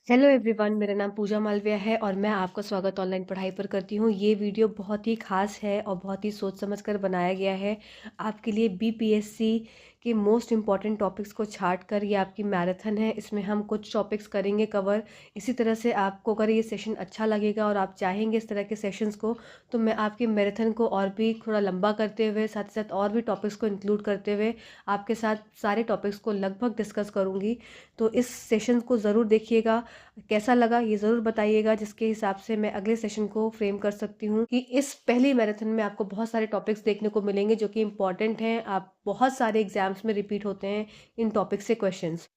Hello everyone, मेरा नाम पूजा मालविया है और मैं आपका स्वागत ऑनलाइन पढ़ाई पर करती हूँ। ये वीडियो बहुत ही खास है और बहुत ही सोच समझ कर बनाया गया है आपके लिए। बीपीएससी के मोस्ट इम्पॉर्टेंट टॉपिक्स को छाट कर ये आपकी मैराथन है। इसमें हम कुछ टॉपिक्स करेंगे कवर। इसी तरह से आपको अगर ये सेशन अच्छा लगेगा और आप चाहेंगे इस तरह के सेशंस को, तो मैं आपकी मैराथन को और भी थोड़ा लंबा करते हुए, साथ ही साथ और भी टॉपिक्स को इंक्लूड करते हुए आपके साथ सारे टॉपिक्स को लगभग डिस्कस करूँगी। तो इस सेशन को ज़रूर देखिएगा। कैसा लगा ये ज़रूर बताइएगा, जिसके हिसाब से मैं अगले सेशन को फ्रेम कर सकती हूँ कि इस पहली मैराथन में आपको बहुत सारे टॉपिक्स देखने को मिलेंगे जो कि इंपॉर्टेंट हैं। आप बहुत सारे एग्जाम्स में रिपीट होते हैं इन टॉपिक से क्वेश्चंस।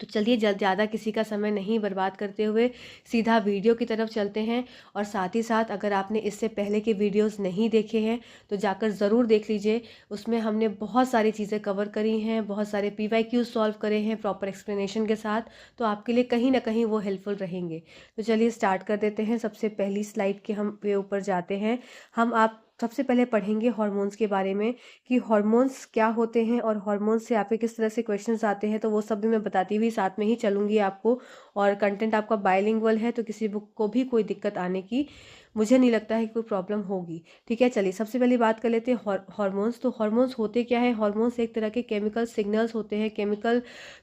तो चलिए ज़्यादा किसी का समय नहीं बर्बाद करते हुए सीधा वीडियो की तरफ चलते हैं। और साथ ही साथ अगर आपने इससे पहले के वीडियोस नहीं देखे हैं तो जाकर ज़रूर देख लीजिए। उसमें हमने बहुत सारी चीज़ें कवर करी हैं, बहुत सारे पीवाईक्यूज सॉल्व करे हैं प्रॉपर एक्सप्लेनेशन के साथ। तो आपके लिए कहीं ना कहीं वो हेल्पफुल रहेंगे। तो चलिए स्टार्ट कर देते हैं। सबसे पहली स्लाइड के हम पे ऊपर जाते हैं। आप सबसे पहले पढ़ेंगे हार्मोन्स के बारे में कि हार्मोन्स क्या होते हैं और हार्मोन्स से आपके किस तरह से क्वेश्चंस आते हैं। तो वो सब भी मैं बताती हुई साथ में ही चलूँगी आपको। और कंटेंट आपका बायलिंगुअल है तो किसी बुक को भी कोई दिक्कत आने की मुझे नहीं लगता है कि कोई प्रॉब्लम होगी। ठीक है, चलिए सबसे पहली बात कर लेते हैं हार्मोन्स। तो हार्मोन्स होते क्या है? हार्मोन्स एक तरह के केमिकल सिग्नल्स होते हैं,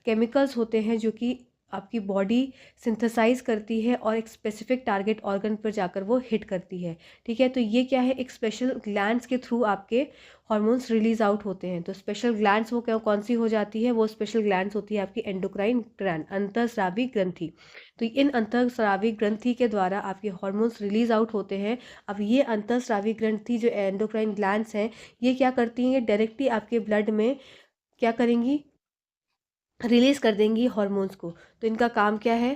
केमिकल्स होते हैं जो कि आपकी बॉडी सिंथेसाइज करती है और एक स्पेसिफिक टारगेट ऑर्गन पर जाकर वो हिट करती है। ठीक है, तो ये क्या है? एक स्पेशल ग्लैंड्स के थ्रू आपके हार्मोन्स रिलीज आउट होते हैं। तो स्पेशल ग्लैंड्स वो क्या कौन सी हो जाती है? वो स्पेशल ग्लैंड्स होती है आपकी एंडोक्राइन ग्लैंड, अंतःस्रावी ग्रंथि। तो इन अंतःस्रावी ग्रंथि के द्वारा आपके हार्मोन्स रिलीज आउट होते हैं। अब ये अंतःस्रावी ग्रंथि जो एंडोक्राइन ग्लैंड्स हैं, ये क्या करती हैं? डायरेक्टली आपके ब्लड में क्या करेंगी? रिलीज कर देंगी हार्मोन्स को। तो इनका काम क्या है?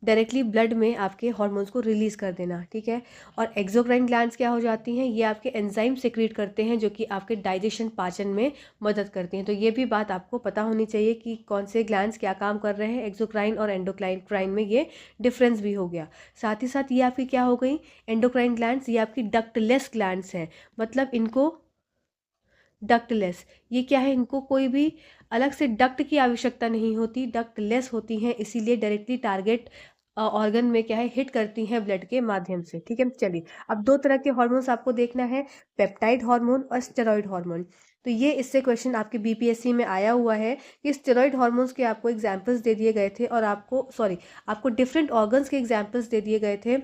डायरेक्टली ब्लड में आपके हार्मोन्स को रिलीज कर देना। ठीक है, और एक्सोक्राइन ग्लैंड्स क्या हो जाती हैं? ये आपके एंजाइम सेक्रेट करते हैं जो कि आपके डाइजेशन, पाचन में मदद करती हैं। तो ये भी बात आपको पता होनी चाहिए कि कौन से ग्लैंड्स क्या काम कर रहे हैं। एक्सोक्राइन और एंडोक्राइन में ये डिफरेंस भी हो गया। साथ ही साथ ये आपकी क्या हो गई? एंडोक्राइन ग्लैंड्स ये आपकी डक्टलेस ग्लैंड्स हैं। मतलब इनको डक्टलेस, ये क्या है? इनको कोई भी अलग से डक्ट की आवश्यकता नहीं होती, डक्टलेस होती हैं, इसीलिए डायरेक्टली टारगेट ऑर्गन में क्या है? हिट करती हैं ब्लड के माध्यम से। ठीक है, चलिए अब दो तरह के हार्मोन्स आपको देखना है, पेप्टाइड हार्मोन और स्टेरॉइड हार्मोन। तो ये इससे क्वेश्चन आपके बीपीएससी में आया हुआ है कि स्टेरॉइड हार्मोन्स के आपको एग्जाम्पल्स दे दिए गए थे और आपको डिफरेंट ऑर्गन्स के एग्जाम्पल्स दे दिए गए थे।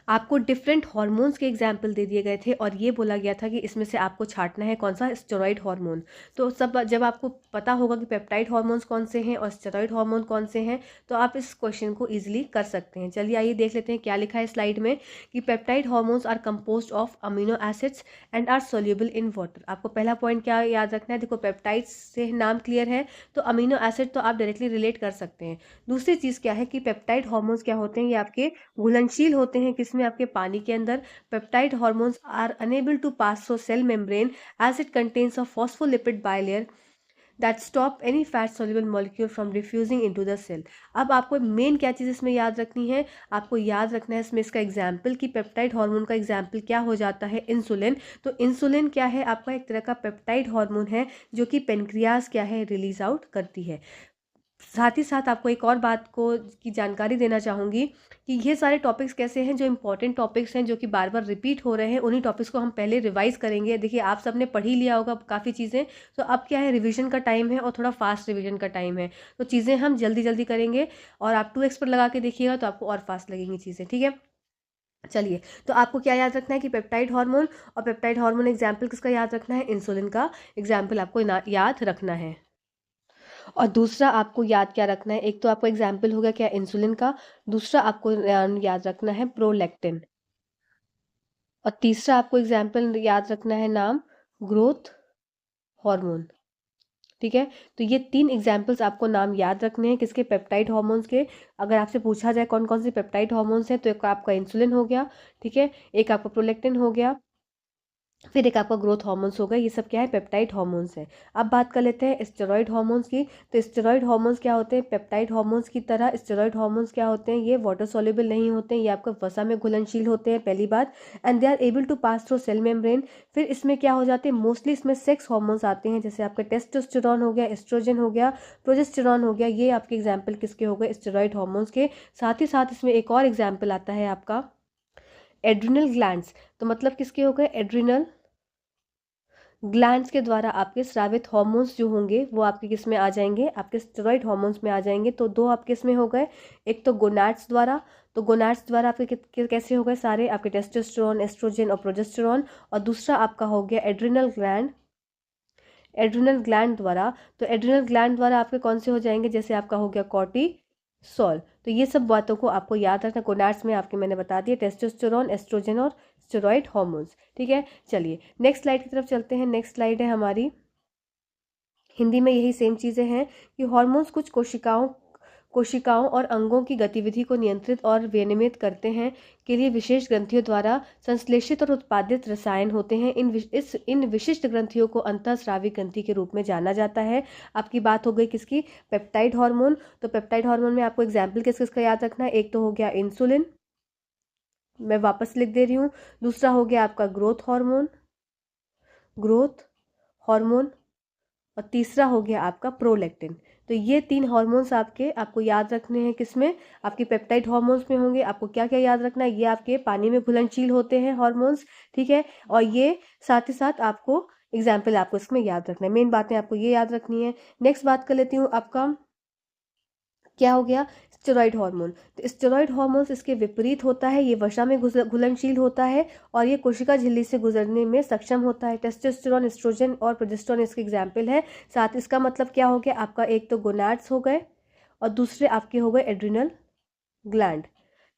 आपको डिफरेंट हार्मोन्स के एग्जाम्पल दे दिए गए थे और ये बोला गया था कि इसमें से आपको छांटना है कौन सा? Steroid hormone. तो सब जब आपको पता होगा कि पेप्टाइड हार्मोन्स कौन से हैं और स्टेरॉइड हार्मोन कौन से हैं, तो आप इस क्वेश्चन को इजीली कर सकते हैं। चलिए आइए देख लेते हैं क्या लिखा है स्लाइड में कि peptide hormones are composed of amino acids and are soluble in water. आपको पहला पॉइंट क्या याद रखना है? देखो, पेप्टाइड्स से नाम क्लियर है तो अमीनो एसिड तो आप डायरेक्टली रिलेट कर सकते हैं। दूसरी चीज़ क्या है कि पेप्टाइड हार्मोन्स क्या होते हैं? ये आपके घुलनशील होते हैं किसमें? आपके पानी के अंदर। Peptide hormones are unable to pass through cell membrane as it contains a phospholipid bilayer that stop any fat soluble molecule from diffusing into the cell. अब आपको मेन क्या चीज़ इसमें याद रखनी है? आपको याद रखना है इसमें इसका एग्जाम्पल कि पेप्टाइड हार्मोन का एग्जाम्पल क्या हो जाता है? इंसुलिन। तो इंसुलिन क्या है? आपका एक तरह का पेप्टाइड हार्मोन है जो कि पेनक्रियाज क्या है? रिलीज आउट करती है। साथ ही साथ आपको एक और बात को की जानकारी देना चाहूँगी कि ये सारे टॉपिक्स कैसे हैं, जो इंपॉर्टेंट टॉपिक्स हैं जो कि बार बार रिपीट हो रहे हैं, उन्हीं टॉपिक्स को हम पहले रिवाइज करेंगे। देखिए, आप सबने पढ़ ही लिया होगा काफ़ी चीज़ें, तो अब क्या है? रिवीजन का टाइम है और थोड़ा फास्ट रिवीजन का टाइम है। तो चीज़ें हम जल्दी जल्दी करेंगे और आप 2x पर लगा के देखिएगा तो आपको और फास्ट लगेंगी चीज़ें। ठीक है, चलिए, तो आपको क्या याद रखना है कि पेप्टाइड हार्मोन, और पेप्टाइड हार्मोन एग्जाम्पल किसका याद रखना है? इंसुलिन का एग्जाम्पल आपको याद रखना है। और दूसरा आपको याद क्या रखना है? एक तो आपको एग्जाम्पल हो गया क्या? इंसुलिन का। दूसरा आपको याद रखना है प्रोलैक्टिन। और तीसरा आपको एग्जाम्पल याद रखना है नाम ग्रोथ हार्मोन। ठीक है, तो ये 3 एग्जाम्पल्स आपको नाम याद रखने हैं किसके? पेप्टाइड हार्मोन्स के। अगर आपसे पूछा जाए कौन कौन से पेप्टाइड हार्मोन्स हैं, तो एक आपका इंसुलिन हो गया, ठीक है, एक आपका प्रोलैक्टिन हो गया, फिर एक आपका ग्रोथ हार्मोन्स होगा, ये सब क्या है, पेप्टाइड हार्मोन्स है। अब बात कर लेते हैं स्टेरॉइड हार्मोन्स की। तो स्टेरॉइड हार्मोन्स क्या होते हैं, पेप्टाइड हार्मोन्स की तरह स्टेरॉइड हार्मोन्स क्या होते हैं, ये वाटर सॉल्युबल नहीं होते हैं, ये आपका वसा में घुलनशील होते हैं, पहली बात। And they are able to pass through cell membrane. फिर इसमें क्या हो जाते हैं, मोस्टली इसमें सेक्स हार्मोन्स आते हैं, जैसे आपका टेस्टोस्टेरॉन हो गया, एस्ट्रोजन हो गया, प्रोजेस्टेरॉन हो गया, ये आपके एग्जाम्पल किसके हो गए, स्टेरॉइड हार्मोन्स के। साथ ही साथ इसमें एक और एग्जाम्पल आता है आपका एड्रिनल ग्लैंड्स। तो मतलब किसके हो गए, एड्रिनल ग्लैंड्स के द्वारा आपके स्रावित हार्मोन्स जो होंगे वो आपके किस में आ जाएंगे, आपके स्टेरॉइड हार्मोन्स में आ जाएंगे। तो दो आपके इसमें हो गए, एक तो गोनाड्स द्वारा, तो गोनाड्स द्वारा आपके कैसे हो गए सारे, आपके टेस्टोस्टेरोन, एस्ट्रोजन और प्रोजेस्टेरॉन। और दूसरा आपका हो गया एड्रिनल ग्लैंड, एड्रिनल ग्लैंड द्वारा। तो एड्रिनल ग्लैंड द्वारा आपके कौन से हो जाएंगे, जैसे आपका हो गया कॉर्टिसोल। तो ये सब बातों को आपको याद रखना। गोनाड्स में आपके मैंने बता दिया टेस्टोस्टेरोन, एस्ट्रोजन और स्टेरॉइड हार्मोन्स, ठीक है। चलिए नेक्स्ट स्लाइड की तरफ चलते हैं। नेक्स्ट स्लाइड है हमारी, हिंदी में यही सेम चीज़ें हैं कि हार्मोन्स कुछ कोशिकाओं और अंगों की गतिविधि को नियंत्रित और विनियमित करते हैं के लिए विशेष ग्रंथियों द्वारा संश्लेषित और उत्पादित रसायन होते हैं। इन विशिष्ट ग्रंथियों को अंतःस्रावी ग्रंथि के रूप में जाना जाता है। आपकी बात हो गई किसकी, पेप्टाइड हार्मोन। तो पेप्टाइड हार्मोन में आपको एग्जाम्पल किस किस का याद रखना है, एक तो हो गया इंसुलिन, मैं वापस लिख दे रही हूँ। दूसरा हो गया आपका ग्रोथ हार्मोन, और तीसरा हो गया आपका प्रोलैक्टिन। तो ये तीन हार्मोन्स आपको याद रखने हैं, किसमें, आपके पेप्टाइड हार्मोन्स में होंगे। आपको क्या क्या याद रखना है, ये आपके पानी में घुलनशील होते हैं हार्मोन्स, ठीक है। और ये साथ ही साथ आपको एग्जाम्पल आपको इसमें याद रखना है, मेन बातें आपको ये याद रखनी है। नेक्स्ट बात कर लेती हूँ, आपका क्या हो गया, स्टेरॉइड हार्मोन। तो स्टेरॉइड हार्मोन्स इसके विपरीत होता है, ये वसा में घुलनशील होता है और ये कोशिका झिल्ली से गुजरने में सक्षम होता है। टेस्टोस्टेरोन, एस्ट्रोजन और प्रोजेस्टेरोन इसके एग्जाम्पल है। साथ इसका मतलब क्या हो गया, आपका एक तो गोनाड्स हो गए और दूसरे आपके हो गए एड्रिनल ग्लैंड।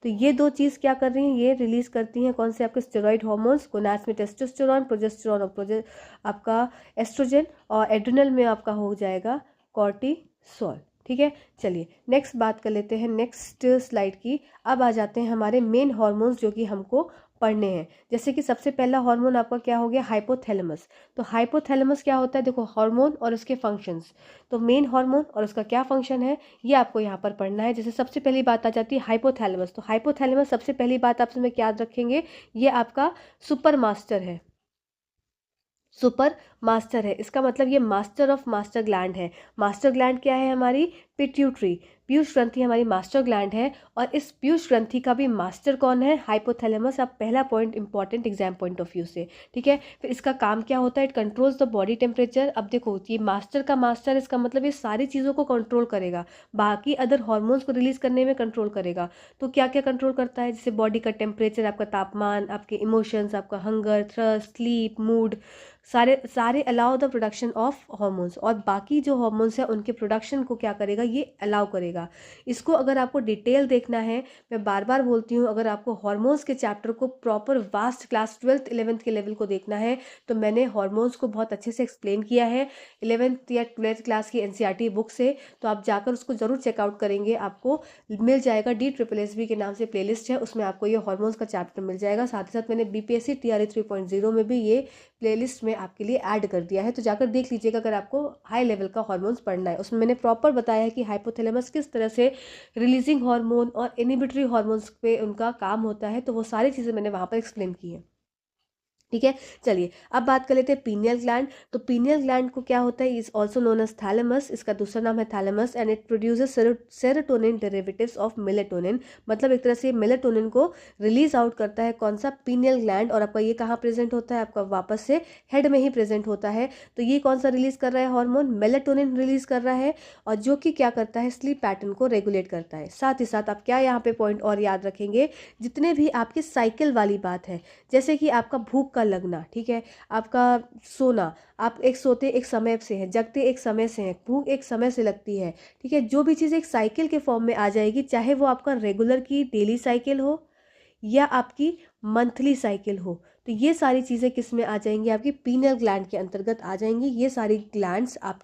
तो ये दो चीज़ क्या कर रही हैं, ये रिलीज करती हैं कौन से, आपके स्टेरॉइड हार्मोन्स। गोनाड्स में टेस्टोस्टेरोन, प्रोजेस्टेरोन और आपका एस्ट्रोजन, और एड्रिनल में आपका हो जाएगा कॉर्टिसोल, ठीक है। चलिए नेक्स्ट बात कर लेते हैं, नेक्स्ट स्लाइड की। अब आ जाते हैं हमारे मेन हार्मोन्स जो कि हमको पढ़ने हैं। जैसे कि सबसे पहला हार्मोन आपका क्या हो गया, हाइपोथैलेमस। तो हाइपोथैलेमस क्या होता है, देखो हार्मोन और उसके फंक्शंस। तो मेन हार्मोन और उसका क्या फंक्शन है, ये आपको यहाँ पर पढ़ना है। जैसे सबसे पहली बात आ जाती है हाइपोथैलेमस। तो हाइपोथैलेमस सबसे पहली बात आपसे मैं याद रखेंगे, ये आपका सुपर मास्टर है, सुपर मास्टर है। इसका मतलब ये मास्टर ऑफ मास्टर ग्लैंड है। मास्टर ग्लैंड क्या है हमारी, पिट्यूटरी, पीयूष ग्रंथि हमारी मास्टर ग्लैंड है। और इस पीयूष ग्रंथि का भी मास्टर कौन है, हाइपोथैलेमस। आप पहला point important exam point of view से, ठीक है। फिर इसका काम क्या होता है, it controls the body temperature. अब देखो ये मास्टर का मास्टर, इसका मतलब ये सारी चीज़ों को कंट्रोल करेगा, बाकी अदर हार्मोन्स को रिलीज करने में कंट्रोल करेगा। तो क्या क्या कंट्रोल करता है, जैसे बॉडी का टेम्परेचर, आपका तापमान, आपके इमोशंस, आपका हंगर, थ्रस्ट, स्लीप, मूड, सारे सारे allow the production of hormones. और बाकी जो हार्मोन्स हैं उनके प्रोडक्शन को क्या करेगा, ये अलाउ करेगा। इसको अगर आपको डिटेल देखना है, मैं बार बार बोलती हूँ, अगर आपको हार्मोन्स के चैप्टर को proper vast class 12th 11th के लेवल को देखना है, तो मैंने हार्मोन्स को बहुत अच्छे से एक्सप्लेन किया है 11th या 12th क्लास की एनसीईआरटी बुक से। तो आप जाकर उसको ज़रूर चेकआउट करेंगे, आपको मिल जाएगा। DSSB के नाम से प्लेलिस्ट है, उसमें आपको ये हार्मोन्स का चैप्टर मिल जाएगा। साथ ही साथ मैंने BPSC TRE 3.0 में भी ये प्लेलिस्ट में आपके लिए ऐड कर दिया है, तो जाकर देख लीजिएगा अगर आपको हाई लेवल का हार्मोन्स पढ़ना है। उसमें मैंने प्रॉपर बताया है कि हाइपोथैलेमस किस तरह से रिलीजिंग हार्मोन और इनिबिटरी हार्मोन्स पे उनका काम होता है, तो वो सारी चीज़ें मैंने वहाँ पर एक्सप्लेन की है, ठीक है। चलिए अब बात कर लेते हैं पीनियल ग्लैंड। तो पीनियल ग्लैंड को क्या होता है, is also known as thalamus, इसका दूसरा नाम है thalamus. And it produces serotonin derivatives of melatonin. मतलब एक तरह से मेलेटोनिन को रिलीज आउट करता है कौन सा, पीनियल ग्लैंड। और आपका ये कहाँ प्रेजेंट होता है, आपका वापस से हेड में ही प्रेजेंट होता है। तो ये कौन सा रिलीज कर रहा है हार्मोन, मेलेटोनिन रिलीज कर रहा है, और जो कि क्या करता है, स्लीप पैटर्न को रेगुलेट करता है। साथ ही साथ आप क्या यहाँ पे पॉइंट और याद रखेंगे, जितने भी आपकी साइकिल वाली बात है, जैसे कि आपका भूख का लगना, ठीक है, आपका सोना, आप एक सोते एक समय से हैं, जगते एक समय से हैं, भूख एक समय से लगती है, ठीक है। जो भी चीज़ एक साइकिल के फॉर्म में आ जाएगी, चाहे वो आपका रेगुलर की डेली साइकिल हो या आपकी मंथली साइकिल हो, तो ये सारी चीज़ें किस में आ जाएंगी, आपकी पीनियल ग्लैंड के अंतर्गत आ जाएंगी। ये सारी ग्लैंड्स आप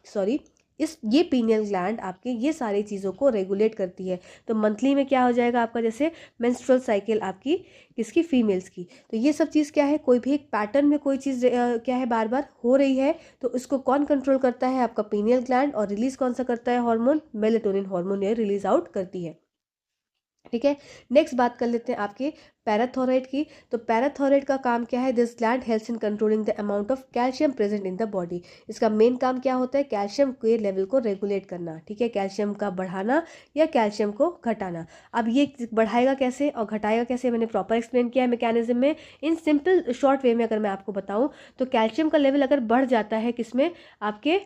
ये पीनियल ग्लैंड आपके ये सारी चीज़ों को रेगुलेट करती है। तो मंथली में क्या हो जाएगा आपका, जैसे मेंस्ट्रुअल साइकिल आपकी किसकी, फीमेल्स की। तो ये सब चीज़ क्या है, कोई भी एक पैटर्न में कोई चीज़ क्या है बार बार हो रही है, तो इसको कौन कंट्रोल करता है, आपका पीनियल ग्लैंड। और रिलीज कौन सा करता है हार्मोन, मेलेटोनिन हार्मोन ये रिलीज आउट करती है। ठीक है, नेक्स्ट बात कर लेते हैं आपके पैराथायराइड की। तो पैराथायराइड का काम क्या है, this gland helps in controlling the amount of calcium present in the body. इसका मेन काम क्या होता है, कैल्शियम के लेवल को रेगुलेट करना। ठीक है, कैल्शियम का बढ़ाना या कैल्शियम को घटाना। अब ये बढ़ाएगा कैसे और घटाएगा कैसे, मैंने प्रॉपर एक्सप्लेन किया है मैकेनिज्म में। इन सिंपल शॉर्ट वे में अगर मैं आपको बताऊं, तो कैल्शियम का लेवल अगर बढ़ जाता है किसमें, आपके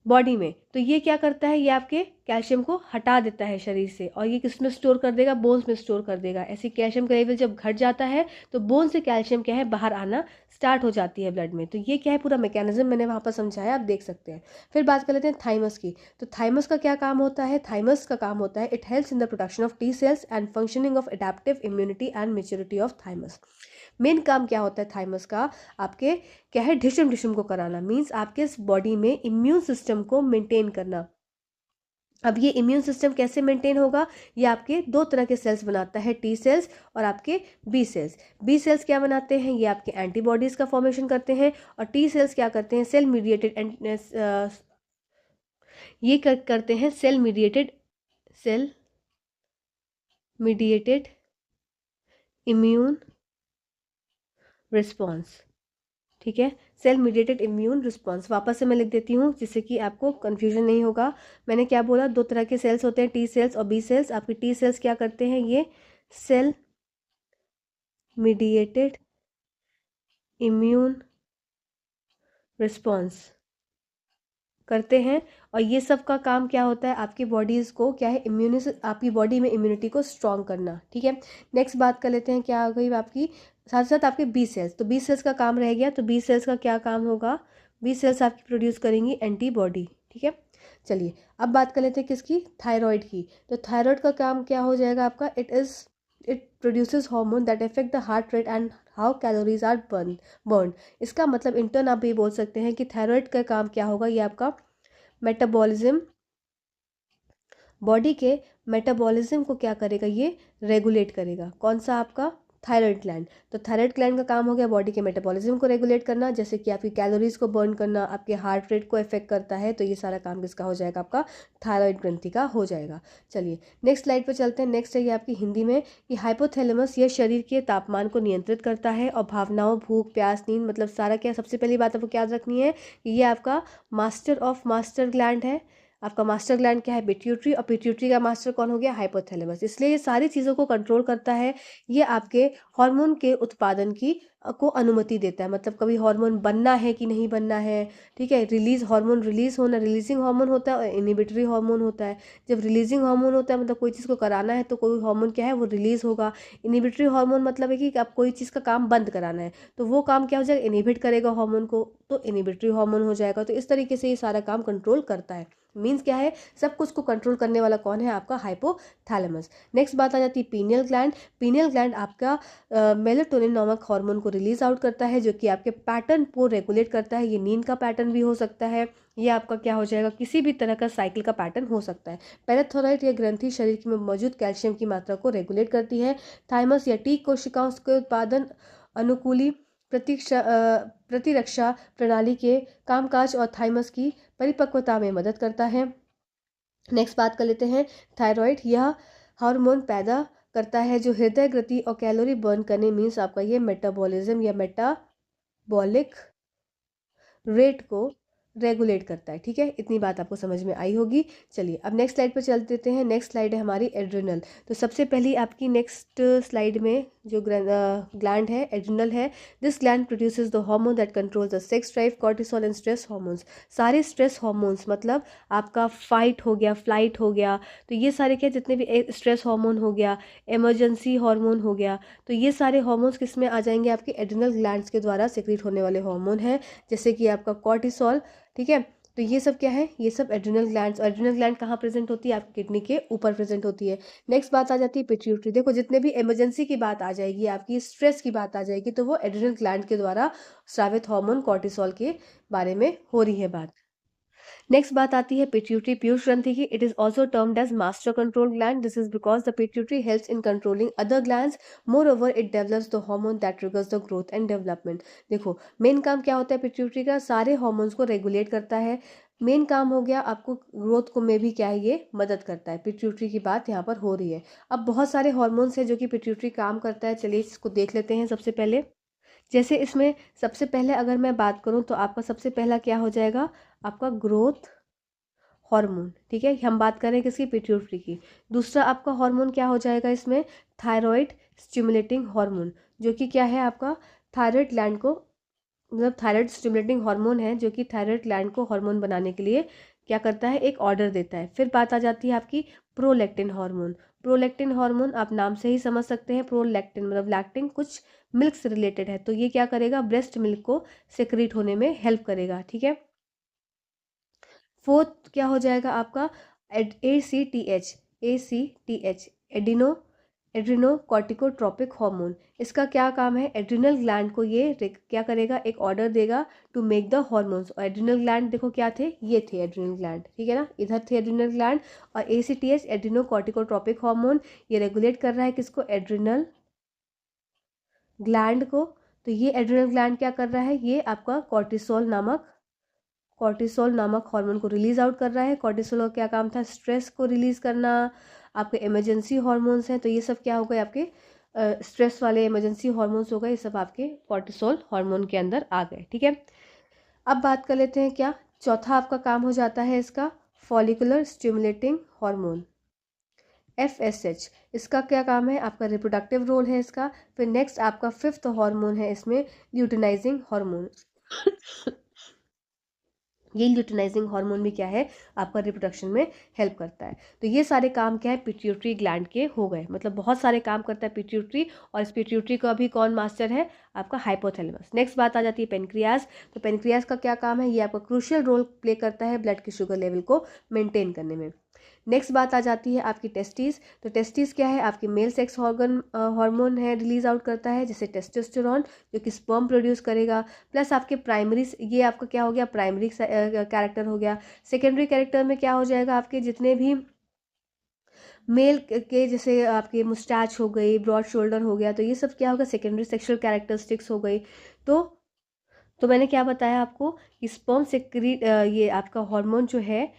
बॉडी में, तो ये क्या करता है, ये आपके कैल्शियम को हटा देता है शरीर से, और ये किस में स्टोर कर देगा, बोन्स में स्टोर कर देगा। ऐसे कैल्शियम का लेवल जब घट जाता है तो बोन से कैल्शियम क्या है बाहर आना स्टार्ट हो जाती है ब्लड में। तो ये क्या है, पूरा मैकेनिज्म मैंने वहाँ पर समझाया, आप देख सकते हैं। फिर बात कर लेते हैं थाइमस की। तो थाइमस का क्या काम होता है, थाइमस का काम होता है it helps in the production of T cells and functioning of adaptive immunity and maturity of thymus. Main काम क्या होता है थाइमस का, आपके क्या है, ढिशुम ढिशुम को कराना, मीन्स आपके बॉडी में इम्यून सिस्टम को मेंटेन करना। अब ये इम्यून सिस्टम कैसे मेंटेन होगा, ये आपके दो तरह के सेल्स बनाता है, टी सेल्स और आपके बी सेल्स। बी सेल्स क्या बनाते हैं, ये आपके एंटीबॉडीज का फॉर्मेशन करते हैं, और टी सेल्स क्या करते हैं, सेल मीडिएटेड ये करते हैं सेल मीडिएटेड इम्यून रिस्पॉन्स। ठीक है, सेल मीडिएटेड इम्यून रिस्पॉन्स, वापस से मैं लिख देती हूँ जिससे कि आपको कंफ्यूजन नहीं होगा। मैंने क्या बोला, दो तरह के सेल्स होते हैं, टी सेल्स और बी सेल्स। आपके टी सेल्स क्या करते हैं, ये सेल मीडिएटेड इम्यून रिस्पॉन्स करते हैं, और ये सब का काम क्या होता है, आपकी बॉडीज़ को क्या है, आपकी बॉडी में इम्यूनिटी को स्ट्रॉन्ग करना। ठीक है, नेक्स्ट बात कर लेते हैं, क्या आ गई आपकी, साथ साथ आपके बी सेल्स। तो बी सेल्स का काम रह गया, तो बी सेल्स का क्या काम होगा, बी सेल्स आपकी प्रोड्यूस करेंगी एंटीबॉडी। ठीक है, चलिए अब बात कर लेते हैं किसकी, थायराइड की। तो थायराइड का काम क्या हो जाएगा आपका, it produces hormone that affect the heart rate and how calories are burn. इसका मतलब इंटर्न आप ये बोल सकते हैं कि थायराइड का काम क्या होगा, ये आपका मेटाबॉलिज्म, बॉडी के मेटाबॉलिज्म को क्या करेगा, ये रेगुलेट करेगा। कौन सा आपका, थायराइड ग्लैंड। तो थायराइड ग्लैंड का काम हो गया बॉडी के मेटाबॉलिज्म को रेगुलेट करना, जैसे कि आपकी कैलोरीज को बर्न करना, आपके हार्ट रेट को इफेक्ट करता है। तो ये सारा काम किसका हो जाएगा, आपका थायराइड ग्रंथि का हो जाएगा। चलिए नेक्स्ट स्लाइड पर चलते हैं। नेक्स्ट है ये आपकी हिंदी में कि हाइपोथैलेमस ये शरीर के तापमान को नियंत्रित करता है, और भावनाओं, भूख, प्यास, नींद, मतलब सारा क्या, सबसे पहली बात आपको याद रखनी है कि ये आपका मास्टर ग्लैंड है। आपका मास्टर ग्लैंड क्या है, पिट्यूटरी, और पिट्यूटरी का मास्टर कौन हो गया, हाइपोथैलेमस। इसलिए ये सारी चीज़ों को कंट्रोल करता है। ये आपके हार्मोन के उत्पादन की को अनुमति देता है, मतलब कभी हार्मोन बनना है कि नहीं बनना है। ठीक है, हार्मोन रिलीज होना, रिलीजिंग हार्मोन होता है और इनिबिटरी हार्मोन होता है। जब रिलीजिंग हार्मोन होता है मतलब कोई चीज़ को कराना है तो कोई हार्मोन क्या है, वो रिलीज होगा। इनिबिटरी हार्मोन मतलब है कि आप कोई चीज़ का काम बंद कराना है, तो वो काम क्या हो जाएगा, इनिबिट करेगा हार्मोन को, तो इनिबिटरी हार्मोन हो जाएगा। तो इस तरीके से ये सारा काम कंट्रोल करता है। मीन्स क्या है, सब कुछ को कंट्रोल करने वाला कौन है, आपका हाइपोथैलेमस। नेक्स्ट बात आ जाती है पीनियल ग्लैंड। पीनियल ग्लैंड आपका मेलेटोनिन नामक हार्मोन को रिलीज आउट करता है, जो कि आपके पैटर्न को रेगुलेट करता है। ये नींद का पैटर्न भी हो सकता है, ये आपका क्या हो जाएगा, किसी भी तरह का साइकिल का पैटर्न हो सकता है। पैराथायराइड या ग्रंथि शरीर में मौजूद कैल्शियम की मात्रा को रेगुलेट करती है। थाइमस या टी कोशिकाओं के उत्पादन, अनुकूली प्रतिरक्षा प्रणाली के कामकाज और थाइमस की परिपक्वता में मदद करता है। नेक्स्ट बात कर लेते हैं थायराइड। यह हार्मोन पैदा करता है जो हृदय गति और कैलोरी बर्न करने, मीन्स आपका ये मेटाबॉलिज्म या मेटाबॉलिक रेट को रेगुलेट करता है। ठीक है, इतनी बात आपको समझ में आई होगी। चलिए अब नेक्स्ट स्लाइड पर चल देते हैं। नेक्स्ट स्लाइड है हमारी एड्रिनल। तो सबसे पहली आपकी नेक्स्ट स्लाइड में जो ग्लैंड है एड्रिनल है। This gland produces the hormone that controls the sex drive, cortisol and stress hormones. सारे स्ट्रेस हार्मोन्स मतलब आपका फाइट हो गया, फ्लाइट हो गया, तो ये सारे क्या, जितने भी स्ट्रेस हार्मोन हो गया, इमरजेंसी हार्मोन हो गया, तो ये सारे हार्मोन्स किस में आ जाएंगे, आपके एड्रिनल ग्लैंड्स के द्वारा सिक्रीट होने वाले हार्मोन है, जैसे कि आपका कॉर्टिसोल। ठीक है, तो ये सब क्या है, ये सब एड्रिनल ग्लैंड्स। एड्रिनल ग्लैंड कहाँ प्रेजेंट होती है, आपकी किडनी के ऊपर प्रेजेंट होती है। नेक्स्ट बात आ जाती है पिट्यूटरी। देखो जितने भी इमरजेंसी की बात आ जाएगी, आपकी स्ट्रेस की बात आ जाएगी, तो वो एड्रिनल ग्लैंड के द्वारा स्रावित हार्मोन कॉर्टिसोल के बारे में हो रही है बात। नेक्स्ट बात आती है पिट्यूटरी पीयूष ग्रंथि की। It is also termed as master control gland. This is because the pituitary helps in controlling other glands. Moreover it develops the hormone that triggers the growth and development. देखो main काम क्या होता है pituitary का, सारे hormones को regulate करता है। मेन काम हो गया आपको ग्रोथ को में भी क्या है ये मदद करता है। पिट्यूटरी की बात यहाँ पर हो रही है। अब बहुत सारे हार्मोन्स हैं जो कि पिट्यूटरी काम करता है, चलिए इसको देख लेते हैं। सबसे पहले जैसे इसमें सबसे पहले अगर मैं बात करूं तो आपका सबसे पहला क्या हो जाएगा, आपका ग्रोथ हार्मोन। ठीक है, हम बात करें किसकी, पिट्यूटरी की। दूसरा आपका हार्मोन क्या हो जाएगा इसमें, थायराइड स्टिमुलेटिंग हार्मोन, जो कि क्या है आपका थायराइड ग्लैंड को, मतलब थायराइड स्टिमुलेटिंग हार्मोन है जो कि थायराइड ग्लैंड को हार्मोन बनाने के लिए क्या करता है, एक ऑर्डर देता है। फिर बात आ जाती है आपकी प्रोलैक्टिन हार्मोन। प्रोलैक्टिन हार्मोन आप नाम से ही समझ सकते हैं, प्रोलैक्टिन मतलब लैक्टिन कुछ मिल्क से रिलेटेड है, तो ये क्या करेगा, ब्रेस्ट मिल्क को सेक्रेट होने में हेल्प करेगा। ठीक है, फोर्थ क्या हो जाएगा आपका ACTH। ACTH adeno adrenocorticotropic hormone. इसका क्या काम है, एड्रिनल ग्लैंड को ये क्या करेगा, एक ऑर्डर देगा टू मेक द हार्मोन्स। और एड्रिनल ग्लैंड देखो क्या थे, ये थे एड्रिनल ग्लैंड, ठीक है ना, इधर थे एड्रिनल ग्लैंड। और ACTH एड्रिनोकॉर्टिकोट्रोपिक हार्मोन ये रेगुलेट कर रहा है किसको, एड्रिनल ग्लैंड को। तो ये एड्रिनल ग्लैंड क्या कर रहा है, ये आपका कॉर्टिसोल नामक हार्मोन को रिलीज आउट कर रहा है। कॉर्टिसोल का क्या काम था, स्ट्रेस को रिलीज करना। आपके इमरजेंसी हार्मोन्स हैं, तो ये सब क्या हो गए आपके स्ट्रेस वाले इमरजेंसी हार्मोन्स हो गए, ये सब आपके कॉर्टिसोल हार्मोन के अंदर आ गए। ठीक है, अब बात कर लेते हैं क्या, चौथा आपका काम हो जाता है इसका फॉलिकुलर स्टिमुलेटिंग हार्मोन, FSH। इसका क्या काम है, आपका रिप्रोडक्टिव रोल है इसका। फिर नेक्स्ट आपका फिफ्थ हार्मोन है इसमें ल्यूटिनाइजिंग हार्मोन। ये ल्यूटिनाइजिंग हार्मोन भी क्या है, आपका रिप्रोडक्शन में हेल्प करता है। तो ये सारे काम क्या है, पिट्यूटरी ग्लैंड के हो गए, मतलब बहुत सारे काम करता है पिट्यूटरी। और इस पिट्यूटरी का भी कौन मास्टर है, आपका हाइपोथैलेमस। नेक्स्ट बात आ जाती है पेनक्रियाज। तो पेनक्रियाज का क्या काम है, ये आपका क्रूशियल रोल प्ले करता है ब्लड की शुगर लेवल को मेंटेन करने में। नेक्स्ट बात आ जाती है आपकी टेस्टिस। तो टेस्टिस क्या है, आपकी मेल सेक्स ऑर्गन हार्मोन है, रिलीज आउट करता है, जैसे टेस्टोस्टेरोन जो कि स्पर्म प्रोड्यूस करेगा। प्लस आपके प्राइमरी, ये आपका क्या हो गया, प्राइमरी कैरेक्टर हो गया। सेकेंडरी कैरेक्टर में क्या हो जाएगा, आपके जितने भी मेल के जैसे आपके मुस्टैच हो गई, ब्रॉड शोल्डर हो गया, तो ये सब क्या होगा, सेकेंडरी सेक्सुअल कैरेक्टरिस्टिक्स हो गई। तो मैंने क्या बताया आपको कि स्पर्म सेक्रीट, ये आपका हार्मोन जो है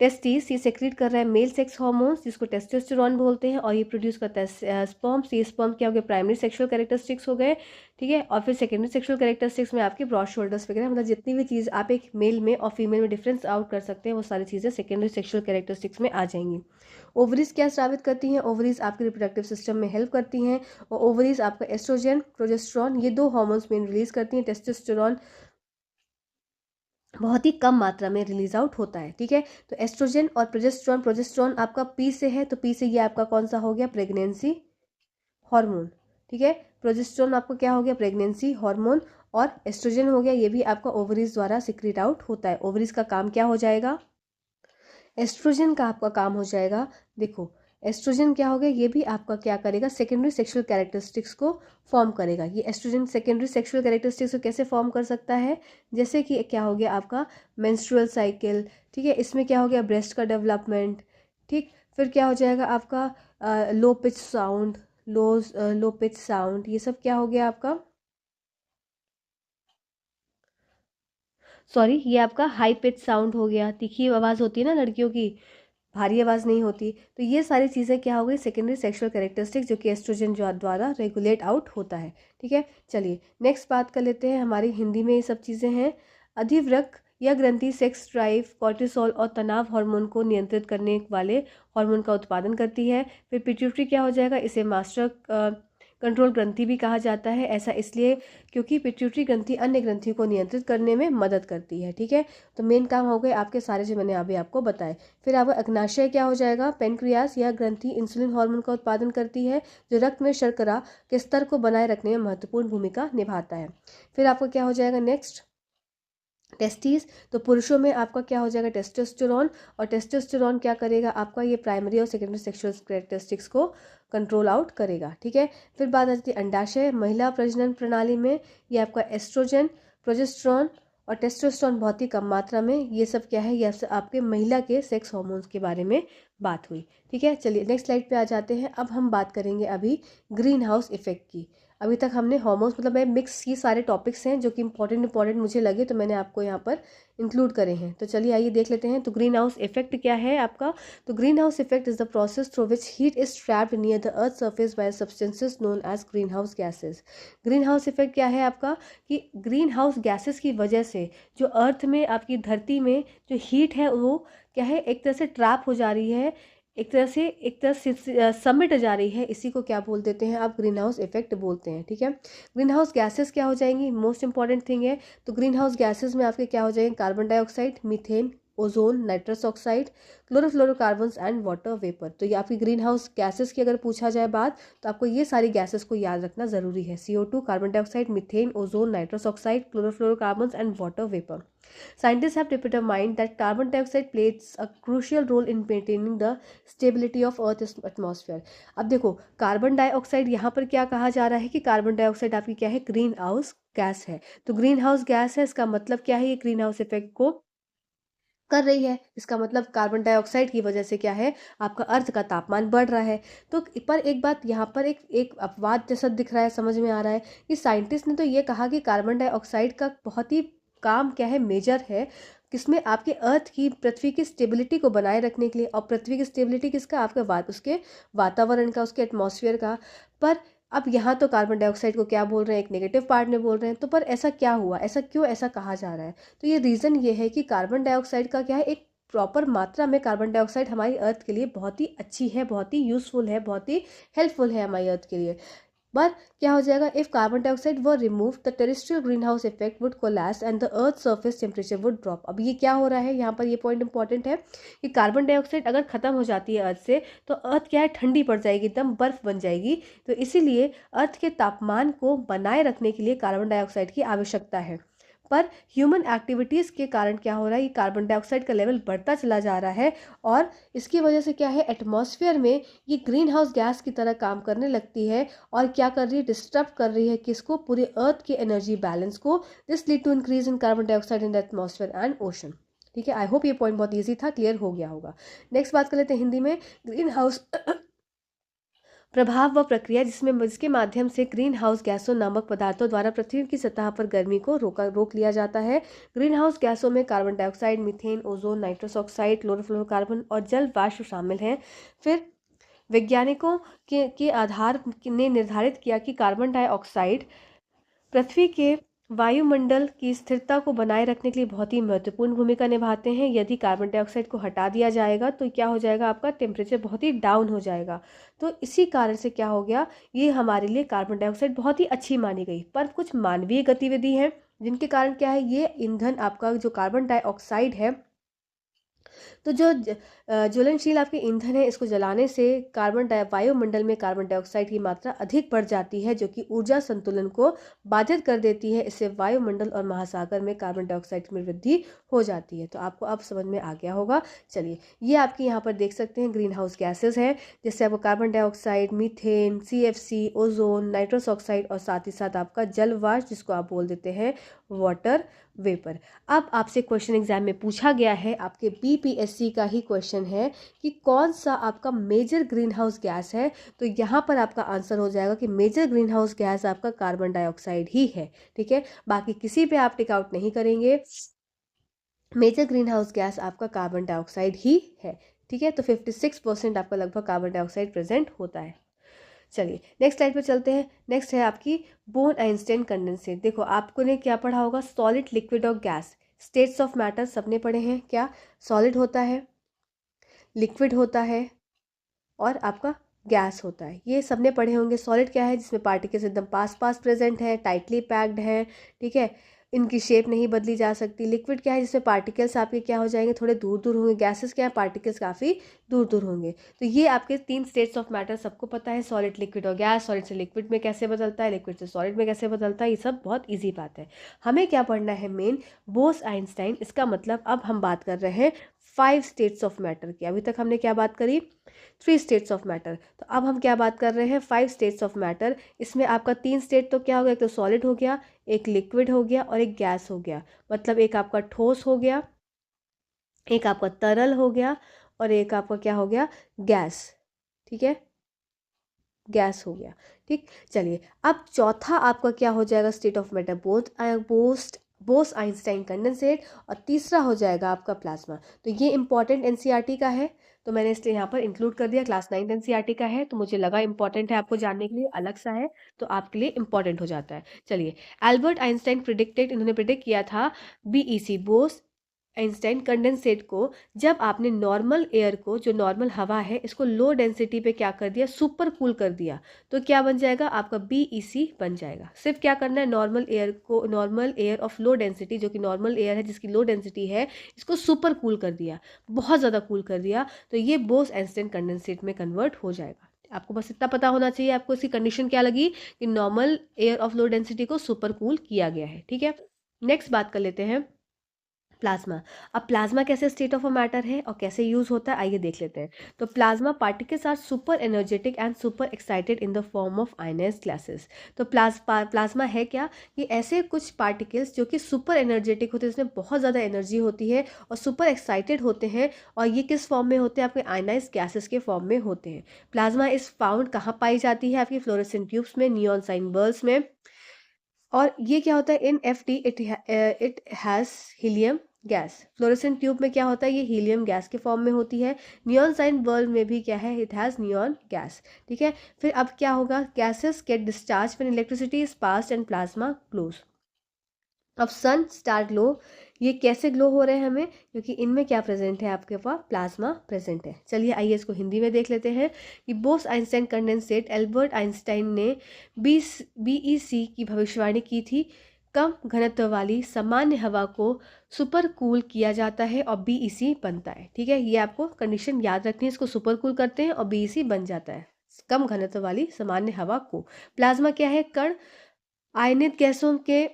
टेस्टिस, ये सेक्रेट कर रहा है मेल सेक्स हार्मोन्स जिसको टेस्टोस्टेरोन बोलते हैं, और ये प्रोड्यूस करता है स्पर्म्स। ये स्पर्म क्या हो गए, प्राइमरी सेक्सुअल कैरेक्टरिस्टिक्स हो गए। ठीक है, और फिर सेकेंडरी सेक्सुअल कैरेक्टरिस्टिक्स में आपके ब्रॉड शोल्डर्स वगैरह, मतलब जितनी भी चीज़ आप एक मेल में और फीमेल में डिफरेंस आउट कर सकते हैं, वो सारी चीज़ें सेकेंडरी सेक्सुअल कैरेक्टरिस्टिक्स में आ जाएंगी। ओवरीज क्या साबित करती हैं, ओवरीज आपके रिप्रोडक्टिव सिस्टम में हेल्प करती हैं। और ओवरीज आपका एस्ट्रोजन प्रोजेस्ट्रॉन ये दो हार्मोन्स में रिलीज करती हैं। टेस्टोस्टेरोन बहुत ही कम मात्रा में रिलीज आउट होता है। ठीक है, तो एस्ट्रोजन और प्रोजेस्ट्रॉन, प्रोजेस्ट्रॉन आपका पी से है, तो पी से ये आपका कौन सा हो गया, प्रेगनेंसी हार्मोन। ठीक है, प्रोजेस्ट्रॉन आपको क्या हो गया, प्रेगनेंसी हार्मोन। और एस्ट्रोजन हो गया, ये भी आपका ओवरीज द्वारा सिक्रेट आउट होता है। ओवरीज का काम क्या हो जाएगा, एस्ट्रोजन का आपका काम हो जाएगा, देखो एस्ट्रोजन क्या हो गया, ये भी आपका क्या करेगा, सेकेंडरी सेक्सुअल कैरेक्टरिस्टिक्स को फॉर्म करेगा। ये एस्ट्रोजन सेकेंडरी सेक्सुअल कैरेक्टरिस्टिक्स को कैसे फॉर्म कर सकता है, जैसे कि क्या हो गया आपका मेंस्ट्रुअल साइकिल। ठीक है, इसमें क्या हो गया, ब्रेस्ट का डेवलपमेंट। ठीक, फिर क्या हो जाएगा आपका low pitch sound, low pitch sound, ये सब क्या हो गया आपका, सॉरी ये आपका हाई पिच साउंड हो गया। तीखी आवाज़ होती है ना लड़कियों की, भारी आवाज़ नहीं होती। तो ये सारी चीज़ें क्या हो गई, सेकेंडरी सेक्सुअल कैरेक्टरिस्टिक जो कि एस्ट्रोजन द्वारा रेगुलेट आउट होता है। ठीक है, चलिए नेक्स्ट बात कर लेते हैं, हमारी हिंदी में ये सब चीज़ें हैं। अधिवृक्क यह ग्रंथि सेक्स ड्राइव, कॉर्टिसोल और तनाव हार्मोन को नियंत्रित करने वाले हार्मोन का उत्पादन करती है। फिर पिट्यूटरी क्या हो जाएगा, इसे मास्टर कंट्रोल ग्रंथि भी कहा जाता है। ऐसा इसलिए क्योंकि पिट्यूटरी ग्रंथि अन्य ग्रंथियों को नियंत्रित करने में मदद करती है। ठीक है, तो मेन काम हो गए आपके सारे जो मैंने अभी आपको बताए। फिर अब अग्नाशय क्या हो जाएगा, पेनक्रियास यह ग्रंथि इंसुलिन हार्मोन का उत्पादन करती है जो रक्त में शर्करा के स्तर को बनाए रखने में महत्वपूर्ण भूमिका निभाता है। फिर आपका क्या हो जाएगा नेक्स्ट, टेस्टिस। तो पुरुषों में आपका क्या हो जाएगा, टेस्टोस्टेरोन। और टेस्टोस्टेरोन क्या करेगा, आपका ये प्राइमरी और सेकेंडरी सेक्सुअल कैरेक्टरिस्टिक्स को कंट्रोल आउट करेगा। ठीक है, फिर बात आती है अंडाशय। महिला प्रजनन प्रणाली में ये आपका एस्ट्रोजन, प्रोजेस्ट्रॉन और टेस्टोस्टेरोन बहुत ही कम मात्रा में। ये सब क्या है, ये आपके महिला के सेक्स हार्मोन्स के बारे में बात हुई। ठीक है, चलिए नेक्स्ट स्लाइड पे आ जाते हैं। अब हम बात करेंगे अभी ग्रीन हाउस इफेक्ट की। अभी तक हमने हार्मोन्स मतलब मैं मिक्स, ये सारे टॉपिक्स हैं जो कि इंपॉर्टेंट मुझे लगे तो मैंने आपको यहाँ पर इंक्लूड करे हैं। तो चलिए आइए देख लेते हैं। तो ग्रीन हाउस इफेक्ट क्या है आपका। तो greenhouse effect is the process through which heat is trapped near the earth surface by substances known as greenhouse gases. Greenhouse effect क्या है आपका, कि ग्रीन हाउस गैसेस की वजह से जो अर्थ में, आपकी धरती में जो हीट है वो क्या है, एक तरह से ट्रैप हो जा रही है, एक तरह से समिट जा रही है। इसी को क्या बोल देते हैं आप, ग्रीन हाउस इफेक्ट बोलते हैं। ठीक है, ग्रीन हाउस गैसेस क्या हो जाएंगी, मोस्ट इंपॉर्टेंट थिंग है। तो ग्रीन हाउस गैसेस में आपके क्या हो जाएंगे, carbon dioxide, methane, ozone, nitrous oxide, chlorofluorocarbons and water vapour. तो ये आपकी ग्रीन हाउस गैसेस की अगर पूछा जाए बात, तो आपको ये सारी गैसेस को याद रखना जरूरी है। CO2, carbon dioxide, methane, ozone, nitrous oxide, chlorofluorocarbons and water vapour. Scientists have determined that carbon dioxide plays a crucial role in maintaining the stability of Earth's atmosphere. अब देखो, कार्बन डाइऑक्साइड यहाँ पर क्या कहा जा रहा है कि कार्बन डाइऑक्साइड आपकी क्या है, ग्रीन हाउस गैस है। तो ग्रीन हाउस गैस है, इसका मतलब क्या है, ये ग्रीन हाउस इफेक्ट को कर रही है। इसका मतलब कार्बन डाइऑक्साइड की वजह से क्या है, आपका अर्थ का तापमान बढ़ रहा है। तो पर एक बात यहाँ पर एक एक अपवाद जैसा दिख रहा है, समझ में आ रहा है कि साइंटिस्ट ने तो ये कहा कि कार्बन डाइऑक्साइड का बहुत ही काम क्या है, मेजर है, किसमें, आपके अर्थ की, पृथ्वी की स्टेबिलिटी को बनाए रखने के लिए। और पृथ्वी की स्टेबिलिटी किसका, आपका उसके वातावरण का, उसके एटमॉस्फेयर का। पर अब यहाँ तो कार्बन डाइऑक्साइड को क्या बोल रहे हैं, एक नेगेटिव पार्ट में बोल रहे हैं। तो पर ऐसा क्या हुआ, ऐसा क्यों ऐसा कहा जा रहा है। तो ये रीज़न ये है कि कार्बन डाइऑक्साइड का क्या है, एक प्रॉपर मात्रा में कार्बन डाइऑक्साइड हमारी अर्थ के लिए बहुत ही अच्छी है, बहुत ही यूज़फुल है, बहुत ही हेल्पफुल है हमारी अर्थ के लिए। पर क्या हो जाएगा, if carbon dioxide were remove the terrestrial green house effect would collapse and the earth surface temperature would drop. अब ये क्या हो रहा है, यहाँ पर ये पॉइंट इंपॉर्टेंट है कि कार्बन डाइऑक्साइड अगर खत्म हो जाती है अर्थ से, तो अर्थ क्या है, ठंडी पड़ जाएगी, एकदम बर्फ बन जाएगी। तो इसीलिए अर्थ के तापमान को बनाए रखने के लिए कार्बन डाइऑक्साइड की आवश्यकता है। पर ह्यूमन एक्टिविटीज़ के कारण क्या हो रहा है, ये कार्बन डाइऑक्साइड का लेवल बढ़ता चला जा रहा है। और इसकी वजह से क्या है, एटमॉस्फेयर में ये ग्रीन हाउस गैस की तरह काम करने लगती है। और क्या कर रही है, डिस्टर्ब कर रही है किसको, पूरे अर्थ के एनर्जी बैलेंस को। This lead to increase in carbon dioxide in the atmosphere and ocean. ठीक है, आई होप ये पॉइंट बहुत ईजी था, क्लियर हो गया होगा। नेक्स्ट बात कर लेते हैं हिंदी में, ग्रीन हाउस प्रभाव व प्रक्रिया जिसके माध्यम से ग्रीन हाउस गैसों नामक पदार्थों द्वारा पृथ्वी की सतह पर गर्मी को रोक लिया जाता है। ग्रीन हाउस गैसों में carbon dioxide, methane, ozone, nitrous oxide, chlorofluorocarbon और जल वाष्प शामिल हैं। फिर वैज्ञानिकों के आधार ने निर्धारित किया कि कार्बन डाइऑक्साइड पृथ्वी के वायुमंडल की स्थिरता को बनाए रखने के लिए बहुत ही महत्वपूर्ण भूमिका निभाते हैं। यदि कार्बन डाइऑक्साइड को हटा दिया जाएगा तो क्या हो जाएगा, आपका टेम्परेचर बहुत ही डाउन हो जाएगा। तो इसी कारण से क्या हो गया, ये हमारे लिए कार्बन डाइऑक्साइड बहुत ही अच्छी मानी गई। पर कुछ मानवीय गतिविधि है जिनके कारण क्या है, ये ईंधन आपका जो कार्बन डाइऑक्साइड है, तो जो ज्वलनशील आपके ईंधन है, इसको जलाने से वायुमंडल में कार्बन डाइऑक्साइड की मात्रा अधिक बढ़ जाती है, जो कि ऊर्जा संतुलन को बाधित कर देती है। इससे वायुमंडल और महासागर में कार्बन डाइऑक्साइड में वृद्धि हो जाती है। तो आपको अब समझ में आ गया होगा। चलिए, ये आपके यहाँ पर देख सकते हैं ग्रीन हाउस गैसेज हैं, जिससे आपको carbon dioxide, methane, CFC, ozone, nitrous oxide और साथ ही साथ आपका जल वाष्प, जिसको आप बोल देते हैं वाटर वेपर। अब आपसे क्वेश्चन एग्जाम में पूछा गया है, आपके BPSC का ही क्वेश्चन है कि कौन सा आपका मेजर ग्रीन हाउस गैस है। तो यहाँ पर आपका आंसर हो जाएगा कि मेजर ग्रीन हाउस गैस आपका कार्बन डाइऑक्साइड ही है। ठीक है, बाकी किसी पे आप टिक आउट नहीं करेंगे, मेजर ग्रीन हाउस गैस आपका कार्बन डाइऑक्साइड ही है। ठीक है, तो 56% आपका लगभग कार्बन डाइऑक्साइड प्रेजेंट होता है। चलिए नेक्स्ट स्लाइड पे चलते हैं। नेक्स्ट है आपकी बोन आइंस्टाइन कंडेंसेट। देखो, आपको ने क्या पढ़ा होगा, सॉलिड, लिक्विड और गैस, स्टेट्स ऑफ मैटर सबने पढ़े हैं। क्या सॉलिड होता है, लिक्विड होता है और आपका गैस होता है, ये सबने पढ़े होंगे। सॉलिड क्या है, जिसमें पार्टिकल्स एकदम पास पास प्रेजेंट है, टाइटली पैक्ड है। ठीक है, इनकी शेप नहीं बदली जा सकती। लिक्विड क्या है, जिसमें पार्टिकल्स आपके क्या हो जाएंगे, थोड़े दूर दूर होंगे। गैसेस क्या है, पार्टिकल्स काफ़ी दूर दूर होंगे। तो ये आपके 3 स्टेट्स ऑफ मैटर सबको पता है, सॉलिड, लिक्विड और गैस। सॉलिड से लिक्विड में कैसे बदलता है, लिक्विड से सॉलिड में कैसे बदलता है, ये सब बहुत ईजी बात है। हमें क्या पढ़ना है, मेन बोस आइंस्टाइन। इसका मतलब अब हम बात कर रहे हैं 5 स्टेट्स ऑफ मैटर की। अभी तक हमने क्या बात करी, 3 स्टेट्स ऑफ मैटर। तो अब हम क्या बात कर रहे हैं, 5 स्टेट्स ऑफ मैटर। इसमें आपका 3 स्टेट तो क्या हो गया, एक तो सॉलिड हो गया, एक लिक्विड हो गया और एक गैस हो गया। मतलब एक आपका ठोस हो गया, एक आपका तरल हो गया और एक आपका क्या हो गया, गैस। ठीक है, गैस हो गया। ठीक, चलिए अब चौथा आपका क्या हो जाएगा, state of matter boast Bose Einstein condensate, और तीसरा हो जाएगा आपका प्लाज्मा। तो ये इंपॉर्टेंट एनसीईआरटी का है, तो मैंने इसलिए यहाँ पर इंक्लूड कर दिया। क्लास 9 एनसीईआरटी का है तो मुझे लगा इंपॉर्टेंट है आपको जानने के लिए, अलग सा है तो आपके लिए इंपॉर्टेंट हो जाता है। चलिए, एल्बर्ट आइंस्टाइन प्रिडिक्टेड, इन्होंने प्रिडिक्ट किया था बीईसी बोस आइंस्टाइन कंडेंसेट को, जब आपने नॉर्मल एयर को, जो नॉर्मल हवा है, इसको लो डेंसिटी पे क्या कर दिया, सुपर कूल कर दिया, तो क्या बन जाएगा आपका बीईसी बन जाएगा। सिर्फ क्या करना है, नॉर्मल एयर को, normal air of low density, जो कि नॉर्मल एयर है जिसकी लो डेंसिटी है, इसको सुपर कूल कर दिया, बहुत ज़्यादा कूल कर दिया, तो ये बोस आइंस्टाइन कंडेंसेट में कन्वर्ट हो जाएगा। आपको बस इतना पता होना चाहिए, आपको इसकी कंडीशन क्या लगी कि normal air of low density को सुपर कूल किया गया है। ठीक है, नेक्स्ट बात कर लेते हैं प्लाज्मा। अब प्लाज्मा कैसे स्टेट ऑफ अ मैटर है और कैसे यूज होता है, आइए देख लेते हैं। तो plasma particles are super energetic and super excited in the form of ionised gases. तो प्लाज्मा है क्या, कि ऐसे कुछ पार्टिकल्स जो कि सुपर एनर्जेटिक होते हैं, जिसमें बहुत ज़्यादा एनर्जी होती है और सुपर एक्साइटेड होते हैं, और ये किस फॉर्म में होते हैं, आपके आयनाइज्ड गैसेस के फॉर्म में होते हैं। प्लाज्मा इस फाउंड कहाँ पाई जाती है, आपकी फ्लोरेसेंट ट्यूब्स में, नियॉन साइन बल्ब्स में। और ये क्या होता है, in F T it has helium gas. Fluorescent tube में क्या होता है, ये हीलियम गैस के फॉर्म में होती है। नियॉन साइन बल्ब में भी क्या है, इट हैज़ नियॉन गैस। ठीक है, फिर अब क्या होगा, gases get discharge when electricity is passed and plasma glows. अब सन स्टार ग्लो, ये कैसे ग्लो हो रहे हैं हमें, क्योंकि इनमें क्या प्रेजेंट है, आपके पास प्लाज्मा प्रेजेंट है। चलिए आइए इसको हिंदी में देख लेते हैं कि Bose Einstein condensate, Albert Einstein ने बीईसी की भविष्यवाणी की थी। कम घनत्व वाली सामान्य हवा को सुपर कूल किया जाता है और बीईसी बनता है। ठीक है, ये आपको कंडीशन याद रखनी है, इसको सुपर कूल करते हैं और बीईसी बन जाता है, कम घनत्व वाली सामान्य हवा को। प्लाज्मा क्या है, कण आयनित गैसों के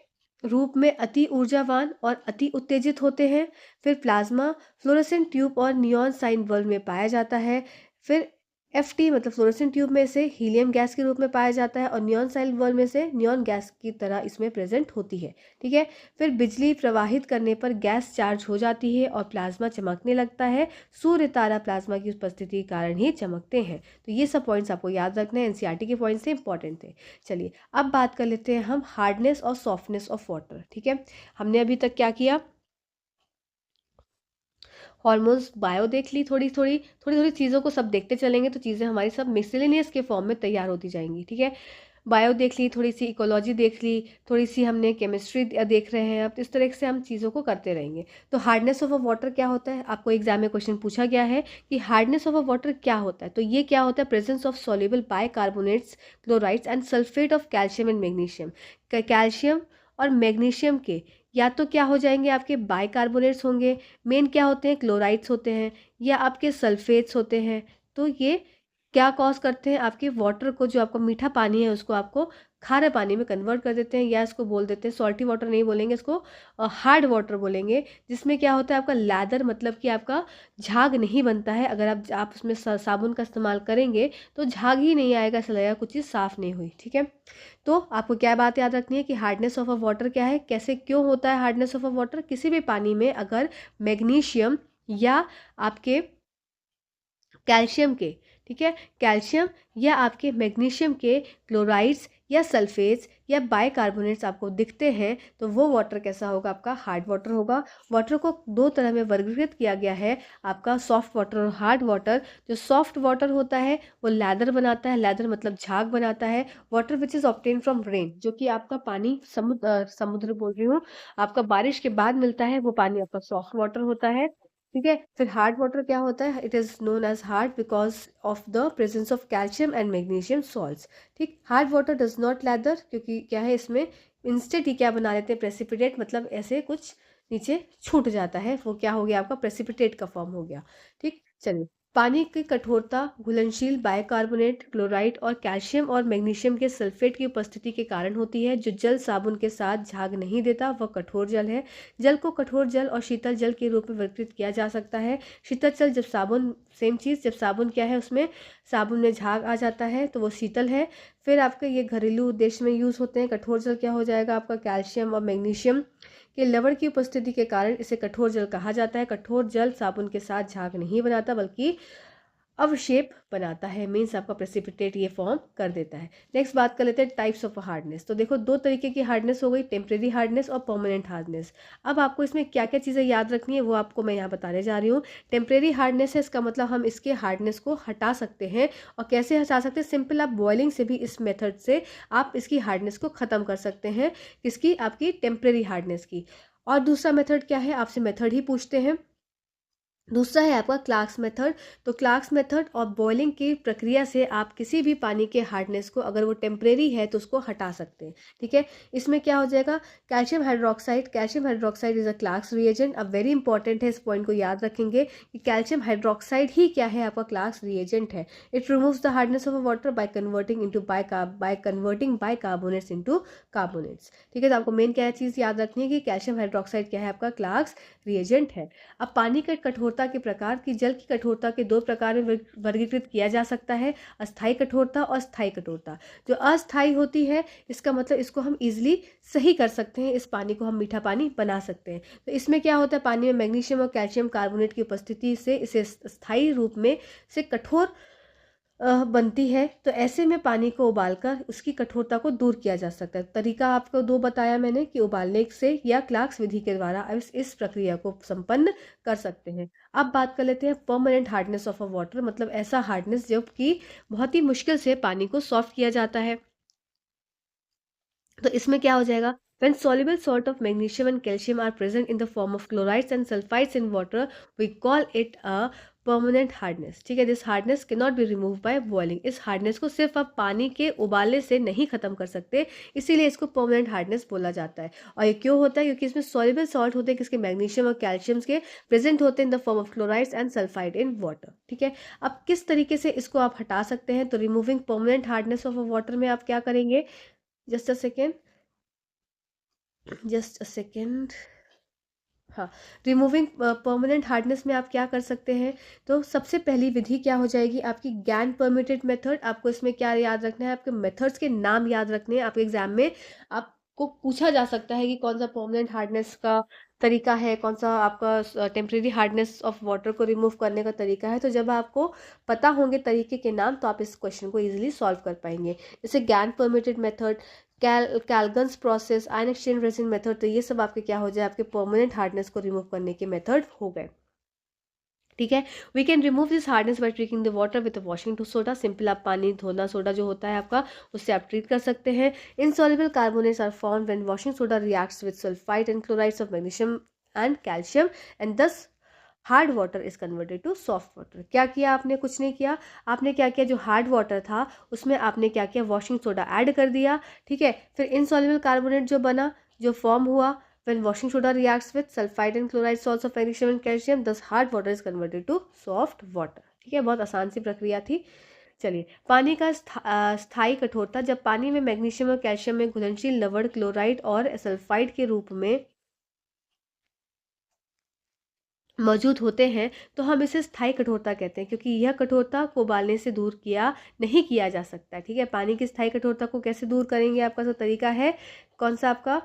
रूप में अति ऊर्जावान और अति उत्तेजित होते हैं। फिर प्लाज्मा फ्लोरेसेंट ट्यूब और नियॉन साइन बल्ब में पाया जाता है। फिर एफटी मतलब फ्लोरेसेंट ट्यूब में से हीलियम गैस के रूप में पाया जाता है और नियॉन साइन बल्ब में से नियॉन गैस की तरह इसमें प्रेजेंट होती है। ठीक है, फिर बिजली प्रवाहित करने पर गैस चार्ज हो जाती है और प्लाज्मा चमकने लगता है। सूर्य तारा प्लाज्मा की उपस्थिति के कारण ही चमकते हैं। तो ये सब पॉइंट्स आपको याद रखना है, एनसीईआरटी के पॉइंट्स से इंपॉर्टेंट थे। चलिए अब बात कर लेते हैं हम हार्डनेस और सॉफ्टनेस ऑफ वाटर। ठीक है, हमने अभी तक क्या किया, हॉर्मोन्स बायो देख ली, थोड़ी थोड़ी चीज़ों को सब देखते चलेंगे तो चीज़ें हमारी सब मिसलेनियस के फॉर्म में तैयार होती जाएंगी। ठीक है, बायो देख ली, थोड़ी सी इकोलॉजी देख ली, थोड़ी सी हमने केमिस्ट्री देख रहे हैं, अब इस तरह से हम चीज़ों को करते रहेंगे। तो हार्डनेस ऑफ अ वाटर क्या होता है, आपको एग्जाम में क्वेश्चन पूछा गया है कि हार्डनेस ऑफ अ वाटर क्या होता है। तो ये क्या होता है, presence of soluble bicarbonates, chlorides and sulphate of calcium and magnesium. Calcium और मैग्नीशियम के या तो क्या हो जाएंगे, आपके बाइकार्बोनेट्स होंगे, मेन क्या होते हैं, क्लोराइड्स होते हैं, या आपके सल्फेट्स होते हैं। तो ये क्या कॉज करते हैं, आपके वाटर को, जो आपका मीठा पानी है उसको आपको खारे पानी में कन्वर्ट कर देते हैं, या इसको बोल देते हैं सॉल्टी वाटर नहीं बोलेंगे, इसको हार्ड वाटर बोलेंगे, जिसमें क्या होता है, आपका लैदर मतलब कि आपका झाग नहीं बनता है। अगर आप उसमें साबुन का इस्तेमाल करेंगे तो झाग ही नहीं आएगा, ऐसा लगेगा कुछ चीज़ साफ़ नहीं हुई। ठीक है, तो आपको क्या बात याद रखनी है कि हार्डनेस ऑफ अ वाटर क्या है, कैसे क्यों होता है हार्डनेस ऑफ अ वाटर। किसी भी पानी में अगर मैग्नीशियम या आपके कैल्शियम के, ठीक है, कैल्शियम या आपके मैग्नीशियम के क्लोराइड्स या सल्फेट्स या बाइकार्बोनेट्स आपको दिखते हैं, तो वो वाटर कैसा होगा, आपका हार्ड वाटर होगा। वाटर को दो तरह में वर्गीकृत किया गया है, आपका सॉफ्ट वाटर और हार्ड वाटर। जो सॉफ्ट वाटर होता है वो लैदर बनाता है, लैदर मतलब झाग बनाता है। Water which is obtain from rain, जो कि आपका पानी समुद्र बोल रही हूँ, आपका बारिश के बाद मिलता है, वो पानी आपका सॉफ्ट वाटर होता है। ठीक है, फिर हार्ड वाटर क्या होता है, it is known as hard because of the presence of calcium and magnesium salts. ठीक, hard water does not lather, क्योंकि क्या है इसमें इंस्टेंट ही क्या बना लेते हैं, प्रेसिपिटेट, मतलब ऐसे कुछ नीचे छूट जाता है, वो क्या हो गया, आपका प्रेसिपिटेट का फॉर्म हो गया। ठीक, चलिए पानी की कठोरता घुलनशील बाइकार्बोनेट, क्लोराइड और कैल्शियम और मैग्नीशियम के सल्फेट की उपस्थिति के कारण होती है। जो जल साबुन के साथ झाग नहीं देता वह कठोर जल है। जल को कठोर जल और शीतल जल के रूप में वर्गीकृत किया जा सकता है। शीतल जल जब साबुन सेम चीज़, जब साबुन क्या है उसमें साबुन में झाग आ जाता है तो वो शीतल है। फिर आपके ये घरेलू उद्देश्य में यूज़ होते हैं। कठोर जल क्या हो जाएगा आपका, कैल्शियम और मैग्नीशियम के लवण की उपस्थिति के कारण इसे कठोर जल कहा जाता है। कठोर जल साबुन के साथ झाग नहीं बनाता बल्कि अवशेप बनाता है, मीन्स आपका प्रेसिपिटेट ये फॉर्म कर देता है। नेक्स्ट बात कर लेते हैं टाइप्स ऑफ हार्डनेस। तो देखो दो तरीके की हार्डनेस हो गई, टेम्परेरी हार्डनेस और परमानेंट हार्डनेस। अब आपको इसमें क्या क्या चीज़ें याद रखनी है वो आपको मैं यहाँ बताने जा रही हूँ। टेम्परेरी हार्डनेस है, इसका मतलब हम इसके हार्डनेस को हटा सकते हैं। और कैसे हटा सकते हैं, सिंपल आप बॉइलिंग से भी इस मेथड से आप इसकी हार्डनेस को ख़त्म कर सकते हैं। किसकी, आपकी टेम्परेरी हार्डनेस की। और दूसरा मेथड क्या है, आपसे मेथड ही पूछते हैं। दूसरा है आपका क्लार्क्स मेथड। तो क्लार्क्स मेथड और बॉइलिंग की प्रक्रिया से आप किसी भी पानी के हार्डनेस को, अगर वो टेम्परेरी है तो उसको हटा सकते हैं। ठीक है, इसमें क्या हो जाएगा, calcium hydroxide. Calcium hydroxide is a Clarks reagent. अब वेरी इंपॉर्टेंट है, इस पॉइंट को याद रखेंगे कि कैल्शियम हाइड्रोक्साइड ही क्या है, आपका क्लार्क्स रिएजेंट है। It removes the hardness of water by converting bicarbonates into carbonates. ठीक है, तो आपको मेन क्या चीज़ याद रखनी है कि कैल्शियम हाइड्रोक्साइड क्या है, आपका क्लार्क्स रिएजेंट है। अब पानी के कठोरता के प्रकार की, जल की कठोरता के दो प्रकार में वर्गीकृत किया जा सकता है, अस्थायी कठोरता और स्थायी कठोरता। जो अस्थायी होती है इसका मतलब इसको हम इजीली सही कर सकते हैं, इस पानी को हम मीठा पानी बना सकते हैं। तो इसमें क्या होता है, पानी में मैग्नीशियम और कैल्शियम कार्बोनेट की उपस्थिति से इसे स्थायी रूप में से कठोर बनती है। तो ऐसे में पानी को उबालकर उसकी कठोरता को दूर किया जा सकता है। तरीका आपको दो बताया मैंने कि उबालने से या क्लार्क्स विधि के द्वारा इस प्रक्रिया को संपन्न कर सकते हैं। अब बात कर लेते हैं permanent hardness of a water, मतलब ऐसा हार्डनेस जब कि बहुत ही मुश्किल से पानी को सॉफ्ट किया जाता है। तो इसमें क्या हो जाएगा, when soluble salt of magnesium and calcium are present in the form of chlorides and sulfides in water, we call it a permanent hardness। ठीक है, this hardness cannot be removed by boiling। इस hardness को सिर्फ आप पानी के उबाले से नहीं खत्म कर सकते, इसीलिए इसको परमानेंट हार्डनेस बोला जाता है। और ये क्यों होता है, क्योंकि इसमें soluble salt होते हैं किसके, मैग्नीशियम और कैल्शियम के, प्रेजेंट होते हैं इन the form of chlorides and sulphide in water. ठीक है, अब किस तरीके से इसको आप हटा सकते हैं, तो removing permanent hardness of a water में आप क्या करेंगे, just a second, just a second. हाँ, रिमूविंग परमानेंट हार्डनेस में आप क्या कर सकते हैं, तो सबसे पहली विधि क्या हो जाएगी आपकी, गैन परमिटेड मेथड। आपको इसमें क्या याद रखना है, आपके मेथड्स के नाम याद रखने हैं। आपके एग्जाम में आपको पूछा जा सकता है कि कौन सा परमानेंट हार्डनेस का तरीका है, कौन सा आपका टेम्परेरी हार्डनेस ऑफ वाटर को रिमूव करने का तरीका है। तो जब आपको पता होंगे तरीके के नाम तो आप इस क्वेश्चन को इजीली सॉल्व कर पाएंगे। जैसे Gan permutit method, Calgon's process, ion exchange resin method, तो ये सब आपके क्या हो जाए, आपके परमानेंट हार्डनेस को रिमूव करने के मेथड हो गए। ठीक है, we can remove this hardness by treating the water with washing to soda. Simple आप पानी धोना सोडा जो होता है आपका, उससे आप ट्रीट कर सकते हैं। Insoluble carbonates are formed when washing soda reacts with sulphide and chlorides of magnesium and calcium and thus hard water is converted to soft water. क्या किया आपने, कुछ नहीं किया। आपने क्या किया, जो हार्ड वाटर था उसमें आपने क्या किया, वॉशिंग सोडा ऐड कर दिया। ठीक है, फिर इनसॉल्युबल कार्बोनेट जो बना, जो फॉर्म हुआ, when washing soda reacts with sulfide and chloride salts of magnesium and calcium, thus hard water is converted to soft water। ठीक है, बहुत आसान सी प्रक्रिया थी। चलिए, पानी का स्थायी कठोरता, जब पानी में मैग्नीशियम और कैल्शियम में घुलनशील लवण क्लोराइड और सल्फाइड के रूप में मौजूद होते हैं तो हम इसे स्थायी कठोरता कहते हैं, क्योंकि यह कठोरता को उबालने से दूर नहीं किया जा सकता है। ठीक है, पानी की स्थायी कठोरता को कैसे दूर करेंगे, आपका जो तरीका है कौन सा आपका,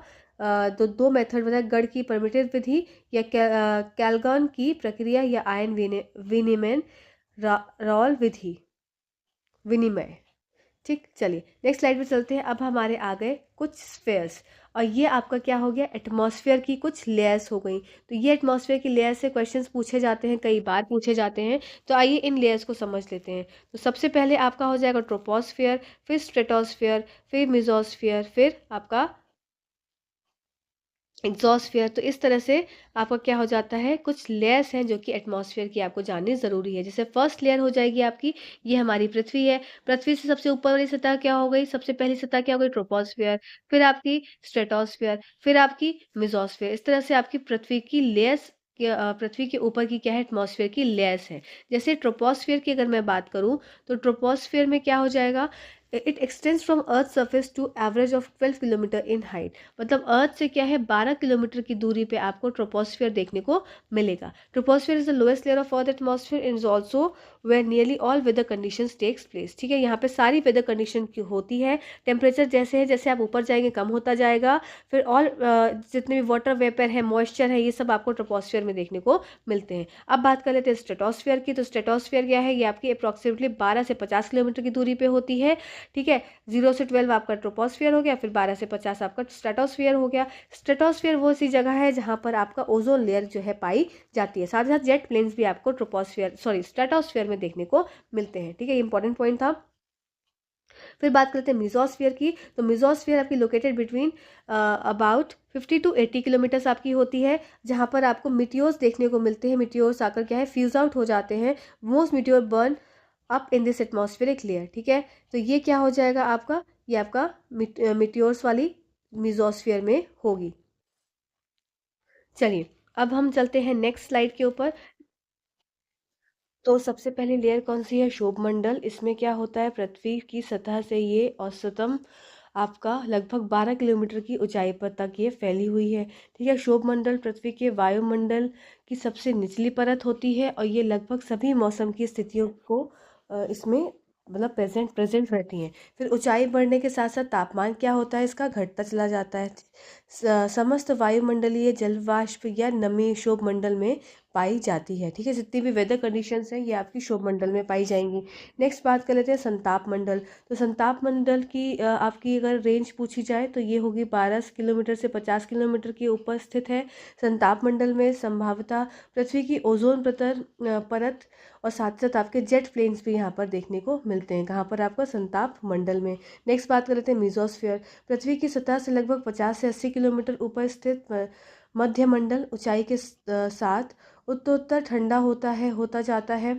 तो दो मेथड बताया, गढ़ की परमिटेड विधि या कैलगन की प्रक्रिया या आयन विनिमय रॉल विधि, विनिमय। ठीक, चलिए नेक्स्ट स्लाइड पे चलते हैं। अब हमारे आ गए कुछ स्फेयर्स, और ये आपका क्या हो गया, एटमॉस्फेयर की कुछ लेयर्स हो गई। तो ये एटमॉस्फेयर की लेयर से क्वेश्चंस पूछे जाते हैं, कई बार पूछे जाते हैं। तो आइए इन लेयर्स को समझ लेते हैं। तो सबसे पहले आपका हो जाएगा ट्रोपोस्फेयर, फिर स्ट्रेटोस्फेयर, फिर मिजोस्फेयर, फिर आपका एग्जॉस्फेयर। तो इस तरह से आपका क्या हो जाता है, कुछ लेयर्स हैं जो कि एटमॉस्फेयर की आपको जाननी ज़रूरी है। जैसे फर्स्ट लेयर हो जाएगी आपकी, ये हमारी पृथ्वी है। पृथ्वी से सबसे ऊपर वाली सतह क्या हो गई, सबसे पहली सतह क्या हो गई, ट्रोपोस्फेयर, फिर आपकी स्ट्रेटोस्फेयर, फिर आपकी मिजोस्फेयर। इस तरह से आपकी पृथ्वी की लेयर्स पृथ्वी के ऊपर की क्या है, एटमॉस्फेयर की लेयर्स है। जैसे ट्रोपोस्फेयर की अगर मैं बात करूँ, तो ट्रोपोस्फेयर में क्या हो जाएगा, it extends from earth surface to average of 12 kilometre in height. मतलब अर्थ से क्या है 12 किलोमीटर की दूरी पे आपको ट्रोपोस्फेयर देखने को मिलेगा। Troposphere is the lowest layer of earth atmosphere and is also where nearly all weather conditions takes place. ठीक है, यहाँ पे सारी वेदर कंडीशन की होती है। टेम्परेचर जैसे है, जैसे आप ऊपर जाएंगे कम होता जाएगा। फिर और जितने भी वाटर वेपर है, मॉइस्चर है, ये सब आपको ट्रोपोस्फेयर में देखने को मिलते हैं। अब बात कर लेते हैं स्ट्रेटोस्फेयर की। तो स्ट्रेटोस्फेयर क्या है, ये आपकी अप्रॉक्सीमेटली 12 से 50 किलोमीटर की दूरी पे होती है। ठीक है, 0 से 12 आपका ट्रोपोस्फियर हो गया, फिर 12 से 50 आपका स्ट्रेटोस्फियर हो गया। स्ट्रेटोस्फियर वो सी जगह है जहाँ पर आपका ओजोन लेयर जो है पाई जाती है। साथ ही साथ जेट प्लेन्स भी आपको ट्रोपोस्फियर सॉरी स्ट्रेटोस्फियर में देखने को मिलते हैं। ठीक है, ये इंपॉर्टेंट पॉइंट था। फिर बात करते हैं मिजोस्फियर की। तो मिजोस्फियर आपकी located between about 50 to 80 kilometres आपकी होती है, जहाँ पर आपको मिटियोर्स देखने को मिलते हैं। मिटियोर्स आकर क्या है, फ्यूज आउट हो जाते हैं। Most Meteor burn up in this atmospheric layer. ठीक है, तो ये क्या हो जाएगा आपका, ये आपका मिटियोर्स वाली मिजोस्फियर में होगी। चलिए, अब हम चलते हैं नेक्स्ट स्लाइड के ऊपर। तो सबसे पहली लेयर कौन सी है, शोभ मंडल। इसमें क्या होता है, पृथ्वी की सतह से ये औसतम आपका लगभग 12 किलोमीटर की ऊंचाई पर तक ये फैली हुई है। ठीक है, शोभ मंडल पृथ्वी के वायुमंडल की सबसे निचली परत होती है और ये लगभग सभी मौसम की स्थितियों को इसमें मतलब प्रेजेंट प्रेजेंट रहती हैं। फिर ऊंचाई बढ़ने के साथ साथ तापमान क्या होता है, इसका घटता चला जाता है। समस्त वायुमंडलीय जलवाष्प या नमी शोभ मंडल में पाई जाती है। ठीक है, जितनी भी वेदर कंडीशंस हैं ये आपकी शोभ मंडल में पाई जाएंगी। नेक्स्ट बात कर लेते हैं संताप मंडल। तो संताप मंडल की आपकी अगर रेंज पूछी जाए तो ये होगी 12 किलोमीटर से 50 किलोमीटर के ऊपर स्थित है। संताप मंडल में संभवतः पृथ्वी की ओजोन परत और साथ साथ आपके जेट प्लेन्स भी यहाँ पर देखने को मिलते हैं। कहाँ पर आपका संताप मंडल में। नेक्स्ट बात कर लेते हैं मीजोस्फीयर। पृथ्वी की सतह से लगभग 50 से 80 किलोमीटर ऊपर स्थित मध्य मंडल ऊंचाई के साथ उत्तरोत्तर ठंडा होता जाता है।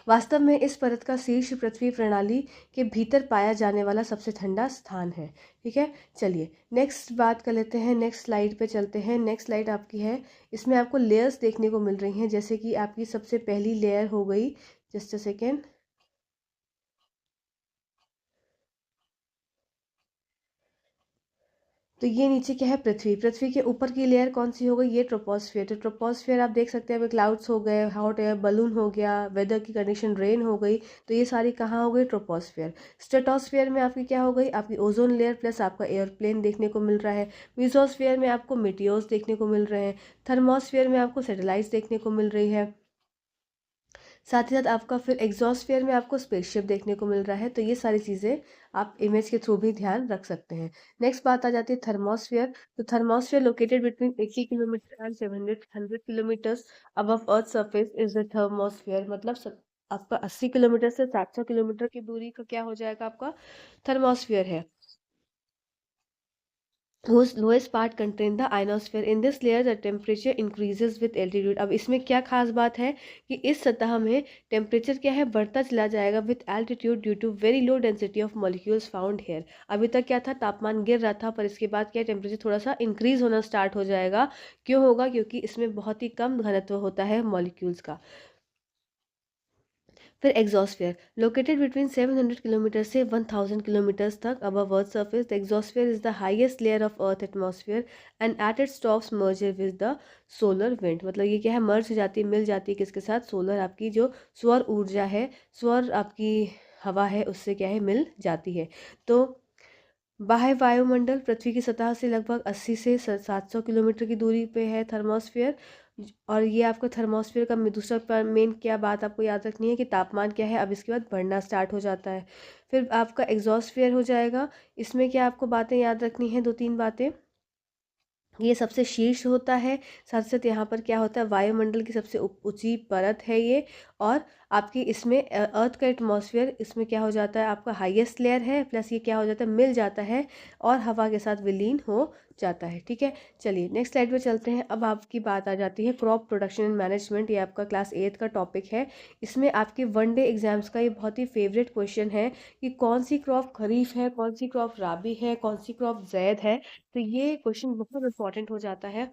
वास्तव में इस परत का शीर्ष पृथ्वी प्रणाली के भीतर पाया जाने वाला सबसे ठंडा स्थान है। ठीक है, चलिए नेक्स्ट बात कर लेते हैं, नेक्स्ट स्लाइड पे चलते हैं। नेक्स्ट स्लाइड आपकी है, इसमें आपको लेयर्स देखने को मिल रही हैं। जैसे कि आपकी सबसे पहली लेयर हो गई, जस्ट अ सेकेंड। तो ये नीचे क्या है, पृथ्वी। पृथ्वी के ऊपर की लेयर कौन सी हो गई, ये ट्रोपोस्फियर। तो ट्रोपोस्फियर आप देख सकते हैं, अभी क्लाउड्स हो गए, हॉट एयर बलून हो गया, वेदर की कंडीशन रेन हो गई। तो ये सारी कहाँ हो गई, ट्रोपोस्फियर। स्ट्रेटोस्फियर में आपकी क्या हो गई, आपकी ओजोन लेयर प्लस आपका एयरप्लेन देखने को मिल रहा है। मीजोस्फियर में आपको मिटियोर्स देखने को मिल रहे हैं। थर्मोस्फियर में आपको सैटेलाइट्स देखने को मिल रही है। साथ ही साथ आपका फिर एग्जॉस्फेयर में आपको स्पेसशिप देखने को मिल रहा है। तो ये सारी चीज़ें आप इमेज के थ्रू भी ध्यान रख सकते हैं। नेक्स्ट बात आ जाती है थर्मोस्फेयर। तो thermosphere located between 80 kilometre and 700 kilometres above earth surface is the thermosphere. मतलब आपका 80 किलोमीटर से 700 किलोमीटर की दूरी का क्या हो जाएगा, आपका थर्मोस्फेयर है। whose lowest part contain the ionosphere. In this layer the temperature increases with altitude. अब इसमें क्या खास बात है कि इस सतह में टेम्परेचर क्या है, बढ़ता चला जाएगा with altitude due to very low density of molecules found here. अभी तक क्या था, तापमान गिर रहा था, पर इसके बाद क्या टेम्परेचर थोड़ा सा इंक्रीज होना स्टार्ट हो जाएगा। क्यों होगा, क्योंकि इसमें बहुत ही कम घनत्व होता है मॉलिक्यूल्स का। फिर एग्जॉस्फेयर लोकेटेड बिटवीन 700 किलोमीटर से 1000 किलोमीटर्स तक above earth surface. The exosphere is the highest layer of earth atmosphere and at it stops merger with the solar wind. मतलब ये क्या है, मर्ज हो जाती है, मिल जाती है किसके साथ, सोलर आपकी जो सौर ऊर्जा है, सौर आपकी हवा है, उससे क्या है, मिल जाती है। तो बाह्य वायुमंडल पृथ्वी की सतह से लगभग 80 से 700 किलोमीटर की दूरी पे है थर्मोस्फियर। और ये आपका थर्मोस्फियर का दूसरा मेन क्या बात आपको याद रखनी है कि तापमान क्या है, अब इसके बाद बढ़ना स्टार्ट हो जाता है। फिर आपका एग्जॉस्फियर हो जाएगा। इसमें क्या आपको बातें याद रखनी है, दो तीन बातें। ये सबसे शीर्ष होता है। साथ साथ यहाँ पर क्या होता है, वायुमंडल की सबसे ऊंची परत है ये। और आपकी इसमें अर्थ का एटमॉस्फेयर इसमें क्या हो जाता है, आपका हाईएस्ट लेयर है, प्लस ये क्या हो जाता है, मिल जाता है और हवा के साथ विलीन हो जाता है। ठीक है, चलिए नेक्स्ट स्लाइड पे चलते हैं। अब आपकी बात आ जाती है क्रॉप प्रोडक्शन एंड मैनेजमेंट। ये आपका क्लास 8 का टॉपिक है। इसमें आपके वनडे एग्जाम्स का ये बहुत ही फेवरेट क्वेश्चन है कि कौन सी क्रॉप खरीफ है, कौन सी क्रॉप राबी है, कौन सी क्रॉप जैद है। तो ये क्वेश्चन बहुत इंपॉर्टेंट हो जाता है।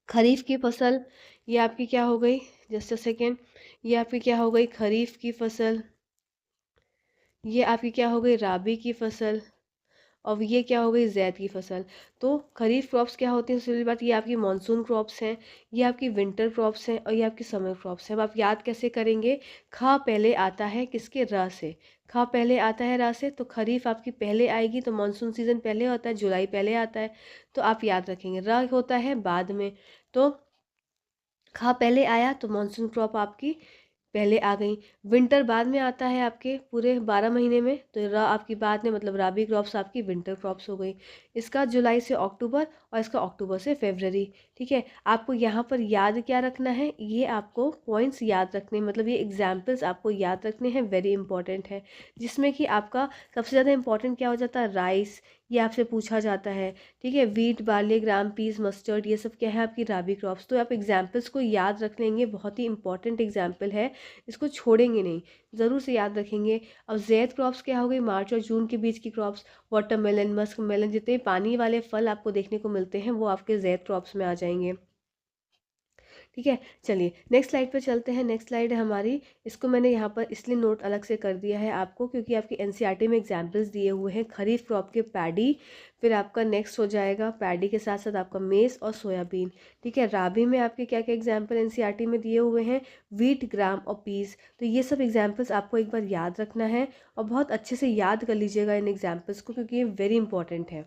खरीफ की फसल ये आपकी क्या हो गई, जस्ट अ सेकेंड, ये आपकी क्या हो गई खरीफ की फसल, ये आपकी क्या हो गई राबी की फसल, और ये क्या हो गई ज़ैद की फसल। तो खरीफ क्रॉप्स क्या होती हैं, सबसे पहली बात ये आपकी मानसून क्रॉप्स हैं, ये आपकी विंटर क्रॉप्स हैं, और ये आपकी समर क्रॉप्स हैं। अब आप याद कैसे करेंगे, खा पहले आता है किसके, र से, खा पहले आता है रा से, तो खरीफ आपकी पहले आएगी, तो मानसून सीजन पहले होता है, जुलाई पहले आता है, तो आप याद रखेंगे। र होता है बाद में, तो खा पहले आया तो मानसून क्रॉप आपकी पहले आ गई। विंटर बाद में आता है आपके पूरे 12 महीने में, तो आपकी बाद में मतलब राबी क्रॉप्स आपकी विंटर क्रॉप्स हो गई। इसका जुलाई से अक्टूबर और इसका अक्टूबर से फरवरी। ठीक है, आपको यहाँ पर याद क्या रखना है, ये आपको पॉइंट्स याद रखने, मतलब ये एग्जाम्पल्स आपको याद रखने हैं, वेरी इंपॉर्टेंट है। जिसमें कि आपका सबसे ज़्यादा इंपॉर्टेंट क्या हो जाता है, राइस, ये आपसे पूछा जाता है। ठीक है, वीट, बार्ली, ग्राम, पीस, मस्टर्ड, ये सब क्या है आपकी राबी क्रॉप्स। तो आप एग्जाम्पल्स को याद रख लेंगे, बहुत ही इंपॉर्टेंट एग्जाम्पल है, इसको छोड़ेंगे नहीं, ज़रूर से याद रखेंगे। अब ज़ैद क्रॉप्स क्या हो गई, मार्च और जून के बीच की क्रॉप्स, वाटरमेलन, मस्क मेलन, जितने पानी वाले फल आपको देखने को मिलते हैं वो आपके ज़ैद क्रॉप्स में आ जाएंगे। ठीक है, चलिए नेक्स्ट स्लाइड पे चलते हैं। नेक्स्ट स्लाइड है हमारी, इसको मैंने यहाँ पर इसलिए नोट अलग से कर दिया है आपको, क्योंकि आपकी एनसीईआरटी में एग्जाम्पल्स दिए हुए हैं खरीफ क्रॉप के, पैडी, फिर आपका नेक्स्ट हो जाएगा पैडी के साथ साथ आपका मेस और सोयाबीन। ठीक है, राबी में आपके क्या क्या एग्जाम्पल एनसीईआरटी में दिए हुए हैं, वीट, ग्राम और पीस। तो ये सब एग्जाम्पल्स आपको एक बार याद रखना है, और बहुत अच्छे से याद कर लीजिएगा इन एग्जाम्पल्स को, क्योंकि ये वेरी इंपॉर्टेंट है।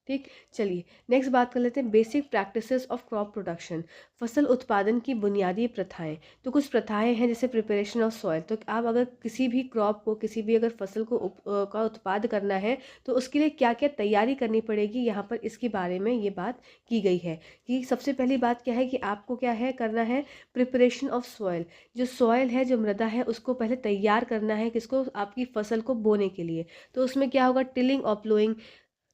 ठीक, चलिए नेक्स्ट बात कर लेते हैं, basic practices of crop production, फसल उत्पादन की बुनियादी प्रथाएं। तो कुछ प्रथाएं हैं, जैसे प्रिपरेशन ऑफ सॉइल। तो आप अगर किसी भी क्रॉप को, किसी भी अगर फसल को का उत्पाद करना है, तो उसके लिए क्या क्या तैयारी करनी पड़ेगी, यहाँ पर इसके बारे में ये बात की गई है। कि सबसे पहली बात क्या है कि आपको क्या है करना है, प्रिपरेशन ऑफ सॉइल। जो सॉइल है, जो मृदा है, उसको पहले तैयार करना है, किसको, आपकी फसल को बोने के लिए। तो उसमें क्या होगा, टिलिंग और प्लोइंग।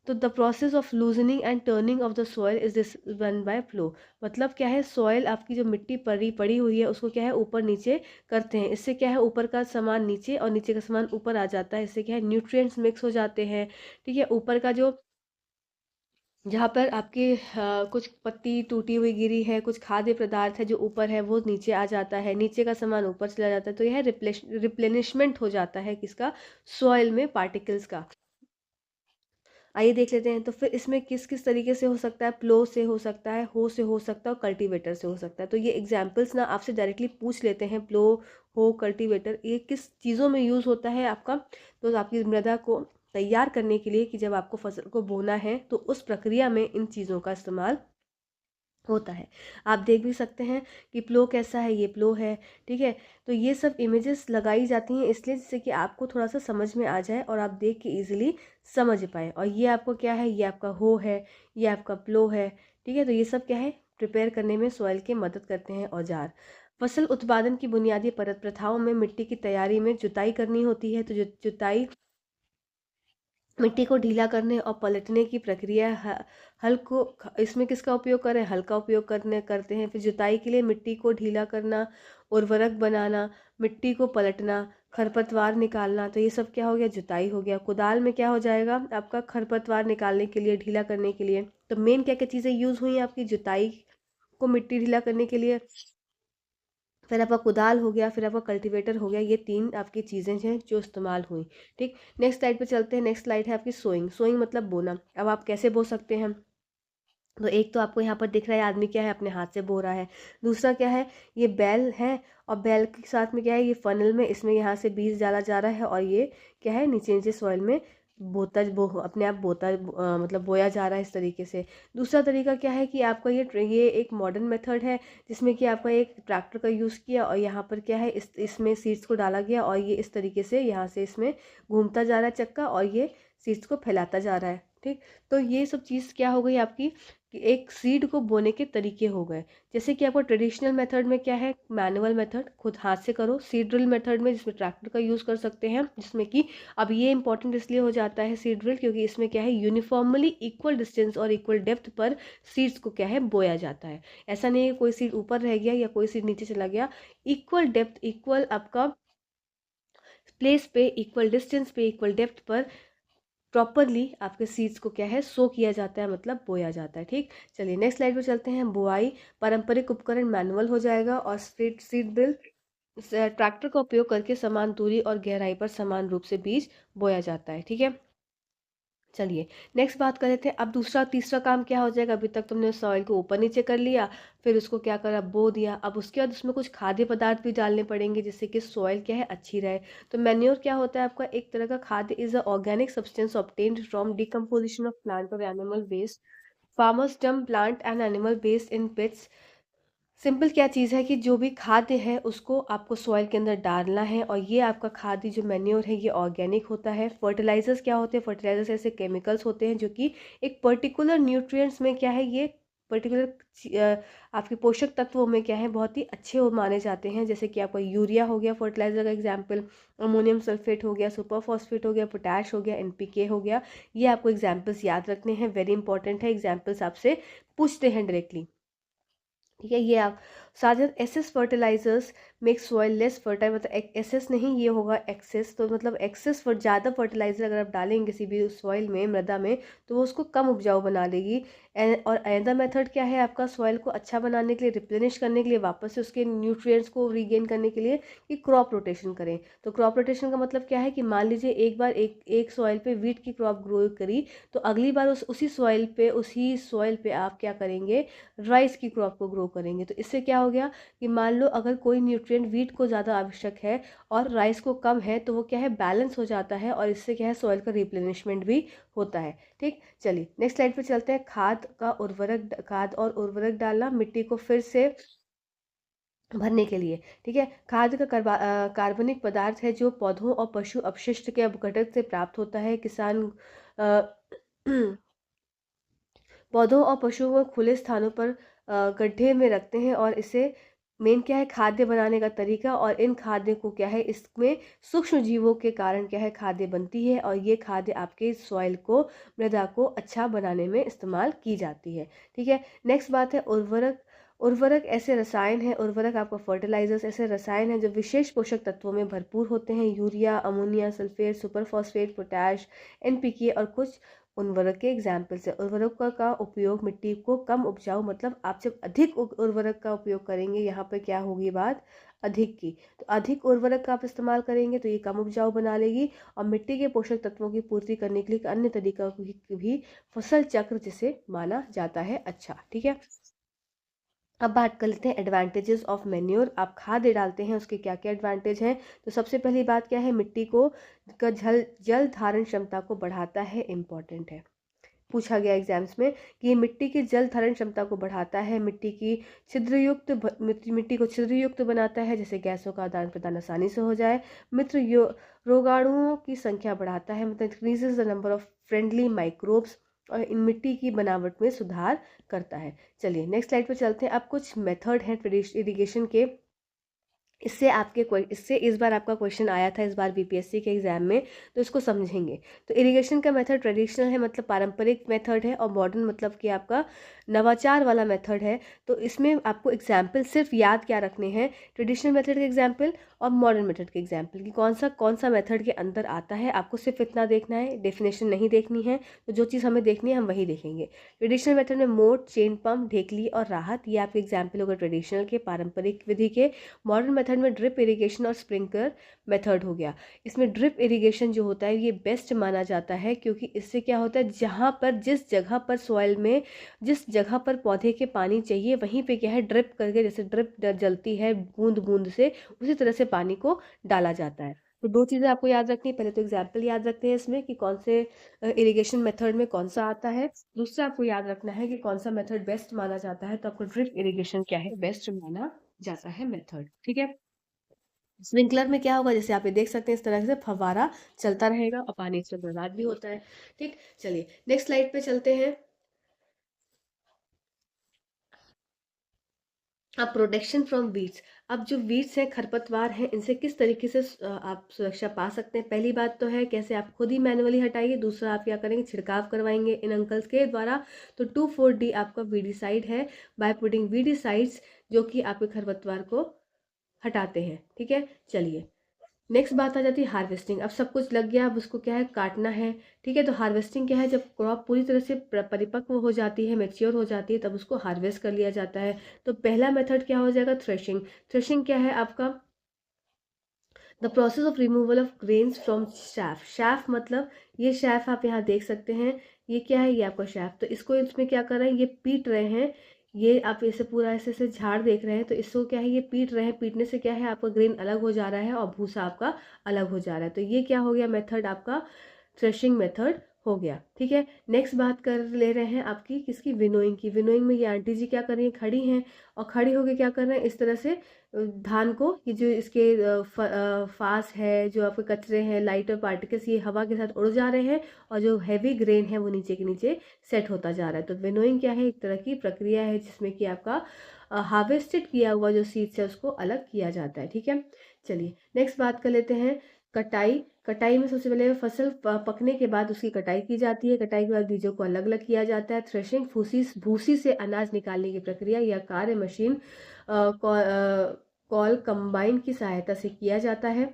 तो the process of loosening and turning of the soil is this one by flow. मतलब क्या है, सॉइल आपकी जो मिट्टी पड़ी पड़ी हुई है उसको क्या है ऊपर नीचे करते हैं, इससे क्या है ऊपर का सामान नीचे और नीचे का सामान ऊपर आ जाता है, इससे क्या है न्यूट्रिएंट्स मिक्स हो जाते हैं। ठीक है, ऊपर का जो, जहाँ पर आपकी कुछ पत्ती टूटी हुई गिरी है, कुछ खाद्य पदार्थ है जो ऊपर है वो नीचे आ जाता है, नीचे का सामान ऊपर चला जाता है, तो यह रिप्लेनिशमेंट हो जाता है किसका, सॉइल में पार्टिकल्स का। आइए देख लेते हैं, तो फिर इसमें किस किस तरीके से हो सकता है, प्लो से हो सकता है, हो से हो सकता है, और कल्टीवेटर से हो सकता है। तो ये एग्जाम्पल्स ना आपसे डायरेक्टली पूछ लेते हैं, प्लो, हो, कल्टीवेटर, ये किस चीज़ों में यूज़ होता है आपका। तो आपकी मृदा को तैयार करने के लिए, कि जब आपको फसल को बोना है तो उस प्रक्रिया में इन चीज़ों का इस्तेमाल होता है। आप देख भी सकते हैं कि प्लो कैसा है, ये प्लो है। ठीक है, तो ये सब इमेजेस लगाई जाती हैं इसलिए, जिससे कि आपको थोड़ा सा समझ में आ जाए और आप देख के इजीली समझ पाए। और ये आपको क्या है, ये आपका हो है, ये आपका प्लो है। ठीक है, तो ये सब क्या है, प्रिपेयर करने में सॉइल के मदद करते हैं औजार। फसल उत्पादन की बुनियादी परत प्रथाओं में मिट्टी की तैयारी में जुताई करनी होती है। तो जुताई मिट्टी को ढीला करने और पलटने की प्रक्रिया हल को, इसमें किसका उपयोग करें, हल का उपयोग करते हैं। फिर जुताई के लिए मिट्टी को ढीला करना, उर्वरक बनाना, मिट्टी को पलटना, खरपतवार निकालना। तो ये सब क्या हो गया, जुताई हो गया। कुदाल में क्या हो जाएगा आपका, खरपतवार निकालने के लिए, ढीला करने के लिए। तो मेन क्या क्या चीज़ें यूज़ हुई हैं आपकी जुताई को मिट्टी ढीला करने के लिए, फिर आपका कुदाल हो गया, फिर आपका कल्टीवेटर हो गया। ये तीन आपकी चीज़ें हैं जो इस्तेमाल हुई। ठीक, नेक्स्ट स्लाइड पे चलते हैं। नेक्स्ट स्लाइड है आपकी सोइंग। सोइंग मतलब बोना। अब आप कैसे बो सकते हैं, तो एक तो आपको यहाँ पर दिख रहा है आदमी क्या है अपने हाथ से बो रहा है। दूसरा क्या है, ये बैल है, और बैल के साथ में क्या है, ये फनल में, इसमें यहाँ से बीज डाला जा रहा है, और ये क्या है नीचे नीचे सॉइल में अपने आप मतलब बोया जा रहा है इस तरीके से। दूसरा तरीका क्या है कि आपका ये एक मॉडर्न मेथड है, जिसमें कि आपका एक ट्रैक्टर का यूज़ किया, और यहाँ पर क्या है, इसमें सीड्स को डाला गया, और ये इस तरीके से यहाँ से इसमें घूमता जा रहा है चक्का, और ये सीड्स को फैलाता जा रहा है। ठीक, तो ये सब चीज़ क्या हो गई आपकी, कि एक सीड को बोने के तरीके हो गए। जैसे कि आपको ट्रेडिशनल मेथड में क्या है, मैनुअल मेथड, खुद हाथ से करो। सीड ड्रिल मेथड में, जिसमें ट्रैक्टर का यूज़ कर सकते हैं, जिसमें कि अब ये इंपॉर्टेंट इसलिए हो जाता है सीड ड्रिल, क्योंकि इसमें क्या है, यूनिफॉर्मली इक्वल डिस्टेंस और इक्वल डेप्थ पर सीड्स को क्या है बोया जाता है। ऐसा नहीं है कोई सीड ऊपर रह गया या कोई सीड नीचे चला गया, इक्वल डेप्थ, इक्वल आपका प्लेस पे, इक्वल डिस्टेंस पे, इक्वल डेप्थ पर प्रॉपरली आपके सीड्स को क्या है सो किया जाता है, मतलब बोया जाता है। ठीक, चलिए नेक्स्ट स्लाइड पे चलते हैं। बुआई पारंपरिक उपकरण मैनुअल हो जाएगा और सीड ड्रिल ट्रैक्टर का उपयोग करके समान दूरी और गहराई पर समान रूप से बीज बोया जाता है। ठीक है, चलिए नेक्स्ट बात कर लेते हैं। अब दूसरा तीसरा काम क्या हो जाएगा। अभी तक तुमने सॉइल को ऊपर नीचे कर लिया, फिर उसको क्या करा, बो दिया। अब उसके बाद उसमें कुछ खाद्य पदार्थ भी डालने पड़ेंगे जिससे कि सॉइल क्या है अच्छी रहे। तो मैन्योर क्या होता है आपका, एक तरह का खाद्य is a organic substance obtained from decomposition of plant और animal waste. Farmers dump plant and animal waste in pits. Simple क्या चीज़ है कि जो भी खाद्य है उसको आपको सॉइल के अंदर डालना है, और ये आपका खाद्य जो मैन्योर है ये ऑर्गेनिक होता है। फर्टिलाइजर्स क्या होते हैं, फर्टिलाइजर्स ऐसे केमिकल्स होते हैं जो कि एक पर्टिकुलर न्यूट्रिएंट्स में क्या है, ये पर्टिकुलर आपके पोषक तत्वों में क्या है बहुत ही अच्छे वो माने जाते हैं। जैसे कि आपका यूरिया हो गया फर्टिलाइजर का एग्जाम्पल, अमोनियम सल्फेट हो गया, सुपर फॉस्फेट हो गया, पोटैश हो गया, एनपीके हो गया। ये आपको एग्जाम्पल्स याद रखने हैं, वेरी इंपॉर्टेंट है, एग्जाम्पल्स आपसे पूछते हैं डायरेक्टली। ठीक है, ये आप साजन excess fertilizers make soil less fertile, मतलब एसेस नहीं, ये होगा एक्सेस। तो मतलब एक्सेस फॉर ज़्यादा फर्टिलाइजर अगर आप डालेंगे किसी भी सॉइल में, मृदा में, तो वो उसको कम उपजाऊ बना देगी। और अनदर मेथड क्या है आपका सॉइल को अच्छा बनाने के लिए, रिप्लेनिश करने के लिए, वापस से उसके न्यूट्रिएंट्स को रीगेन करने के लिए, कि क्रॉप रोटेशन करें। तो क्रॉप रोटेशन का मतलब क्या है कि मान लीजिए एक बार एक सॉइल पे वीट की क्रॉप ग्रो करी, तो अगली बार उसी सॉइल पे आप क्या करेंगे, राइस की क्रॉप को ग्रो करेंगे। तो इससे क्या हो गया कि मान लो अगर कोई न्यूट्रिएंट वीट को ज़्यादा आवश्यक है और राइस को कम है, तो वो क्या है बैलेंस हो जाता है, और इससे क्या है सॉइल का रिप्लेनिशमेंट भी होता है। ठीक, चलिए नेक्स्ट स्लाइड पे चलते हैं। खाद और उर्वरक डालना मिट्टी को फिर से भरने के लिए। ठीक है, खाद का कार्बनिक पदार्थ है जो पौधों और पशु अपशिष्ट के अपघटन से प्राप्त होता है। किसान अ, पौधों और पशुओं को खुले स्थानों पर गड्ढे में रखते हैं, और इसे मेन क्या है खाद्य बनाने का तरीका। और इन खाद्य को क्या है, इसमें सूक्ष्म जीवों के कारण क्या है खाद्य बनती है, और ये खाद्य आपके सॉइल को, मृदा को अच्छा बनाने में इस्तेमाल की जाती है। ठीक है, नेक्स्ट बात है उर्वरक। उर्वरक ऐसे रसायन है, उर्वरक आपका फर्टिलाइजर्स ऐसे रसायन है जो विशेष पोषक तत्वों में भरपूर होते हैं। Urea, ammonia sulphate, super phosphate, potash, NPK और कुछ उर्वरक के एग्जाम्पल्स है। उर्वरकों का उपयोग मिट्टी को कम उपजाऊ, मतलब आप जब अधिक उर्वरक का उपयोग करेंगे, यहाँ पर क्या होगी बात, अधिक की। तो अधिक उर्वरक का आप इस्तेमाल करेंगे तो ये कम उपजाऊ बना लेगी, और मिट्टी के पोषक तत्वों की पूर्ति करने के लिए एक अन्य तरीका भी फसल चक्र जिसे माना जाता है। अच्छा, ठीक है, अब बात कर लेते हैं एडवांटेजेस ऑफ मैन्योर। आप खाद डालते हैं उसके क्या क्या एडवांटेज हैं। तो सबसे पहली बात क्या है, मिट्टी को का जल धारण क्षमता को बढ़ाता है, इंपॉर्टेंट है, पूछा गया एग्जाम्स में कि ये मिट्टी की जल धारण क्षमता को बढ़ाता है। मिट्टी को छिद्रयुक्त बनाता है, जैसे गैसों का आदान प्रदान आसानी से हो जाए। रोगाणुओं की संख्या बढ़ाता है, मतलब increases the number of friendly microbes, और इन मिट्टी की बनावट में सुधार करता है। चलिए नेक्स्ट स्लाइड पर चलते हैं। अब कुछ मेथड हैं ट्रेडिशनल इरिगेशन के, इससे इस बार आपका क्वेश्चन आया था इस बार बीपीएससी के एग्जाम में, तो इसको समझेंगे। तो इरिगेशन का मेथड ट्रेडिशनल है, मतलब पारंपरिक मेथड है, और मॉडर्न मतलब कि आपका नवाचार वाला मेथड है। तो इसमें आपको एग्जाम्पल सिर्फ याद क्या रखने हैं, ट्रेडिशनल मेथड के एग्जाम्पल और मॉडर्न मेथड के एग्जाम्पल, कि कौन सा मेथड के अंदर आता है। आपको सिर्फ इतना देखना है, डेफिनेशन नहीं देखनी है। तो जो चीज़ हमें देखनी है हम वही देखेंगे। ट्रेडिशनल मेथड में मोट, चेन पंप, ढेकली और राहत, ये आपके एग्जाम्पल होगा ट्रेडिशनल के, पारंपरिक विधि के। मॉडर्न मेथड में ड्रिप इरिगेशन और स्प्रिंकलर मेथड हो गया। इसमें ड्रिप इरिगेशन जो होता है ये बेस्ट माना जाता है, क्योंकि इससे क्या होता है, जहाँ पर जिस जगह पर सॉइल में जिस जगह पर पौधे के पानी चाहिए वहीं पे क्या है ड्रिप करके, जैसे ड्रिप जलती है बूंद बूंद से, उसी तरह से पानी को डाला जाता है। तो दो चीज़ें आपको याद रखनी है, पहले तो एग्जाम्पल याद रखते हैं इसमें कि कौन से इरिगेशन मेथड में कौन सा आता है। दूसरा आपको याद रखना है कि कौन सा मेथड बेस्ट माना जाता है। तो आपको ड्रिप इरिगेशन क्या है, बेस्ट माना जाता है मेथड। ठीक है, स्प्रिंकलर में क्या होगा, जैसे आप ये देख सकते हैं इस तरह से फव्वारा चलता रहेगा और पानी इसमें बर्बाद भी होता है। ठीक, चलिए नेक्स्ट स्लाइड पे चलते हैं। अब प्रोटेक्शन फ्रॉम वीड्स। अब जो वीड्स हैं, खरपतवार हैं, इनसे किस तरीके से आप सुरक्षा पा सकते हैं। पहली बात तो है कैसे आप खुद ही मैनुअली हटाइए। दूसरा आप क्या करेंगे, छिड़काव करवाएंगे इन अंकल्स के द्वारा। तो 2,4-D आपका वीडीसाइड है, बाय पुटिंग वीडीसाइड्स, जो कि आपके खरपतवार को हटाते हैं। ठीक है, चलिए नेक्स्ट बात आ जाती है हार्वेस्टिंग। अब सब कुछ लग गया, अब उसको क्या है, काटना है। ठीक है, तो हार्वेस्टिंग क्या है, जब क्रॉप पूरी तरह से परिपक्व हो जाती है, मैच्योर हो जाती है, तब उसको हार्वेस्ट कर लिया जाता है। तो पहला मेथड क्या हो जाएगा, थ्रेशिंग। थ्रेशिंग क्या है आपका, the process of removal of grains from chef. Chef मतलब ये शैफ आप यहाँ देख सकते हैं, ये क्या है, ये आपका शैफ। तो इसको इसमें क्या कर रहे हैं, ये पीट रहे हैं। ये आप इसे पूरा ऐसे ऐसे झाड़ देख रहे हैं, तो इसको क्या है, ये पीट रहे हैं। पीटने से क्या है, आपका ग्रेन अलग हो जा रहा है और भूसा आपका अलग हो जा रहा है। तो ये क्या हो गया, मेथड आपका थ्रेशिंग मेथड हो गया। ठीक है, नेक्स्ट बात कर ले रहे हैं आपकी किसकी, विनोइंग की। विनोइंग में ये आंटी जी क्या कर रही हैं, खड़ी हैं और खड़ी होकर क्या कर रहे हैं, इस तरह से धान को, ये जो इसके फास है, जो आपके कचरे हैं, लाइटर पार्टिकल्स, ये हवा के साथ उड़ जा रहे हैं और जो हैवी ग्रेन है वो नीचे के नीचे सेट होता जा रहा है। तो विनोइंग क्या है, एक तरह की प्रक्रिया है जिसमें कि आपका हार्वेस्टेड किया हुआ जो सीड्स है उसको अलग किया जाता है। ठीक है, चलिए नेक्स्ट बात कर लेते हैं कटाई। कटाई में सबसे पहले फसल पकने के बाद उसकी कटाई की जाती है। कटाई के बाद बीजों को अलग अलग किया जाता है। थ्रेशिंग भूसी से अनाज निकालने की प्रक्रिया या कार्य मशीन कॉल कंबाइन की सहायता से किया जाता है।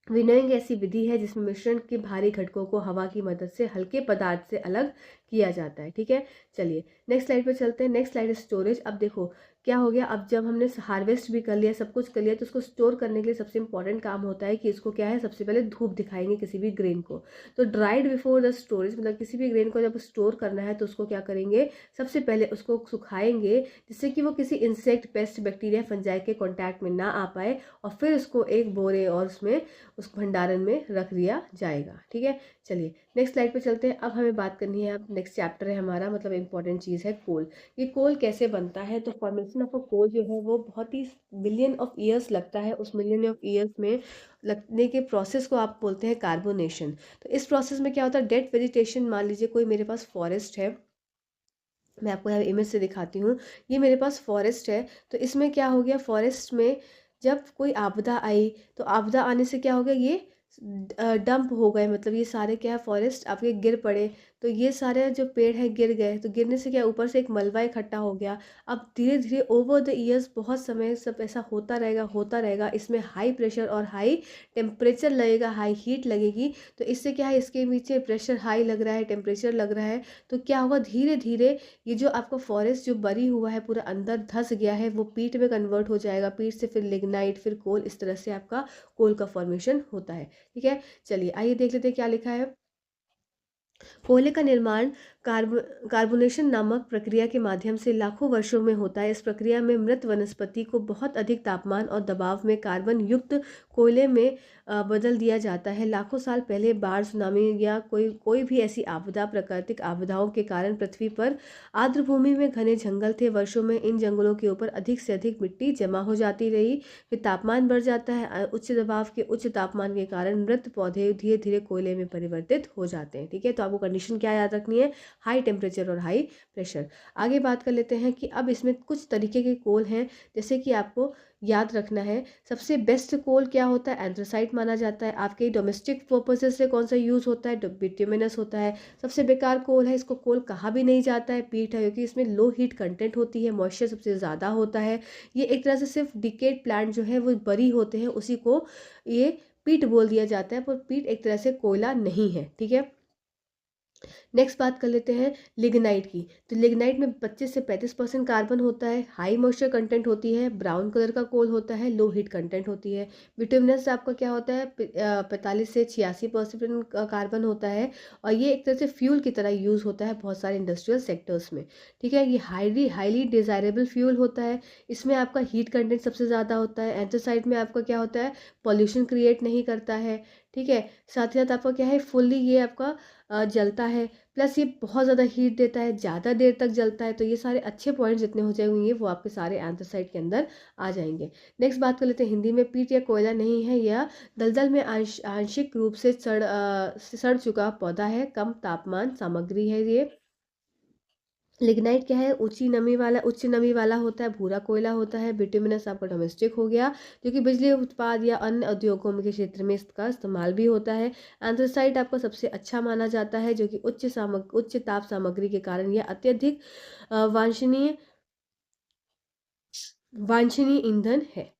विनोइंग ऐसी विधि है जिसमें मिश्रण के भारी घटकों को हवा की मदद से हल्के पदार्थ से अलग किया जाता है। ठीक है, चलिए नेक्स्ट स्लाइड पे चलते हैं। Next slide storage. अब देखो क्या हो गया, अब जब हमने हार्वेस्ट भी कर लिया, सब कुछ कर लिया, तो उसको स्टोर करने के लिए सबसे इंपॉर्टेंट काम होता है कि इसको क्या है, सबसे पहले धूप दिखाएंगे किसी भी ग्रेन को। तो ड्राइड बिफोर द स्टोरेज मतलब किसी भी ग्रेन को जब स्टोर करना है तो उसको क्या करेंगे, सबसे पहले उसको सुखाएंगे जिससे कि वो किसी इंसेक्ट, पेस्ट, बैक्टीरिया, फंजाई के कॉन्टैक्ट में ना आ पाए, और फिर उसको एक बोरे और उसमें उस भंडारण में रख दिया जाएगा। ठीक है, चलिए नेक्स्ट स्लाइड पे चलते हैं। अब हमें बात करनी है, अब नेक्स्ट चैप्टर है हमारा, मतलब इंपॉर्टेंट चीज़ है कोल। ये कोल कैसे बनता है, तो फॉर्मेशन ऑफ अ कोल जो है वो बहुत ही मिलियन ऑफ ईयर्स लगता है। उस मिलियन ऑफ ईयर्स में लगने के प्रोसेस को आप बोलते हैं कार्बोनेशन। तो इस प्रोसेस में क्या होता है, डेड वेजिटेशन, मान लीजिए कोई मेरे पास फॉरेस्ट है, मैं आपको यहाँ इमेज से दिखाती हूँ। ये मेरे पास फॉरेस्ट है, तो इसमें क्या हो गया, फॉरेस्ट में जब कोई आपदा आई, तो आपदा आने से क्या हो गया, ये डंप हो गए, मतलब ये सारे क्या है, फॉरेस्ट आपके गिर पड़े। तो ये सारे जो पेड़ है गिर गए, तो गिरने से क्या, ऊपर से एक मलबा इकट्ठा हो गया। अब धीरे धीरे ओवर द ईयर्स बहुत समय सब ऐसा होता रहेगा, होता रहेगा। इसमें हाई प्रेशर और हाई टेम्परेचर लगेगा, हाई हीट लगेगी। तो इससे क्या है, इसके नीचे प्रेशर हाई लग रहा है, टेम्परेचर लग रहा है, तो क्या होगा, धीरे धीरे ये जो आपका फॉरेस्ट जो बरी हुआ है, पूरा अंदर धंस गया है, वो पीट में कन्वर्ट हो जाएगा। पीट से फिर लिग्नाइट, फिर कोल, इस तरह से आपका कोल का फॉर्मेशन होता है। ठीक है, चलिए आइए देख लेते हैं क्या लिखा है। कोयले का निर्माण कार्बोनेशन नामक प्रक्रिया के माध्यम से लाखों वर्षों में होता है। इस प्रक्रिया में मृत वनस्पति को बहुत अधिक तापमान और दबाव में कार्बन युक्त कोयले में बदल दिया जाता है। लाखों साल पहले बाढ़, सुनामी या कोई कोई भी ऐसी आपदा, प्राकृतिक आपदाओं के कारण पृथ्वी पर आर्द्र भूमि में घने जंगल थे। वर्षों में इन जंगलों के ऊपर अधिक से अधिक मिट्टी जमा हो जाती रही। फिर तापमान बढ़ जाता है, उच्च दबाव के उच्च तापमान के कारण मृत पौधे धीरे धीरे कोयले में परिवर्तित हो जाते हैं। ठीक है, तो आपको कंडीशन क्या याद रखनी है, हाई टेम्परेचर और हाई प्रेशर। आगे बात कर लेते हैं कि अब इसमें कुछ तरीके के कोल हैं, जैसे कि आपको याद रखना है। सबसे बेस्ट कोल क्या होता है, एंथ्रासाइट माना जाता है। आपके डोमेस्टिक पर्पसेस से कौन सा यूज़ होता है, बिट्यूमिनस होता है। सबसे बेकार कोल है, इसको कोल कहा भी नहीं जाता है, पीट है, क्योंकि इसमें लो हीट कंटेंट होती है, मॉइस्चर सबसे ज़्यादा होता है। ये एक तरह से सिर्फ डिकेड प्लांट जो है वो बरी होते हैं, उसी को ये पीट बोल दिया जाता है, पर पीट एक तरह से कोयला नहीं है। ठीक है, नेक्स्ट बात कर लेते हैं लिग्नाइट की। तो लिग्नाइट में 25 से 35% कार्बन होता है, हाई मॉइस्चर कंटेंट होती है, ब्राउन कलर का कोल होता है, लो हीट कंटेंट होती है। बिटुमिनस आपका क्या होता है, 45 से 86% कार्बन होता है, और ये एक तरह से फ्यूल की तरह यूज़ होता है बहुत सारे इंडस्ट्रियल सेक्टर्स में। ठीक है, ये हाईली हाईली डिज़ायरेबल फ्यूल होता है। इसमें आपका हीट कंटेंट सबसे ज़्यादा होता है। एंथ्रासाइड में आपका क्या होता है, पॉल्यूशन क्रिएट नहीं करता है। ठीक है, साथ ही साथ आपका क्या है, फुल्ली ये आपका जलता है, प्लस ये बहुत ज़्यादा हीट देता है, ज़्यादा देर तक जलता है। तो ये सारे अच्छे पॉइंट्स जितने हो जाएंगे वो आपके सारे एंथ्रासाइड के अंदर आ जाएंगे। नेक्स्ट बात कर लेते हैं हिंदी में। पीट या कोयला नहीं है, यह दलदल में आंशिक रूप से सड़ चुका पौधा है, कम तापमान सामग्री है ये। लिग्नाइट क्या है, उच्च नमी वाला होता है, भूरा कोयला होता है। बिटुमिनस आपका डोमेस्टिक हो गया, जो कि बिजली उत्पाद या अन्य उद्योगों के क्षेत्र में इसका इस्तेमाल भी होता है। एंथ्रासाइट आपका सबसे अच्छा माना जाता है, जो कि उच्च ताप सामग्री के कारण यह अत्यधिक वांछनीय वांछनीय ईंधन है।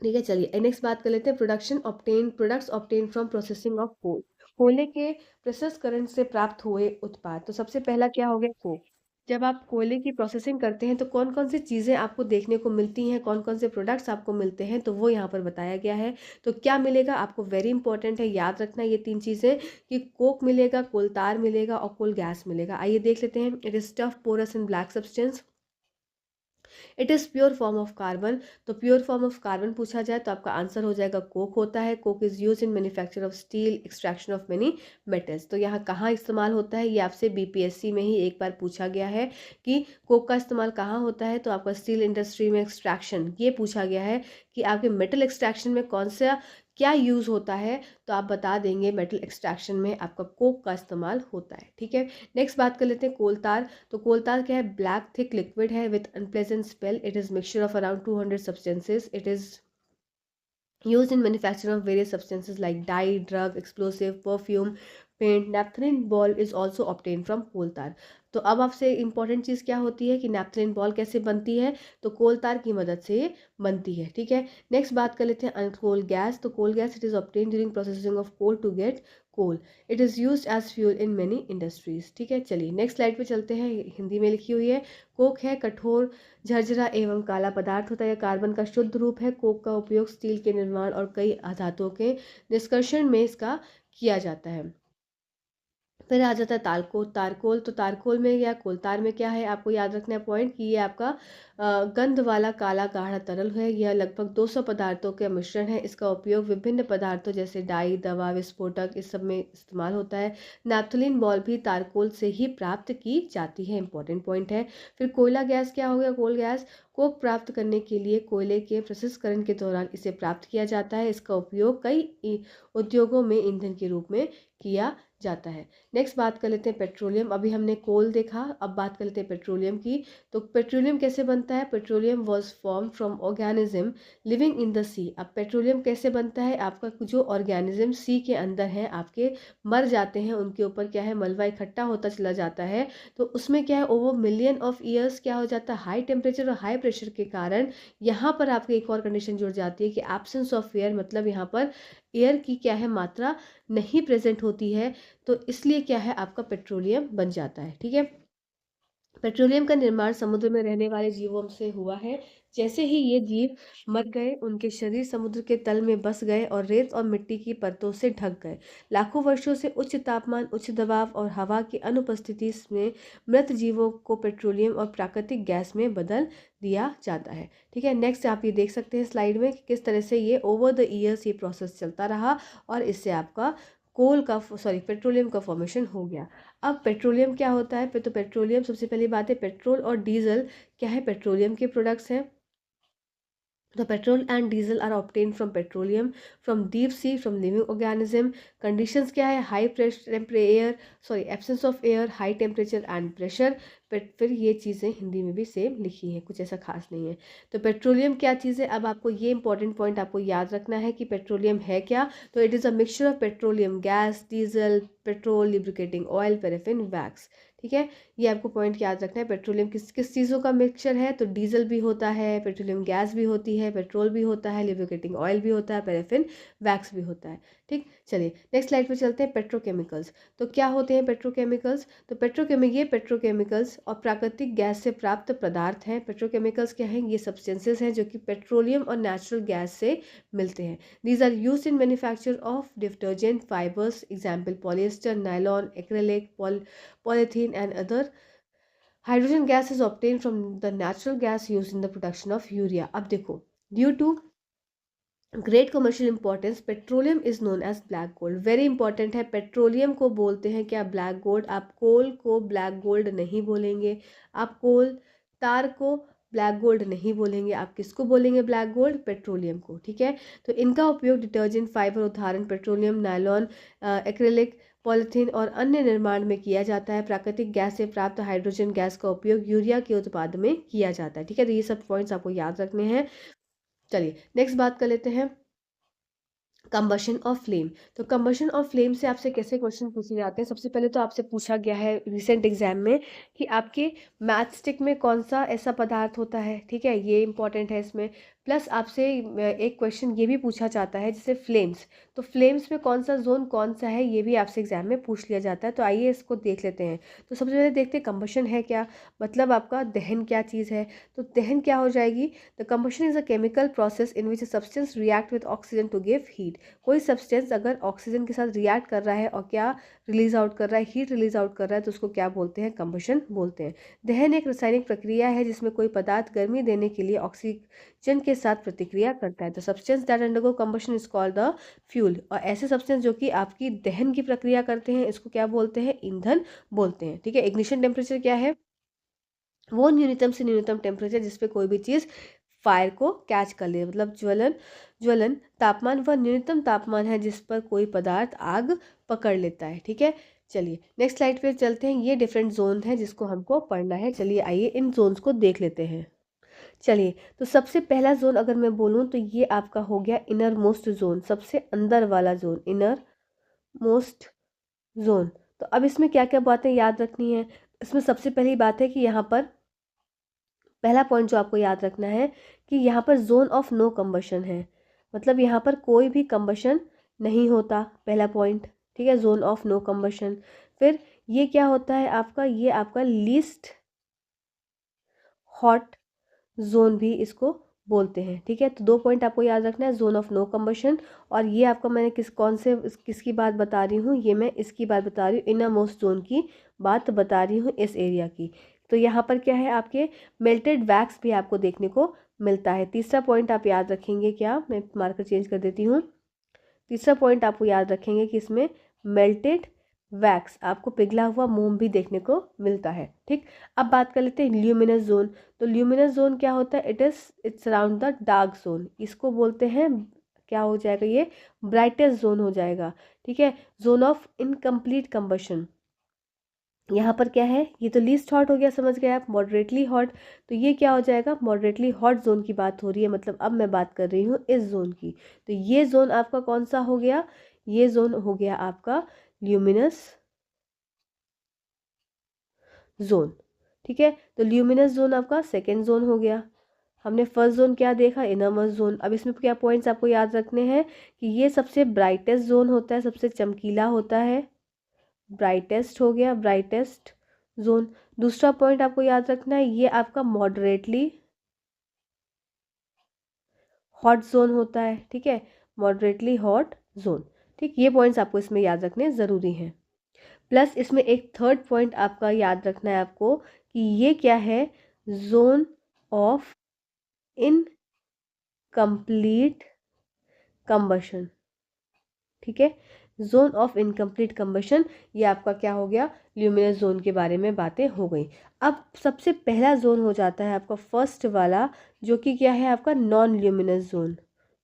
ठीक है, चलिए नेक्स्ट बात कर लेते हैं products obtain from processing of coal. कोयले के प्रसंस्करण से प्राप्त हुए उत्पाद। तो सबसे पहला क्या हो गया, कोक। जब आप कोयले की प्रोसेसिंग करते हैं तो कौन कौन सी चीज़ें आपको देखने को मिलती हैं, कौन कौन से प्रोडक्ट्स आपको मिलते हैं, तो वो यहाँ पर बताया गया है। तो क्या मिलेगा आपको, वेरी इंपॉर्टेंट है, याद रखना ये 3 चीज़ें कि कोक मिलेगा, कोलतार मिलेगा और कोल गैस मिलेगा। आइए देख लेते हैं। It is tough porous and black substance. It is pure form of carbon. तो प्योर फॉर्म ऑफ कार्बन पूछा जाए तो आपका आंसर हो जाएगा कोक होता है। Coke is use in manufacture of steel, extraction of many metals. तो यहाँ कहाँ इस्तेमाल होता है, ये आपसे बीपीएससी में ही एक बार पूछा गया है कि कोक का इस्तेमाल कहाँ होता है। तो आपका स्टील इंडस्ट्री में एक्सट्रैक्शन ये पूछा गया है कि आपके मेटल एक्सट्रैक्शन में कौन सा क्या यूज़ होता है, तो आप बता देंगे मेटल एक्सट्रैक्शन में आपका कोक का इस्तेमाल होता है। ठीक है, नेक्स्ट बात कर लेते हैं कोलतार। तो कोलतार क्या है, ब्लैक थिक लिक्विड है with unpleasant smell. It is mixture of around 200 substances. It is used in manufacture of various substances like dye, drug, explosive, perfume, paint. Naphthalene ball is also obtained from coal tar. तो अब आपसे important चीज़ क्या होती है कि naphthalene ball कैसे बनती है, तो कोल तार की मदद से ये बनती है। ठीक है, नेक्स्ट बात कर लेते हैं अनकोल गैस। तो coal gas it is obtain during processing of coal to get coal. It is used as fuel in many industries. ठीक है, चलिए नेक्स्ट स्लाइड पे चलते हैं। हिंदी में लिखी हुई है, कोक है कठोर, झरझरा एवं काला पदार्थ होता है। यह कार्बन का शुद्ध रूप है। कोक का उपयोग स्टील के निर्माण और कई धातुओं के निष्कर्षण में इसका किया जाता है। फिर आ जाता है तारकोल। तारकोल तो तारकोल में या कोलतार में क्या है, आपको याद रखना है पॉइंट कि ये आपका गंध वाला काला गाढ़ा तरल है। यह लगभग 200 पदार्थों का मिश्रण है। इसका उपयोग विभिन्न पदार्थों जैसे डाई, दवा, विस्फोटक इस सब में इस्तेमाल होता है। नैप्थलीन बॉल भी तारकोल से ही प्राप्त की जाती है, इंपॉर्टेंट पॉइंट है। फिर कोयला गैस क्या हो गया, कोल गैस। कोक प्राप्त करने के लिए कोयले के प्रसंस्करण के दौरान इसे प्राप्त किया जाता है। इसका उपयोग कई उद्योगों में ईंधन के रूप में किया जाता है। नेक्स्ट बात कर लेते हैं पेट्रोलियम। अभी हमने कोल देखा, अब बात कर लेते हैं पेट्रोलियम की। तो पेट्रोलियम कैसे बनता है, petroleum was form from organism living in the sea. अब पेट्रोलियम कैसे बनता है, आपका जो ऑर्गेनिज्म सी के अंदर है आपके मर जाते हैं, उनके ऊपर क्या है मलबा इकट्ठा होता चला जाता है। तो उसमें क्या है ओवर मिलियन ऑफ ईयर्स क्या हो जाता है, हाई टेम्परेचर और हाई प्रेशर के कारण यहाँ पर आपकी एक और कंडीशन जुड़ जाती है कि एब्सेंस ऑफ एयर, मतलब यहाँ पर एयर की क्या है मात्रा नहीं प्रेजेंट होती है। तो इसलिए क्या है आपका पेट्रोलियम बन जाता है। ठीक है, पेट्रोलियम का निर्माण समुद्र में रहने वाले जीवों से हुआ है। जैसे ही ये जीव मर गए, उनके शरीर समुद्र के तल में बस गए और रेत और मिट्टी की परतों से ढक गए। लाखों वर्षों से उच्च तापमान, उच्च दबाव और हवा की अनुपस्थिति में मृत जीवों को पेट्रोलियम और प्राकृतिक गैस में बदल दिया जाता है। ठीक है, नेक्स्ट आप ये देख सकते हैं स्लाइड में कि किस तरह से ये ओवर द ईयर्स ये प्रोसेस चलता रहा और इससे आपका पेट्रोलियम का फॉर्मेशन हो गया। अब पेट्रोलियम क्या होता है, तो पेट्रोलियम सबसे पहली बात है, पेट्रोल और डीजल क्या है, पेट्रोलियम के प्रोडक्ट्स हैं। The petrol and diesel are obtained from petroleum, from deep sea, from living organism. Conditions क्या है, high air absence of air, high temperature and pressure. फिर ये चीज़ें हिंदी में भी सेम लिखी हैं, कुछ ऐसा खास नहीं है। तो पेट्रोलियम क्या चीज़ है, अब आपको ये इंपॉर्टेंट पॉइंट आपको याद रखना है कि पेट्रोलियम है क्या। तो it is a mixture of petroleum gas, diesel, petrol, lubricating oil, paraffin, wax. ठीक है, ये आपको पॉइंट याद रखना है। पेट्रोलियम किस किस चीज़ों का मिक्सचर है, तो डीजल भी होता है, पेट्रोलियम गैस भी होती है, पेट्रोल भी होता है, लिब्रिकेटिंग ऑयल भी होता है, पैराफिन वैक्स भी होता है। ठीक, चलिए नेक्स्ट स्लाइड पे चलते हैं। पेट्रोकेमिकल्स, तो क्या होते हैं पेट्रोकेमिकल्स, तो पेट्रोकेमिकल्स और प्राकृतिक गैस से प्राप्त पदार्थ हैं। पेट्रोकेमिकल्स क्या हैं, ये सब्सटेंसेस हैं जो कि पेट्रोलियम और नेचुरल गैस से मिलते हैं। These are use in manufacture of detergent, fibres, example polyester, nylon, acrylic, polythene and other. Hydrogen gas is obtained from the natural gas used in the production of urea. अब देखो, due to great commercial importance petroleum is known as black gold. Very important है, petroleum को बोलते हैं क्या, black gold. आप कोल को black gold नहीं बोलेंगे, आप कोल तार को ब्लैक गोल्ड नहीं बोलेंगे, आप किसको बोलेंगे ब्लैक गोल्ड, पेट्रोलियम को। ठीक है, तो इनका उपयोग डिटर्जेंट, फाइबर, उदाहरण पेट्रोलियम, नायलॉन, एक्रेलिक, पॉलिथीन और अन्य निर्माण में किया जाता है। प्राकृतिक गैस से प्राप्त हाइड्रोजन गैस का उपयोग यूरिया के उत्पादन में किया जाता है। ठीक है, तो ये सब पॉइंट्स आपको याद रखने हैं। चलिए नेक्स्ट बात कर लेते हैं कंबशन ऑफ फ्लेम। तो कंबशन ऑफ फ्लेम से आपसे कैसे क्वेश्चन पूछे जाते हैं, सबसे पहले तो आपसे पूछा गया है रिसेंट एग्जाम में कि आपके मैथ स्टिक में कौन सा ऐसा पदार्थ होता है। ठीक है, ये इंपॉर्टेंट है इसमें। प्लस आपसे एक क्वेश्चन ये भी पूछा जाता है जैसे फ्लेम्स, तो फ्लेम्स में कौन सा जोन कौन सा है ये भी आपसे एग्जाम में पूछ लिया जाता है। तो आइए इसको देख लेते हैं। तो सबसे पहले देखते हैं कंबशन है क्या, मतलब आपका दहन क्या चीज़ है। तो दहन क्या हो जाएगी, the combustion is a chemical process in which substance react with oxygen to give heat. कोई सब्सटेंस अगर ऑक्सीजन के साथ रिएक्ट कर रहा है और क्या रिलीज आउट कर रहा है, हीट रिलीज आउट कर रहा है, तो उसको क्या बोलते हैं, कंबशन बोलते हैं। दहन एक रासायनिक प्रक्रिया है जिसमें कोई पदार्थ गर्मी देने के लिए ऑक्सीजन के साथ प्रतिक्रिया करता है। The substance that undergo combustion is called the fuel. और ऐसे सब्सटेंस जो कि आपकी दहन की प्रक्रिया करते हैं इसको क्या बोलते हैं, ईंधन बोलते हैं। ठीक है, इग्निशन टेम्परेचर क्या है, वो न्यूनतम से न्यूनतम टेम्परेचर जिस पे कोई भी चीज़ फायर को कैच कर ले, मतलब ज्वलन ज्वलन तापमान वह न्यूनतम तापमान है जिस पर कोई पदार्थ आग पकड़ लेता है। ठीक है, चलिए नेक्स्ट स्लाइड पे चलते हैं। ये डिफरेंट जोन है जिसको हमको पढ़ना है। चलिए आइए इन जोन्स को देख लेते हैं। चलिए, तो सबसे पहला जोन अगर मैं बोलूँ तो ये आपका हो गया इनर मोस्ट जोन, सबसे अंदर वाला जोन, इनर मोस्ट जोन। तो अब इसमें क्या क्या बातें याद रखनी है। इसमें सबसे पहली बात है कि यहाँ पर पहला पॉइंट जो आपको याद रखना है कि यहाँ पर जोन ऑफ नो कंबशन है, मतलब यहाँ पर कोई भी कंबशन नहीं होता, पहला पॉइंट। ठीक है, जोन ऑफ नो कंबशन। फिर ये क्या होता है आपका, ये आपका लीस्ट हॉट जोन भी इसको बोलते हैं। ठीक है, तो दो पॉइंट आपको याद रखना है, जोन ऑफ नो कंबशन, और ये आपका मैंने कौन से किसकी बात बता रही हूँ, ये मैं इसकी बात बता रही हूँ, इनर मोस्ट जोन की बात बता रही हूँ, इस एरिया की। तो यहाँ पर क्या है, आपके मेल्टेड वैक्स भी आपको देखने को मिलता है। तीसरा पॉइंट आप याद रखेंगे, क्या मैं मार्कर चेंज कर देती हूँ। तीसरा पॉइंट आपको याद रखेंगे कि इसमें मेल्टेड वैक्स, आपको पिघला हुआ मोम भी देखने को मिलता है। ठीक, अब बात कर लेते हैं ल्यूमिनस जोन। तो ल्यूमिनस जोन क्या होता है, it's around the dark zone, इसको बोलते हैं, क्या हो जाएगा, ये ब्राइटेस्ट जोन हो जाएगा। ठीक है, जोन ऑफ इनकम्प्लीट कंबशन, यहाँ पर क्या है, ये तो लीस्ट हॉट हो गया, समझ गए आप, मॉडरेटली हॉट। तो ये क्या हो जाएगा, मॉडरेटली हॉट जोन की बात हो रही है, मतलब अब मैं बात कर रही हूँ इस जोन की। तो ये जोन आपका कौन सा हो गया, ये जोन हो गया आपका ल्यूमिनस जोन। ठीक है, तो ल्यूमिनस जोन आपका सेकेंड जोन हो गया। हमने फर्स्ट जोन क्या देखा, इनरमोस्ट जोन। अब इसमें क्या पॉइंट्स आपको याद रखने हैं कि ये सबसे ब्राइटेस्ट जोन होता है, सबसे चमकीला होता है, ब्राइटेस्ट हो गया, ब्राइटेस्ट जोन। दूसरा पॉइंट आपको याद रखना है, ये आपका मॉडरेटली हॉट जोन होता है। ठीक है, मॉडरेटली हॉट जोन। ठीक, ये पॉइंट्स आपको इसमें याद रखने ज़रूरी हैं। प्लस इसमें एक थर्ड पॉइंट आपका याद रखना है आपको कि ये क्या है, जोन ऑफ इनकम्प्लीट कंबशन। ठीक है, जोन ऑफ इनकम्प्लीट कंबशन, ये आपका क्या हो गया, ल्यूमिनस जोन के बारे में बातें हो गई। अब सबसे पहला जोन हो जाता है आपका फर्स्ट वाला, जो कि क्या है आपका non luminous zone,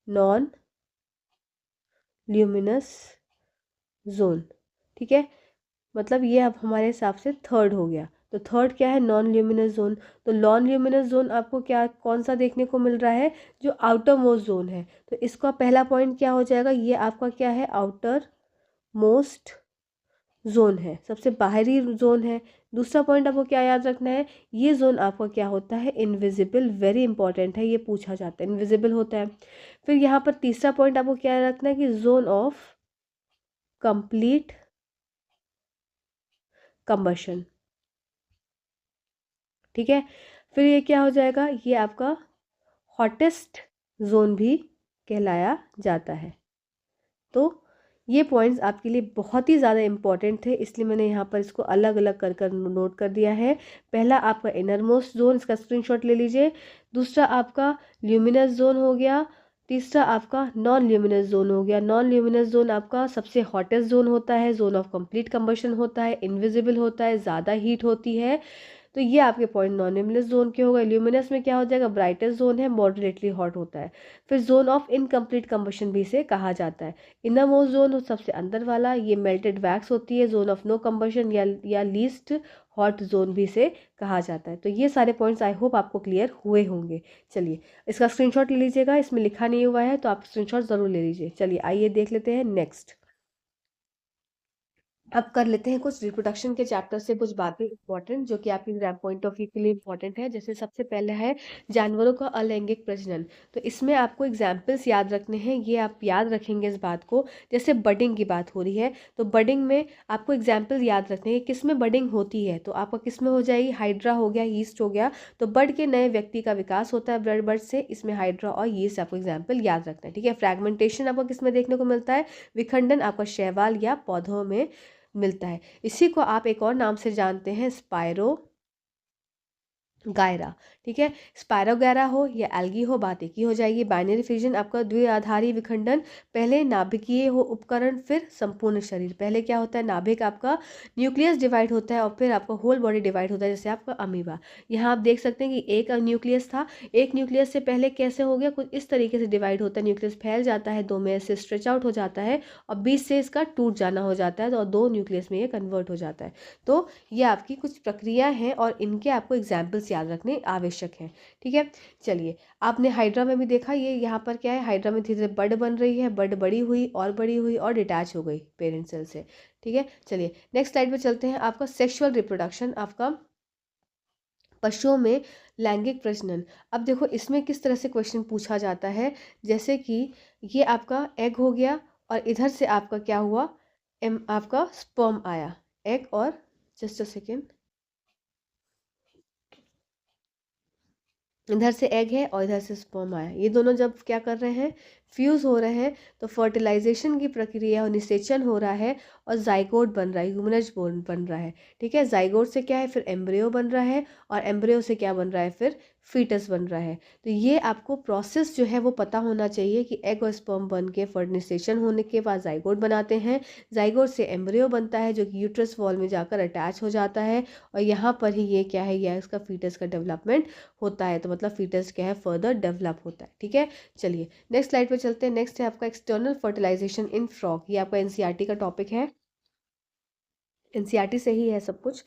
non luminous zone. ठीक है, मतलब ये अब हमारे हिसाब से थर्ड हो गया। तो थर्ड क्या है, नॉन ल्यूमिनस जोन। तो नॉन ल्यूमिनस जोन आपको क्या कौन सा देखने को मिल रहा है, जो आउटर मोस्ट जोन है। तो इसका पहला पॉइंट क्या हो जाएगा, ये आपका क्या है, आउटर मोस्ट जोन है, सबसे बाहरी जोन है। दूसरा पॉइंट आपको क्या याद रखना है, ये जोन आपका क्या होता है, इनविजिबल, वेरी इंपॉर्टेंट है, ये पूछा जाता है, इनविजिबल होता है। फिर यहाँ पर तीसरा पॉइंट आपको क्या रखना है कि जोन ऑफ कंप्लीट कंबशन। ठीक है, फिर ये क्या हो जाएगा, ये आपका हॉटेस्ट जोन भी कहलाया जाता है। तो ये पॉइंट्स आपके लिए बहुत ही ज़्यादा इम्पॉर्टेंट थे, इसलिए मैंने यहाँ पर इसको अलग अलग कर कर नोट कर दिया है। पहला आपका इनर मोस्ट जोन, इसका स्क्रीनशॉट ले लीजिए। दूसरा आपका ल्यूमिनस जोन हो गया। तीसरा आपका नॉन ल्यूमिनस जोन हो गया। नॉन ल्यूमिनस जोन आपका सबसे हॉटेस्ट जोन होता है, जोन ऑफ कंप्लीट कंबशन होता है, इनविजिबल होता है, ज़्यादा हीट होती है। तो ये आपके पॉइंट नॉन ल्यूमिनस जोन के हो गए। ल्यूमिनस में क्या हो जाएगा, ब्राइटेस्ट जोन है, मॉडरेटली हॉट होता है। फिर जोन ऑफ इनकम्प्लीट कंबशन भी इसे कहा जाता है। इनर मोस्ट जोन सबसे अंदर वाला, ये मेल्टेड वैक्स होती है, जोन ऑफ नो कंबशन या लीस्ट हॉट जोन भी इसे कहा जाता है। तो ये सारे पॉइंट्स आई होप आपको क्लियर हुए होंगे। चलिए इसका स्क्रीनशॉट ले लीजिएगा, इसमें लिखा नहीं हुआ है तो आप स्क्रीनशॉट ज़रूर ले लीजिए। चलिए आइए देख लेते हैं नेक्स्ट। अब कर लेते हैं कुछ रिप्रोडक्शन के चैप्टर से कुछ बातें इंपॉर्टेंट जो कि आपके एग्जाम पॉइंट ऑफ व्यू के लिए इंपॉर्टेंट है। जैसे सबसे पहले है जानवरों का अलैंगिक प्रजनन। तो इसमें आपको एग्जाम्पल्स याद रखने हैं, ये आप याद रखेंगे इस बात को। जैसे बडिंग की बात हो रही है तो बडिंग में आपको एग्जाम्पल याद रखने हैं किस में बडिंग होती है। तो आपका किस में हो जाएगी, हाइड्रा हो गया, यीस्ट हो गया। तो बर्ड के नए व्यक्ति का विकास होता है ब्लड बर्ड से, इसमें हाइड्रा और यीस्ट आपको एग्जाम्पल याद रखना है। ठीक है, फ्रैगमेंटेशन आपको किस में देखने को मिलता है, विखंडन आपका शैवाल या पौधों में मिलता है। इसी को आप एक और नाम से जानते हैं, स्पायरो गायरा। ठीक है, स्पायरोगायरा हो या एल्गी हो, बात एक ही हो जाएगी। बाइनरी फिजन आपका द्विआधारी विखंडन, पहले नाभिकीय हो उपकरण फिर संपूर्ण शरीर। पहले क्या होता है, नाभिक आपका न्यूक्लियस डिवाइड होता है और फिर आपका होल बॉडी डिवाइड होता है, जैसे आपका अमीबा। यहाँ आप देख सकते हैं कि एक न्यूक्लियस था, एक न्यूक्लियस से पहले कैसे हो गया, कुछ इस तरीके से डिवाइड होता है, न्यूक्लियस फैल जाता है, दो में से स्ट्रेच आउट हो जाता है और बीच से इसका टूट जाना हो जाता है और दो न्यूक्लियस में ये कन्वर्ट हो जाता है। तो ये आपकी कुछ प्रक्रिया है और इनके आपको एग्जाम्पल्स याद रखने आवश्यक हैं। ठीक है, चलिए आपने हाइड्रा में भी देखा, ये यहाँ पर क्या है, हाइड्रा में धीरे धीरे बड बन रही है, बड बड़ी हुई और बड़ी हुई और डिटैच हो गई पेरेंट सेल से। ठीक है, चलिए नेक्स्ट स्लाइड पे चलते हैं। आपका सेक्सुअल रिप्रोडक्शन, आपका पशुओं में लैंगिक प्रजनन। अब देखो इसमें किस तरह से क्वेश्चन पूछा जाता है, जैसे कि ये आपका एग हो गया और इधर से आपका क्या हुआ, आपका स्पर्म आया, एग और जस्ट अ सेकेंड, इधर से एग है और इधर से स्पर्म आया, ये दोनों जब क्या कर रहे हैं, फ्यूज हो रहे हैं, तो फर्टिलाइजेशन की प्रक्रिया और निषेचन हो रहा है और जाइगोट बन रहा है, ह्यूमनज बोन बन रहा है। ठीक है, जाइगोट से क्या है, फिर एम्ब्रियो बन रहा है और एम्ब्रियो से क्या बन रहा है, फिर फीटस बन रहा है। तो ये आपको प्रोसेस जो है वो पता होना चाहिए कि एग और स्पर्म बन के फर्टिलाइजेशन होने के बाद जाइगोट बनाते हैं, जाइगोट से एम्ब्रियो बनता है जो कि यूट्रस वॉल में जाकर अटैच हो जाता है और यहाँ पर ही ये क्या है, यह इसका फीटस का डेवलपमेंट होता है। तो मतलब फीटस क्या है, फर्दर डेवलप होता है। ठीक है, चलिए नेक्स्ट स्लाइड पे चलते हैं। नेक्स्ट है आपका एक्सटर्नल फर्टिलाइजेशन इन फ्रॉग, ये आपका एनसीईआरटी का टॉपिक है, एनसीईआरटी से ही है सब कुछ।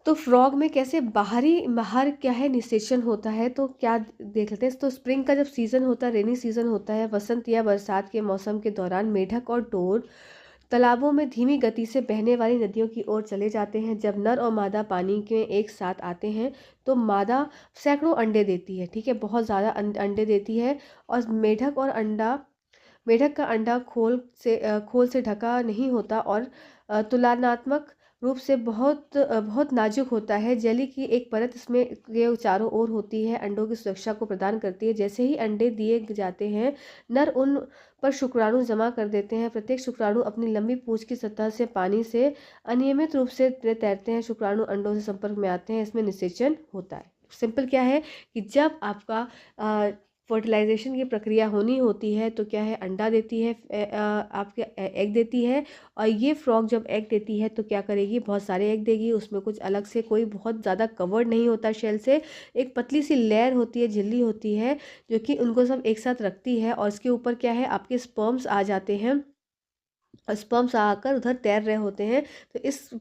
तो फ्रॉग में कैसे बाहर क्या है, निषेचन होता है, तो क्या देख लेते हैं। तो स्प्रिंग का जब सीजन होता है, रेनी सीजन होता है, वसंत या बरसात के मौसम के दौरान मेढक और टोर तालाबों में धीमी गति से बहने वाली नदियों की ओर चले जाते हैं। जब नर और मादा पानी के एक साथ आते हैं तो मादा सैकड़ों अंडे देती है। ठीक है, बहुत ज़्यादा अंडे देती है और मेढक का अंडा खोल से ढका नहीं होता और तुलनात्मक रूप से बहुत नाजुक होता है। जेली की एक परत इसमें के चारों ओर होती है, अंडों की सुरक्षा को प्रदान करती है। जैसे ही अंडे दिए जाते हैं, नर उन पर शुक्राणु जमा कर देते हैं। प्रत्येक शुक्राणु अपनी लंबी पूंछ की सतह से पानी से अनियमित रूप से तैरते हैं, शुक्राणु अंडों से संपर्क में आते हैं, इसमें निषेचन होता है। सिंपल क्या है कि जब आपका फर्टिलाइजेशन की प्रक्रिया होनी होती है तो क्या है, अंडा देती है, आपके एग देती है। और ये फ्रॉग जब एग देती है तो क्या करेगी, बहुत सारे एग देगी, उसमें कुछ अलग से कोई बहुत ज़्यादा कवर्ड नहीं होता शेल से, एक पतली सी लेयर होती है, झिल्ली होती है जो कि उनको सब एक साथ रखती है और इसके ऊपर क्या है, आपके स्पर्म्स आ जाते हैं और स्पर्म्स आकर उधर तैर रहे होते हैं। तो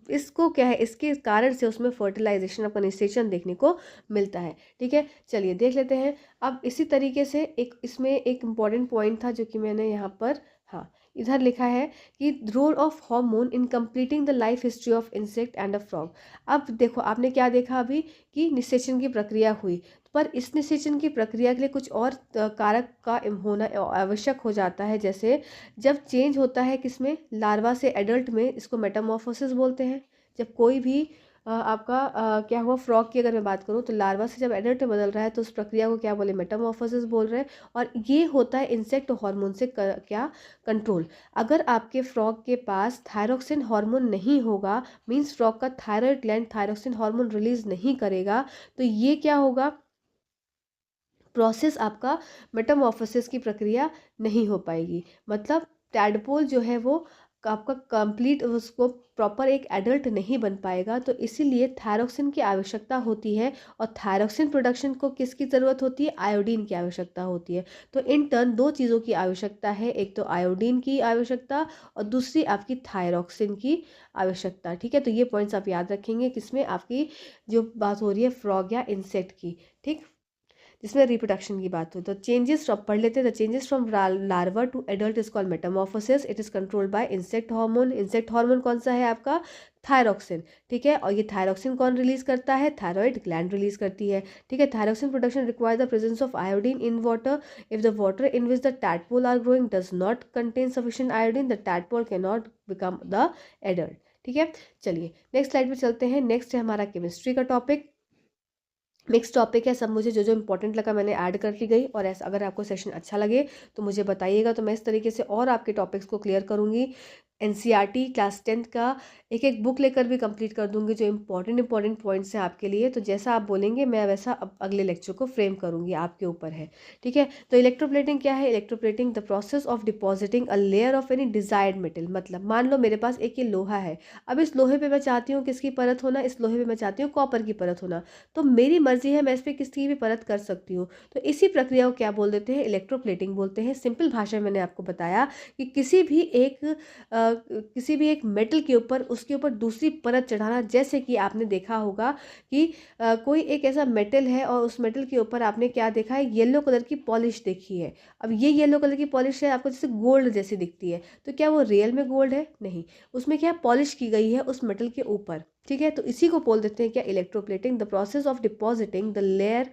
इसको क्या है, इसके कारण से उसमें फर्टिलाइजेशन ऑफ कंडेंसेशन देखने को मिलता है। ठीक है, चलिए देख लेते हैं। अब इसी तरीके से एक इसमें एक इम्पॉर्टेंट पॉइंट था जो कि मैंने यहाँ पर, हाँ इधर लिखा है कि role of hormone in completing the life history of insect and a frog. अब देखो आपने क्या देखा अभी कि निषेचन की प्रक्रिया हुई, पर इस निषेचन की प्रक्रिया के लिए कुछ और कारक का होना आवश्यक हो जाता है। जैसे जब चेंज होता है किसमें, लार्वा से एडल्ट में, इसको मेटामॉर्फोसिस बोलते हैं। जब कोई भी आपका क्या हुआ, फ्रॉग की अगर मैं बात करूँ तो लार्वा से जब एडल्ट में बदल रहा है तो उस प्रक्रिया को क्या बोले, मेटामॉर्फोसिस बोल रहे हैं। और ये होता है इंसेक्ट हार्मोन से क्या कंट्रोल। अगर आपके फ्रॉग के पास थायरोक्सिन हार्मोन नहीं होगा, मीन्स फ्रॉग का thyroid gland thyroxine hormone release नहीं करेगा, तो ये क्या होगा, प्रोसेस आपका मेटामॉर्फोसिस की प्रक्रिया नहीं हो पाएगी। मतलब टैडपोल जो है वो आपका कंप्लीट उसको प्रॉपर एक एडल्ट नहीं बन पाएगा। तो इसीलिए थायरोक्सिन की आवश्यकता होती है और थायरोक्सिन प्रोडक्शन को किसकी ज़रूरत होती है, आयोडीन की आवश्यकता होती है। तो इन टर्न दो चीज़ों की आवश्यकता है, एक तो आयोडीन की आवश्यकता और दूसरी आपकी थायरोक्सिन की आवश्यकता। ठीक है, तो ये पॉइंट्स आप याद रखेंगे किसमें, आपकी जो बात हो रही है फ्रॉग या इंसेक्ट की। ठीक, जिसमें रिप्रोडक्शन की बात हो। तो चेंजेस फ्रॉम पढ़ लेते हैं। The changes from larva to adult is called metamorphosis. It is controlled by insect hormone. Insect hormone कौन सा है आपका? थायरॉक्सिन। ठीक है, और ये थायरॉक्सिन कौन रिलीज करता है? थायराइड ग्लैंड रिलीज करती है। ठीक है, thyroxine production require the presence of iodine in water. If the water in which the tadpole are growing does not contain sufficient iodine, the tadpole can not become the adult. ठीक है, चलिए next slide पे चलते हैं। Next है हमारा chemistry का topic. Mix topic है सब, मुझे जो जो इंपॉर्टेंट लगा मैंने ऐड कर ली गई। और ऐसा अगर आपको सेशन अच्छा लगे तो मुझे बताइएगा, तो मैं इस तरीके से और आपके टॉपिक्स को क्लियर करूँगी। एनसीईआरटी क्लास 10th का एक एक बुक लेकर भी कंप्लीट कर दूंगी, जो इंपॉर्टेंट पॉइंट्स हैं आपके लिए। तो जैसा आप बोलेंगे मैं वैसा अब अगले लेक्चर को फ्रेम करूंगी, आपके ऊपर है। ठीक है, तो इलेक्ट्रोप्लेटिंग क्या है? Electroplating the process of depositing a layer of any desired metal. मतलब मान लो मेरे पास एक ये लोहा है, अब इस लोहे पे मैं चाहती हूँ किसकी परत होना? इस लोहे पे मैं चाहती हूँ कॉपर की परत होना। तो मेरी मर्जी है, मैं इस पर किसी भी परत कर सकती हूँ। तो इसी प्रक्रिया को क्या बोल देते हैं? इलेक्ट्रोप्लेटिंग बोलते हैं। सिंपल भाषा में मैंने आपको बताया कि किसी भी एक मेटल के ऊपर उसके ऊपर दूसरी परत चढ़ाना। जैसे कि आपने देखा होगा कि कोई एक ऐसा मेटल है और उस मेटल के ऊपर आपने क्या देखा है? येलो कलर की पॉलिश देखी है। अब ये येलो कलर की पॉलिश है, आपको जैसे गोल्ड जैसी दिखती है, तो क्या वो रियल में गोल्ड है? नहीं, उसमें क्या पॉलिश की गई है उस मेटल के ऊपर। ठीक है, तो इसी को बोल देते हैं क्या? Electroplating the process of depositing the layer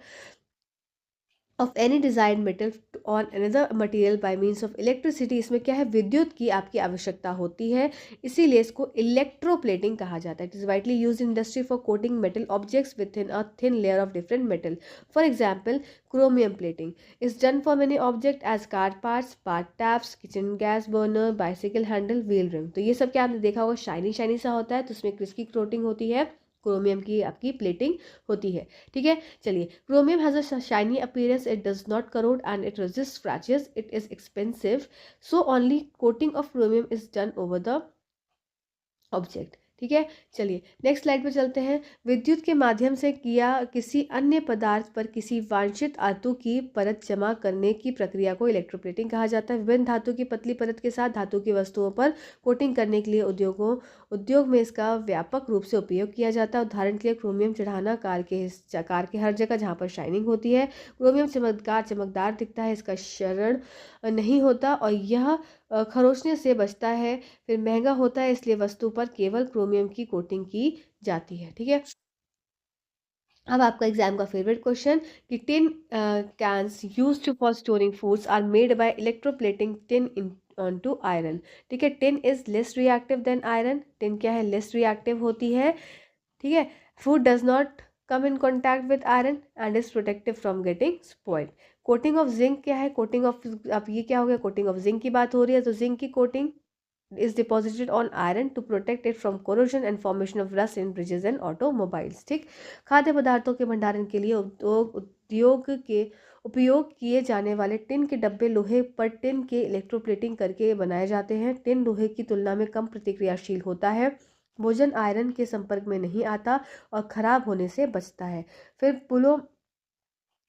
of any design metal on another material by means of electricity. इसमें क्या है? विद्युत की आपकी आवश्यकता होती है, इसीलिए इसको इलेक्ट्रोप्लेटिंग कहा जाता है। It is widely use in industry for coating metal objects with in a thin layer of different metal. For example chromium plating is done for many object as car parts, bath taps, kitchen gas burner, bicycle handle, wheel rim. तो ये सब क्या आपने देखा होगा, shiny shiny सा होता है, तो उसमें किसकी कोटिंग होती है? क्रोमियम की आपकी प्लेटिंग होती है। ठीक है, चलिए chromium has a shiny appearance, it does not crore and it resist scratches, it is expensive, so only coating of chromium is done over the object. ठीक है, चलिए नेक्स्ट स्लाइड पे चलते हैं। विद्युत के माध्यम से किया किसी अन्य पदार्थ पर किसी वांछित धातु की परत जमा करने की प्रक्रिया को इलेक्ट्रोप्लेटिंग कहा जाता है। विभिन्न धातु की पतली परत के साथ धातु की वस्तुओं पर कोटिंग करने के लिए उद्योग में इसका व्यापक रूप से उपयोग किया जाता है। उदाहरण के लिए क्रोमियम चढ़ाना कार के हर जगह जहाँ पर शाइनिंग होती है। क्रोमियम चमकदार दिखता है, इसका क्षरण नहीं होता और यह खरोचने से बचता है। फिर महंगा होता है, इसलिए वस्तु पर केवल क्रोमियम की कोटिंग की जाती है। ठीक है, अब आपका एग्जाम का फेवरेट क्वेश्चन कि tin cans used for storing foods are made by electroplating tin in onto iron. ठीक है, tin is less reactive than iron. Tin क्या है? लेस रिएक्टिव होती है। ठीक है, food does not come in contact with iron and is protective from getting spoiled. Coating of zinc क्या है? कोटिंग ऑफ, अब ये क्या हो गया? कोटिंग ऑफ जिंक की बात हो रही है, तो जिंक की coating is deposited on iron to protect it from corrosion and formation of rust in bridges and automobiles। ठीक, खाद्य पदार्थों के भंडारण के लिए उद्योग के उपयोग किए जाने वाले टिन के डब्बे लोहे पर टिन के इलेक्ट्रोप्लेटिंग करके बनाए जाते हैं। टिन लोहे की तुलना में कम प्रतिक्रियाशील होता है, भोजन आयरन के संपर्क में नहीं आता और खराब होने से बचता है। फिर पुलों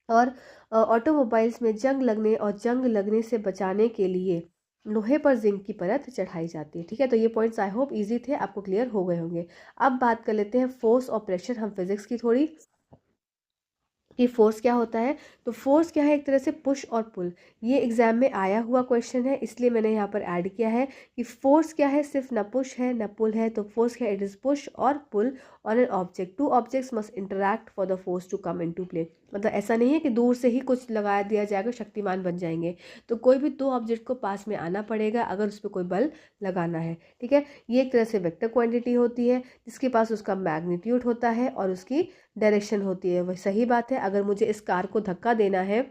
और ऑटोमोबाइल्स में जंग लगने से बचाने के लिए लोहे पर जिंक की परत चढ़ाई जाती है। ठीक है, तो ये पॉइंट्स आई होप इजी थे, आपको क्लियर हो गए होंगे। अब बात कर लेते हैं फोर्स और प्रेशर, हम फिजिक्स की थोड़ी, कि फोर्स क्या होता है। तो फोर्स क्या है? एक तरह से पुश और पुल। ये एग्जाम में आया हुआ क्वेश्चन है, इसलिए मैंने यहाँ पर ऐड किया है कि फोर्स क्या है? सिर्फ न पुश है न पुल है। तो फोर्स क्या? इट इज पुश और pull on an object. Two objects must interact for the force to come into play. मतलब ऐसा नहीं है कि दूर से ही कुछ लगा दिया जाएगा शक्तिमान बन जाएंगे। तो कोई भी दो ऑब्जेक्ट को पास में आना पड़ेगा अगर उस पर कोई बल लगाना है। ठीक है, ये एक तरह से वेक्टर क्वांटिटी होती है जिसके पास उसका मैग्नीट्यूड होता है और उसकी डायरेक्शन होती है। वह सही बात है, अगर मुझे इस कार को धक्का देना है,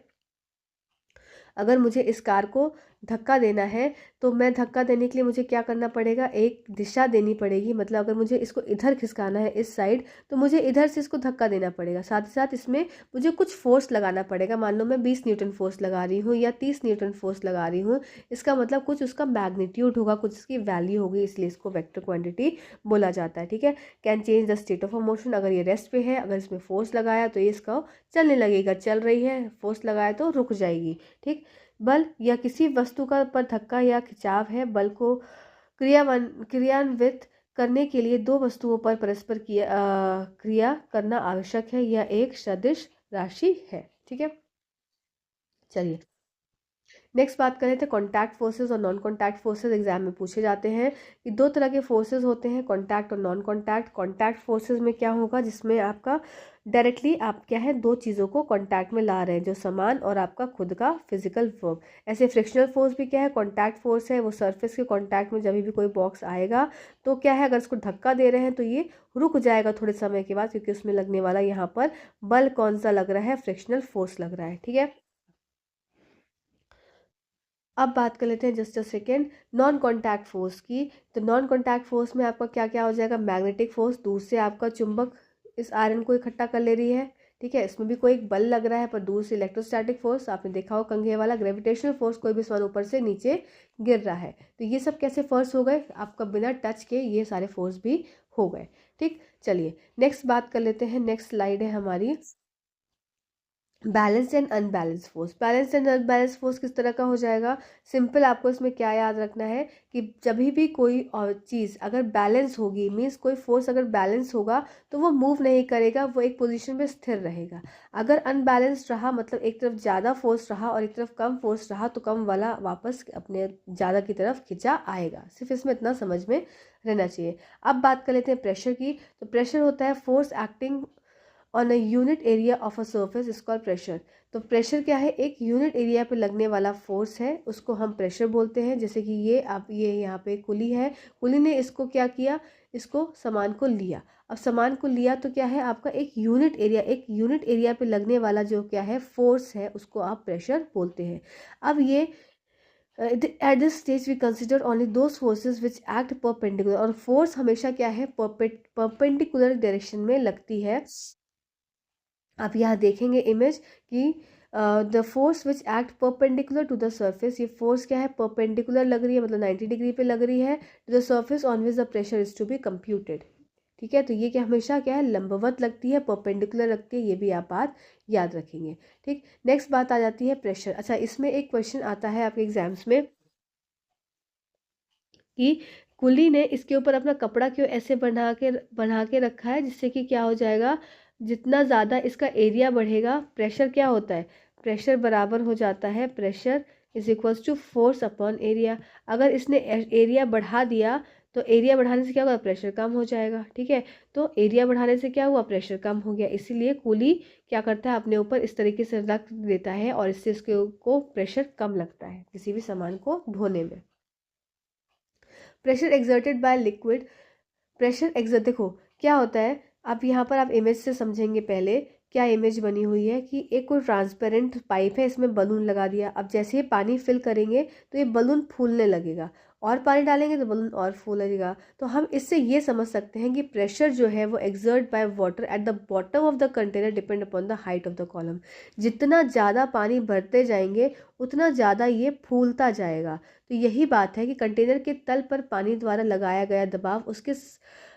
अगर मुझे इस कार को धक्का देना है तो मैं धक्का देने के लिए मुझे क्या करना पड़ेगा? एक दिशा देनी पड़ेगी। मतलब अगर मुझे इसको इधर खिसकाना है इस साइड, तो मुझे इधर से इसको धक्का देना पड़ेगा। साथ ही साथ इसमें मुझे कुछ फोर्स लगाना पड़ेगा। मान लो मैं 20 न्यूटन फोर्स लगा रही हूँ या 30 न्यूटन फोर्स लगा रही हूँ, इसका मतलब कुछ उसका मैग्नीट्यूड होगा, कुछ इसकी वैल्यू होगी, इसलिए इसको वेक्टर क्वांटिटी बोला जाता है। ठीक है, can change the state of a motion. अगर ये रेस्ट पे है, अगर इसमें फोर्स लगाया तो ये इसका चलने लगेगा, चल रही है, फोर्स लगाया तो रुक जाएगी। ठीक, बल या किसी वस्तु का पर धक्का या खिंचाव है। बल को क्रियान्वित करने के लिए दो वस्तुओं पर परस्पर क्रिया करना आवश्यक है। यह एक सदिश राशि है। ठीक है, चलिए नेक्स्ट बात करें तो कॉन्टैक्ट फोर्सेस और नॉन कॉन्टैक्ट फोर्सेस एग्जाम में पूछे जाते हैं कि दो तरह के फोर्सेस होते हैं, कॉन्टैक्ट और नॉन कॉन्टैक्ट। कॉन्टैक्ट फोर्सेस में क्या होगा, जिसमें आपका डायरेक्टली आप क्या है दो चीज़ों को कॉन्टैक्ट में ला रहे हैं, जो सामान और आपका खुद का फिजिकल वर्क। ऐसे फ्रिक्शनल फोर्स भी क्या है, कॉन्टैक्ट फोर्स है, वो सरफेस के कॉन्टैक्ट में जब भी कोई बॉक्स आएगा तो क्या है, अगर इसको धक्का दे रहे हैं तो ये रुक जाएगा थोड़े समय के बाद, क्योंकि उसमें लगने वाला यहाँ पर बल कौन सा लग रहा है, फ्रिक्शनल फोर्स लग रहा है। ठीक है, अब बात कर लेते हैं just a second non contact force की। तो नॉन कॉन्टैक्ट फोर्स में आपका क्या क्या हो जाएगा, मैग्नेटिक फोर्स, दूर से आपका चुंबक इस आयरन को इकट्ठा कर ले रही है। ठीक है, इसमें भी कोई एक बल लग रहा है, पर दूर से इलेक्ट्रोस्टैटिक फोर्स, आपने देखा हो कंघे वाला, ग्रेविटेशनल फोर्स, कोई भी सामान ऊपर से नीचे गिर रहा है। तो ये सब कैसे फोर्स हो गए, आपका बिना टच के ये सारे फोर्स भी हो गए। ठीक, चलिए नेक्स्ट बात कर लेते हैं। नेक्स्ट स्लाइड है हमारी balanced and unbalanced force. Balanced and unbalanced force किस तरह का हो जाएगा, सिंपल आपको इसमें क्या याद रखना है कि जब भी कोई और चीज़ अगर बैलेंस होगी, मीन्स कोई फोर्स अगर बैलेंस होगा तो वो मूव नहीं करेगा, वो एक पोजीशन में स्थिर रहेगा। अगर अनबैलेंस्ड रहा, मतलब एक तरफ ज़्यादा फोर्स रहा और एक तरफ कम फोर्स रहा, तो कम वाला वापस अपने ज़्यादा की तरफ खिंचा आएगा। सिर्फ इसमें इतना समझ में रहना चाहिए। अब बात कर लेते हैं प्रेशर की। तो प्रेशर होता है force acting on a unit area of a surface is called pressure. तो प्रेशर क्या है, एक यूनिट एरिया पे लगने वाला फोर्स है, उसको हम प्रेशर बोलते हैं। जैसे कि ये आप ये यहाँ पे कुली है, कुली ने इसको क्या किया, इसको सामान को लिया। अब सामान को लिया तो क्या है, आपका एक यूनिट एरिया पे लगने वाला जो क्या है फोर्स है, उसको आप प्रेशर बोलते हैं। अब ये at this stage we consider only those forces which act perpendicular. और फोर्स हमेशा क्या है, परपेंडिकुलर डायरेक्शन में लगती है। आप यहाँ देखेंगे इमेज कि the force which act perpendicular to the surface, ये फोर्स क्या है, परपेंडिकुलर लग रही है, मतलब 90 डिग्री पे लग रही है to the surface on which the pressure is to be computed. ठीक है, तो ये क्या हमेशा क्या है, लंबवत लगती है, परपेंडिकुलर लगती है, ये भी आप बात याद रखेंगे। ठीक, नेक्स्ट बात आ जाती है प्रेशर। अच्छा, इसमें एक क्वेश्चन आता है आपके एग्जाम्स में कि कुली ने इसके ऊपर अपना कपड़ा क्यों ऐसे बना के रखा है, जिससे कि क्या हो जाएगा, जितना ज़्यादा इसका एरिया बढ़ेगा, प्रेशर क्या होता है, प्रेशर बराबर हो जाता है, pressure is equals to force upon area. अगर इसने एरिया बढ़ा दिया तो एरिया बढ़ाने से क्या होगा, प्रेशर कम हो जाएगा। ठीक है, तो एरिया बढ़ाने से क्या हुआ, प्रेशर कम हो गया, इसीलिए कुली क्या करता है, अपने ऊपर इस तरीके से रख देता है और इससे इसके को प्रेशर कम लगता है किसी भी सामान को ढोने में। Pressure exerted by liquid, pressure exert, देखो क्या होता है, अब यहाँ पर आप इमेज से समझेंगे। पहले क्या इमेज बनी हुई है कि एक कोई ट्रांसपेरेंट पाइप है, इसमें बलून लगा दिया। अब जैसे ही पानी फिल करेंगे तो ये बलून फूलने लगेगा, और पानी डालेंगे तो बलून और फूलेगा। तो हम इससे ये समझ सकते हैं कि प्रेशर जो है वो exert by water at the bottom of the container depend upon the height of the column. जितना ज़्यादा पानी भरते जाएंगे उतना ज़्यादा ये फूलता जाएगा। तो यही बात है कि कंटेनर के तल पर पानी द्वारा लगाया गया दबाव उसके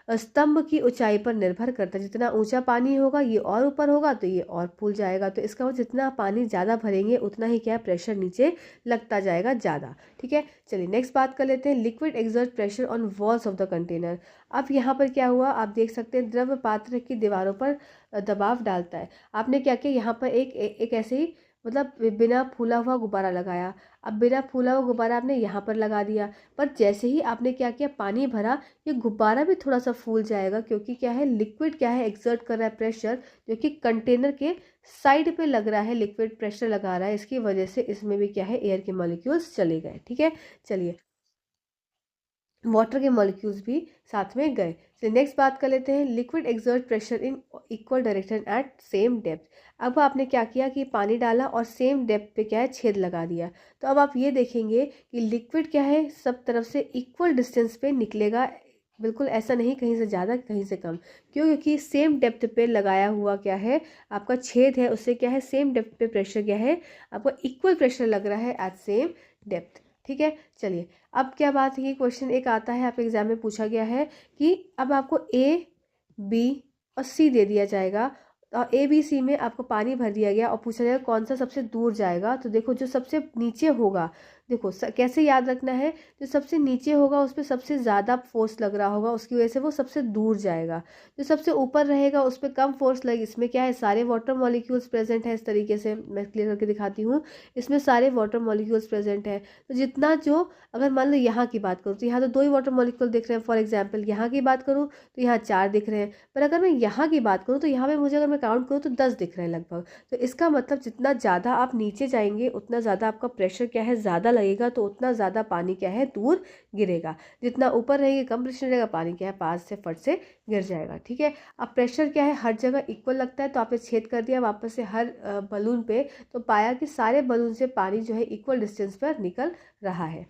स्तंभ की ऊंचाई पर निर्भर करता है। जितना ऊंचा पानी होगा, ये और ऊपर होगा तो ये और फूल जाएगा। तो इसका मतलब जितना पानी ज़्यादा भरेंगे उतना ही क्या प्रेशर नीचे लगता जाएगा ज़्यादा। ठीक है, चलिए नेक्स्ट बात कर लेते हैं, liquid exert pressure on walls of the container. अब यहाँ पर क्या हुआ, आप देख सकते हैं द्रव पात्र की दीवारों पर दबाव डालता है। आपने क्या किया, यहाँ पर एक ऐसे ही मतलब बिना फूला हुआ गुब्बारा लगाया। अब बिना फूला हुआ गुब्बारा आपने यहाँ पर लगा दिया, पर जैसे ही आपने क्या किया, पानी भरा, ये गुब्बारा भी थोड़ा सा फूल जाएगा, क्योंकि क्या है, लिक्विड क्या है, एक्सर्ट कर रहा है प्रेशर, जो कि कंटेनर के साइड पे लग रहा है, लिक्विड प्रेशर लगा रहा है, इसकी वजह से इसमें भी क्या है, एयर के मॉलिक्यूल्स चले गए। ठीक है, चलिए वाटर के मॉलिक्यूल्स भी साथ में गए। तो नेक्स्ट बात कर लेते हैं, liquid exert pressure in equal direction at same depth. अब आपने क्या किया कि पानी डाला और सेम डेप्थ पे क्या है, छेद लगा दिया। तो अब आप ये देखेंगे कि लिक्विड क्या है, सब तरफ से इक्वल डिस्टेंस पे निकलेगा, बिल्कुल ऐसा नहीं कहीं से ज़्यादा कहीं से कम। क्यों, क्योंकि सेम डेप्थ पे लगाया हुआ क्या है, आपका छेद है, उससे क्या है, सेम डेप्थ पे प्रेशर क्या है, आपको इक्वल प्रेशर लग रहा है एट सेम डेप्थ। ठीक है, चलिए अब क्या बात है, क्वेश्चन एक आता है आप एग्जाम में पूछा गया है कि अब आपको ए, बी और सी दे दिया जाएगा, और ए बी सी में आपको पानी भर दिया गया और पूछा जाएगा कौन सा सबसे दूर जाएगा। तो देखो जो सबसे नीचे होगा, देखो कैसे याद रखना है, जो सबसे नीचे होगा उस पर सबसे ज़्यादा फोर्स लग रहा होगा, उसकी वजह से वो सबसे दूर जाएगा। जो सबसे ऊपर रहेगा उस पर कम फोर्स लगे। इसमें क्या है, सारे वाटर मॉलिक्यूल्स प्रेजेंट है। इस तरीके से मैं क्लियर करके दिखाती हूँ। इसमें सारे वाटर मॉलिक्यूल्स प्रेजेंट है। तो जितना जो, अगर मान लो यहाँ की बात करूँ तो यहाँ तो 2 ही वाटर मॉलिक्यूल दिख रहे हैं फॉर एग्जाम्पल। यहाँ की बात करूँ तो यहाँ 4 दिख रहे हैं। पर अगर मैं यहाँ की बात करूँ तो यहाँ पे मुझे, अगर मैं काउंट करूँ तो 10 दिख रहे हैं लगभग। तो इसका मतलब जितना ज़्यादा आप नीचे जाएंगे उतना ज़्यादा आपका प्रेशर क्या है, ज़्यादा लगेगा, तो उतना ज़्यादा पानी क्या है, दूर गिरेगा। जितना ऊपर रहेंगे कम प्रेशर रहेगा, पानी क्या है, पास से फट से गिर जाएगा। ठीक है। अब प्रेशर क्या है, हर जगह इक्वल लगता है, तो आपने छेद कर दिया वापस से हर बलून पे, तो पाया कि सारे बलून से पानी जो है इक्वल डिस्टेंस पर निकल रहा है।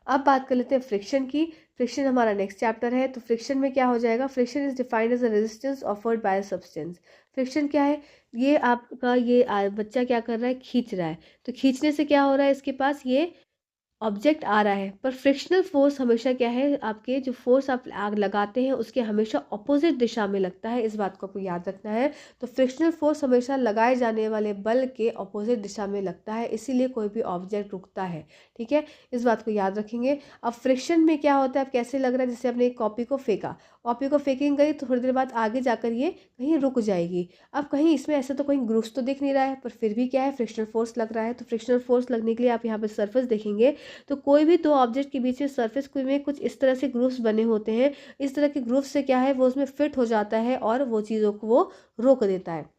अब बात कर लेते हैं फ्रिक्शन की। फ्रिक्शन हमारा नेक्स्ट चैप्टर है। तो फ्रिक्शन में क्या हो जाएगा, friction is defined as a resistance offered by a substance. Friction क्या है, ये आपका ये बच्चा क्या कर रहा है, खींच रहा है। तो खींचने से क्या हो रहा है, इसके पास ये ऑब्जेक्ट आ रहा है। पर फ्रिक्शनल फोर्स हमेशा क्या है, आपके जो फोर्स आप आग लगाते हैं उसके हमेशा ऑपोजिट दिशा में लगता है। इस बात को आपको याद रखना है। तो फ्रिक्शनल फोर्स हमेशा लगाए जाने वाले बल के ऑपोजिट दिशा में लगता है, इसीलिए कोई भी ऑब्जेक्ट रुकता है। ठीक है, इस बात को याद रखेंगे। अब फ्रिक्शन में क्या होता है, अब कैसे लग रहा है, जैसे आपने एक कॉपी को फेंका, कॉपी को फेंकिंग गई तो थोड़ी देर बाद आगे जाकर ये कहीं रुक जाएगी। अब कहीं इसमें ऐसा तो कहीं ग्रूव्स तो दिख नहीं रहा है, पर फिर भी क्या है, फ्रिक्शनल फोर्स लग रहा है। तो फ्रिक्शनल फोर्स लगने के लिए आप यहाँ पर सरफेस देखेंगे, तो कोई भी दो ऑब्जेक्ट के बीच में सरफेस में कुछ इस तरह से ग्रूव्स बने होते हैं। इस तरह के ग्रूव्स से क्या है, वो उसमें फिट हो जाता है और वो चीज़ों को वो रोक देता है।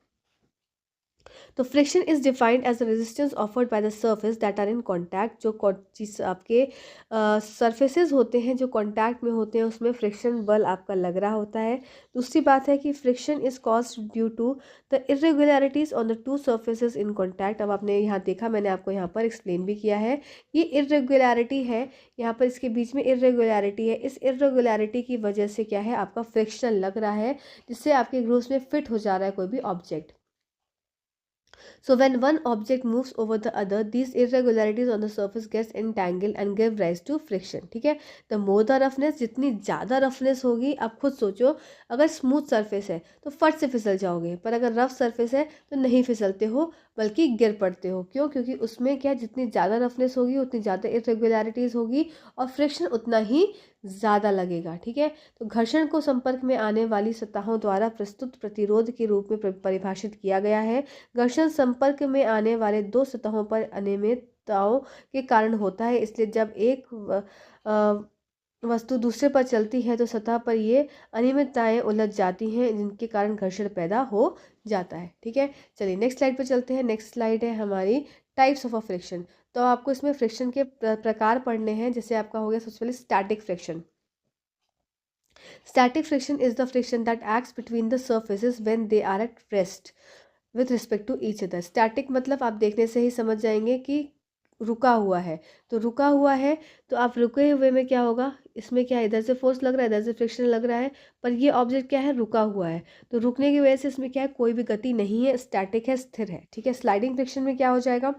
तो friction is defined as the resistance offered by the surface that are in contact. जो चीज आपके सरफेसेस होते हैं जो कॉन्टैक्ट में होते हैं, उसमें फ्रिक्शन बल आपका लग रहा होता है। दूसरी बात है कि friction is caused due to the irregularities on the two surfaces in contact. अब आपने यहाँ देखा, मैंने आपको यहाँ पर एक्सप्लेन भी किया है। ये इरेगुलरिटी है, यहाँ पर इसके बीच में इरेगुलरिटी है। इस इरेगुलरिटी की वजह से क्या है, आपका फ्रिक्शन लग रहा है, जिससे आपके ग्रूव्स में फिट हो जा रहा है कोई भी object. So when one object moves over the other, these irregularities on the surface gets entangled and give rise to friction. ठीक है, the more the roughness, जितनी ज़्यादा रफनेस होगी, आप खुद सोचो, अगर स्मूथ सरफेस है तो फट से फिसल जाओगे, पर अगर रफ सरफेस है तो नहीं फिसलते हो बल्कि गिर पड़ते हो। क्यों? क्योंकि उसमें क्या, जितनी ज़्यादा रफनेस होगी उतनी ज़्यादा इरेगुलरिटीज़ होगी और फ्रिक्शन उतना ही ज़्यादा लगेगा। ठीक है, तो घर्षण को संपर्क में आने वाली सतहों द्वारा प्रस्तुत प्रतिरोध के रूप में परिभाषित किया गया है। घर्षण संपर्क में आने वाले दो सतहों पर अनियमितताओं के कारण होता है, इसलिए जब एक वस्तु दूसरे पर चलती है तो सतह पर ये अनियमितताएं उलझ जाती हैं, जिनके कारण घर्षण पैदा हो जाता है। ठीक है, चलिए नेक्स्ट स्लाइड पर चलते हैं। नेक्स्ट स्लाइड है हमारी टाइप्स ऑफ अ फ्रिक्शन। तो आपको इसमें फ्रिक्शन के प्रकार पढ़ने हैं। जैसे आपका हो गया सबसे पहले static friction. Static friction is the friction that acts between the surfaces when they are at rest with respect to each other. Static मतलब आप देखने से ही समझ जाएंगे कि रुका हुआ है। तो रुका हुआ है, तो आप रुके हुए में क्या होगा, इसमें क्या है, इधर से फोर्स लग रहा है, इधर से फ्रिक्शन लग रहा है, पर ये ऑब्जेक्ट क्या है, रुका हुआ है। तो रुकने की वजह से इसमें क्या है, कोई भी गति नहीं है, स्टैटिक है, स्थिर है। ठीक है, स्लाइडिंग फ्रिक्शन में क्या हो जाएगा,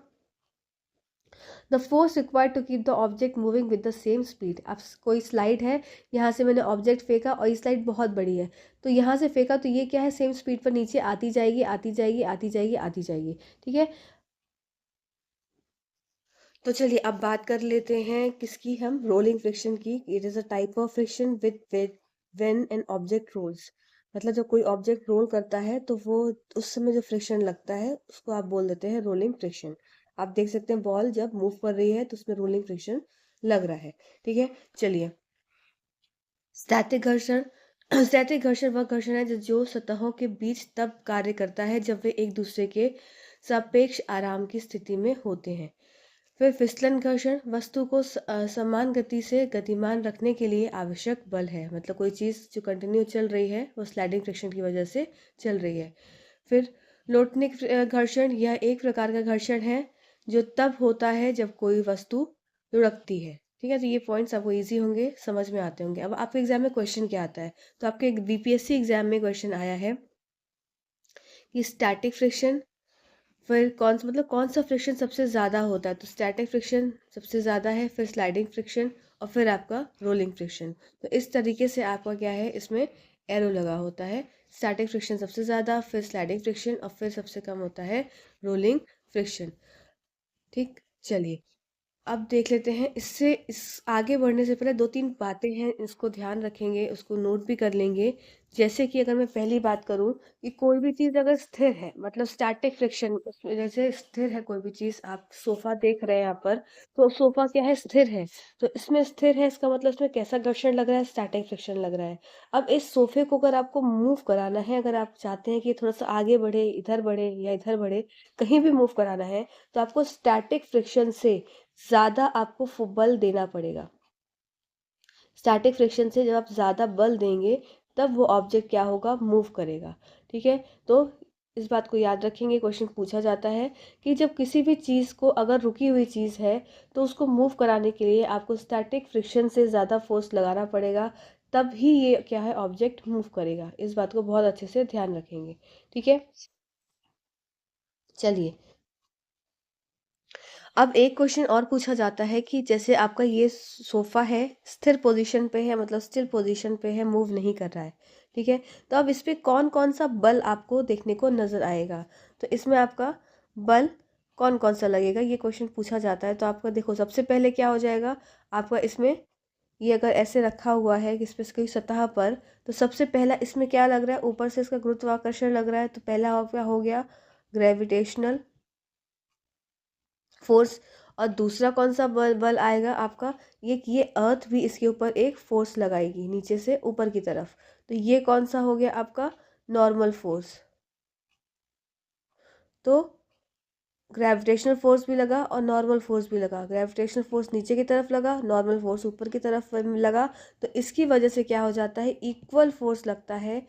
the force required to keep the object moving with the same speed. अब कोई स्लाइड है, यहाँ से मैंने ऑब्जेक्ट फेंका और ये स्लाइड बहुत बड़ी है, तो यहाँ से फेंका तो ये क्या है, सेम स्पीड पर नीचे आती जाएगी, आती जाएगी, आती जाएगी, आती जाएगी। ठीक है, तो चलिए अब बात कर लेते हैं किसकी, हम रोलिंग फ्रिक्शन की। It is a type of friction with when an object rolls. मतलब जब कोई ऑब्जेक्ट रोल करता है तो वो उस समय जो फ्रिक्शन लगता है उसको आप बोल देते हैं रोलिंग फ्रिक्शन। आप देख सकते हैं बॉल जब मूव कर रही है तो उसमें रोलिंग फ्रिक्शन लग रहा है। ठीक है, चलिए स्टैटिक घर्षण। स्टैटिक घर्षण वह घर्षण है जो सतहों के बीच तब कार्य करता है जब वे एक दूसरे के सापेक्ष आराम की स्थिति में होते हैं। फिर फिसलन घर्षण वस्तु को समान गति से गतिमान रखने के लिए आवश्यक बल है। मतलब कोई चीज़ जो कंटिन्यू चल रही है वो स्लाइडिंग फ्रिक्शन की वजह से चल रही है। फिर लोटनिक घर्षण, यह एक प्रकार का घर्षण है जो तब होता है जब कोई वस्तु लुढ़कती है। ठीक है, तो ये पॉइंट्स आपको इजी होंगे, समझ में आते होंगे। अब आपके एग्जाम में क्वेश्चन क्या आता है, तो आपके बीपीएससी एग्जाम में क्वेश्चन आया है कि स्टैटिक फ्रिक्शन, फिर कौन सा फ्रिक्शन सबसे ज़्यादा होता है, तो स्टैटिक फ्रिक्शन सबसे ज़्यादा है, फिर स्लाइडिंग फ्रिक्शन और फिर आपका रोलिंग फ्रिक्शन। तो इस तरीके से आपका क्या है, इसमें एरो लगा होता है। स्टैटिक फ्रिक्शन सबसे ज़्यादा, फिर स्लाइडिंग फ्रिक्शन और फिर सबसे कम होता है रोलिंग फ्रिक्शन। ठीक, चलिए, अब देख लेते हैं। इससे इस आगे बढ़ने से पहले 2-3 बातें हैं, इसको ध्यान रखेंगे, उसको नोट भी कर लेंगे। जैसे कि अगर मैं पहली बात करूँ कि कोई भी चीज़ अगर स्थिर है, मतलब स्टैटिक फ्रिक्शन, उसमें जैसे स्थिर है कोई भी चीज़, आप सोफ़ा देख रहे हैं यहाँ पर, तो सोफ़ा क्या है, स्थिर है। तो इसमें स्थिर है, इसका मतलब इसमें कैसा घर्षण लग रहा है, स्टैटिक फ्रिक्शन लग रहा है। अब इस सोफ़े को अगर आपको मूव कराना है, अगर आप चाहते हैं कि थोड़ा-सा आगे बढ़े या इधर बढ़े, कहीं भी मूव कराना है, तो आपको स्टैटिक फ्रिक्शन से ज़्यादा आपको बल देना पड़ेगा। स्टैटिक फ्रिक्शन से जब आप ज़्यादा बल देंगे, तब वो ऑब्जेक्ट क्या होगा, मूव करेगा। ठीक है? तो इस बात को याद रखेंगे। क्वेश्चन पूछा जाता है कि जब किसी भी चीज़ को, अगर रुकी हुई चीज़ है, तो उसको मूव कराने के लिए आपको स्टैटिक फ्रिक्शन से ज़्यादा फोर्स लगाना पड़ेगा, तब ही ये क्या है, ऑब्जेक्ट मूव करेगा। इस बात को बहुत अच्छे से ध्यान रखेंगे। ठीक है? चलिए, अब एक क्वेश्चन और पूछा जाता है कि जैसे आपका ये सोफा है, स्थिर पोजीशन पे है, मतलब स्टिल पोजीशन पे है, मूव नहीं कर रहा है। ठीक है? तो अब इस पे कौन कौन सा बल आपको देखने को नजर आएगा। तो इसमें आपका बल कौन कौन सा लगेगा, ये क्वेश्चन पूछा जाता है। तो आपका देखो, सबसे पहले क्या हो जाएगा आपका, इसमें ये अगर ऐसे रखा हुआ है कि इस पे कोई सतह पर, तो सबसे पहला इसमें क्या लग रहा है, ऊपर से इसका गुरुत्वाकर्षण लग रहा है। तो पहला हो गया ग्रेविटेशनल फोर्स। और दूसरा कौन सा बल बल आएगा आपका, ये अर्थ भी इसके ऊपर एक फोर्स लगाएगी नीचे से ऊपर की तरफ। तो ये कौन सा हो गया आपका, नॉर्मल फोर्स। तो ग्रेविटेशनल फोर्स भी लगा और नॉर्मल फोर्स भी लगा। ग्रेविटेशनल फोर्स नीचे की तरफ लगा, नॉर्मल फोर्स ऊपर की तरफ लगा। तो इसकी वजह से क्या हो जाता है, इक्वल फोर्स लगता है,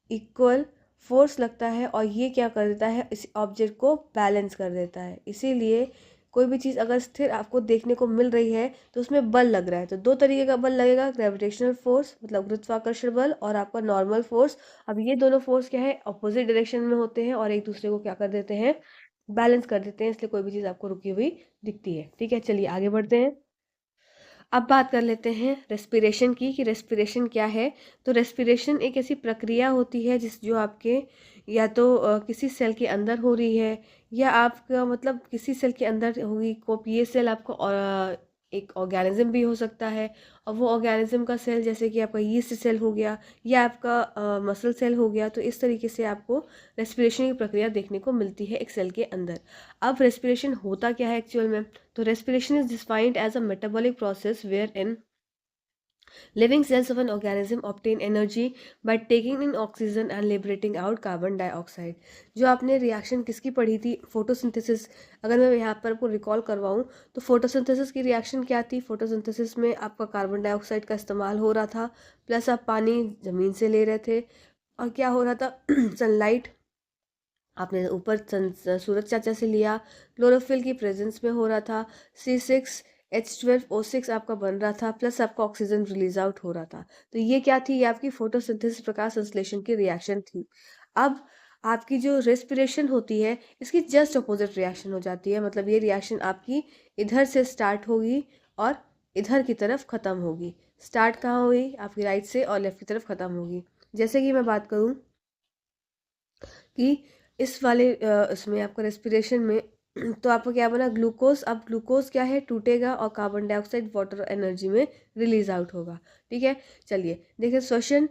इक्वल फोर्स लगता है। और ये क्या कर देता है, इस ऑब्जेक्ट को बैलेंस कर देता है। इसीलिए कोई भी चीज़ अगर स्थिर आपको देखने को मिल रही है, तो उसमें बल लग रहा है। तो दो तरीके का बल लगेगा, ग्रेविटेशनल फोर्स मतलब गुरुत्वाकर्षण बल, और आपका नॉर्मल फोर्स। अब ये दोनों फोर्स क्या है, अपोजिट डायरेक्शन में होते हैं और एक दूसरे को क्या कर देते हैं, बैलेंस कर देते हैं। इसलिए कोई भी चीज़ आपको रुकी हुई दिखती है। ठीक है? चलिए आगे बढ़ते हैं। अब बात कर लेते हैं रेस्पिरेशन की, कि रेस्पिरेशन क्या है। तो रेस्पिरेशन एक ऐसी प्रक्रिया होती है जो आपके या तो किसी सेल के अंदर हो रही है, या आपका मतलब किसी सेल के अंदर होगी। को ये सेल आपको एक ऑर्गेनिज्म भी हो सकता है। और वो ऑर्गेनिज्म का सेल, जैसे कि आपका यीस्ट सेल हो गया, या आपका मसल सेल हो गया। तो इस तरीके से आपको रेस्पिरेशन की प्रक्रिया देखने को मिलती है एक सेल के अंदर। अब रेस्पिरेशन होता क्या है एक्चुअल में। तो respiration is defined as a metabolic process wherein living cells of an organism obtain energy by taking in oxygen and liberating out carbon dioxide। जो आपने रिएक्शन किसकी पढ़ी थी, फोटोसिंथेसिस। अगर मैं यहाँ पर आपको रिकॉल करवाऊँ, तो फोटोसिंथेसिस की रिएक्शन क्या थी। फोटोसिंथेसिस में आपका कार्बन डाइऑक्साइड का इस्तेमाल हो रहा था, प्लस आप पानी ज़मीन से ले रहे थे। और क्या हो रहा था, सनलाइट आपने ऊपर सूरज चाचा से लिया, क्लोरोफिल की प्रेजेंस में हो रहा था। C6H12O6 आपका बन रहा था, प्लस आपका ऑक्सीजन रिलीज आउट हो रहा था। तो ये क्या थी, ये आपकी फोटोसिंथेसिस, प्रकाश संश्लेषण की रिएक्शन थी। अब आपकी जो रेस्पिरेशन होती है, इसकी जस्ट अपोजिट रिएक्शन हो जाती है। मतलब ये रिएक्शन आपकी इधर से स्टार्ट होगी और इधर की तरफ ख़त्म होगी। स्टार्ट कहाँ हुई, आपकी राइट से, और लेफ्ट की तरफ ख़त्म होगी। जैसे कि मैं बात करूँ कि इस वाले इसमें आपका रेस्पिरेशन में तो आपका क्या बना, ग्लूकोज। अब ग्लूकोज क्या है, टूटेगा और कार्बन डाइऑक्साइड वाटर एनर्जी में रिलीज आउट होगा। ठीक है? चलिए देखिए, श्वसन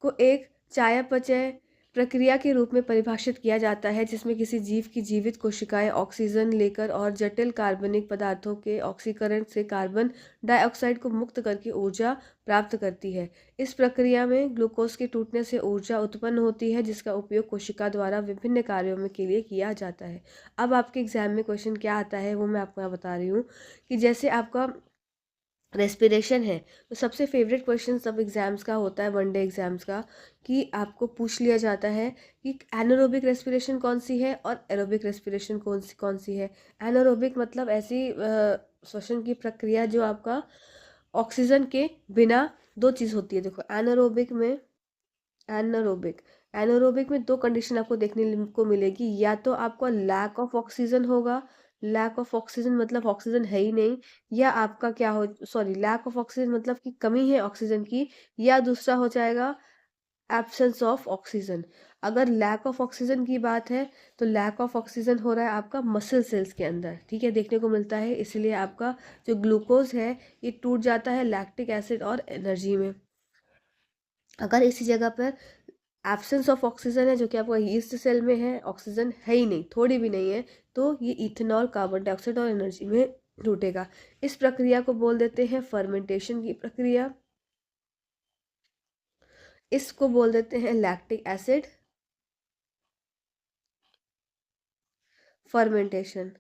को एक चयापचय प्रक्रिया के रूप में परिभाषित किया जाता है, जिसमें किसी जीव की जीवित कोशिकाएं ऑक्सीजन लेकर और जटिल कार्बनिक पदार्थों के ऑक्सीकरण से कार्बन डाइऑक्साइड को मुक्त करके ऊर्जा प्राप्त करती है। इस प्रक्रिया में ग्लूकोज के टूटने से ऊर्जा उत्पन्न होती है, जिसका उपयोग कोशिका द्वारा विभिन्न कार्यों में के लिए किया जाता है। अब आपके एग्जाम में क्वेश्चन क्या आता है, वो मैं आपको यहाँ बता रही हूँ। कि जैसे आपका रेस्पिरेशन है, तो सबसे फेवरेट क्वेश्चन सब एग्जाम्स का होता है, वनडे एग्जाम्स का, कि आपको पूछ लिया जाता है कि एनारोबिक रेस्पिरेशन कौन सी है और एरोबिक रेस्पिरेशन कौन सी है। एनारोबिक मतलब ऐसी श्वसन की प्रक्रिया जो आपका ऑक्सीजन के बिना, दो चीज़ होती है देखो एनारोबिक में। एनारोबिक एनारोबिक में दो कंडीशन आपको देखने को मिलेगी, या तो आपको लैक ऑफ ऑक्सीजन होगा। लैक ऑफ ऑक्सीजन मतलब ऑक्सीजन है ही नहीं। या आपका क्या हो, सॉरी, लैक ऑफ ऑक्सीजन मतलब कि कमी है ऑक्सीजन की। या दूसरा हो जाएगा एब्सेंस ऑफ ऑक्सीजन। अगर लैक ऑफ ऑक्सीजन की बात है तो लैक ऑफ ऑक्सीजन हो रहा है आपका मसल सेल्स के अंदर, ठीक है, देखने को मिलता है। इसीलिए आपका जो ग्लूकोज है ये टूट जाता है लैक्टिक एसिड और एनर्जी में। अगर इसी जगह पर एब्सेंस ऑफ ऑक्सीजन है, जो कि आपका यीस्ट सेल में है, ऑक्सीजन है ही नहीं, थोड़ी भी नहीं है, तो ये इथेनॉल, कार्बन डाइऑक्साइड और एनर्जी में टूटेगा। इस प्रक्रिया को बोल देते हैं फर्मेंटेशन की प्रक्रिया। इसको बोल देते हैं लैक्टिक एसिड फर्मेंटेशन।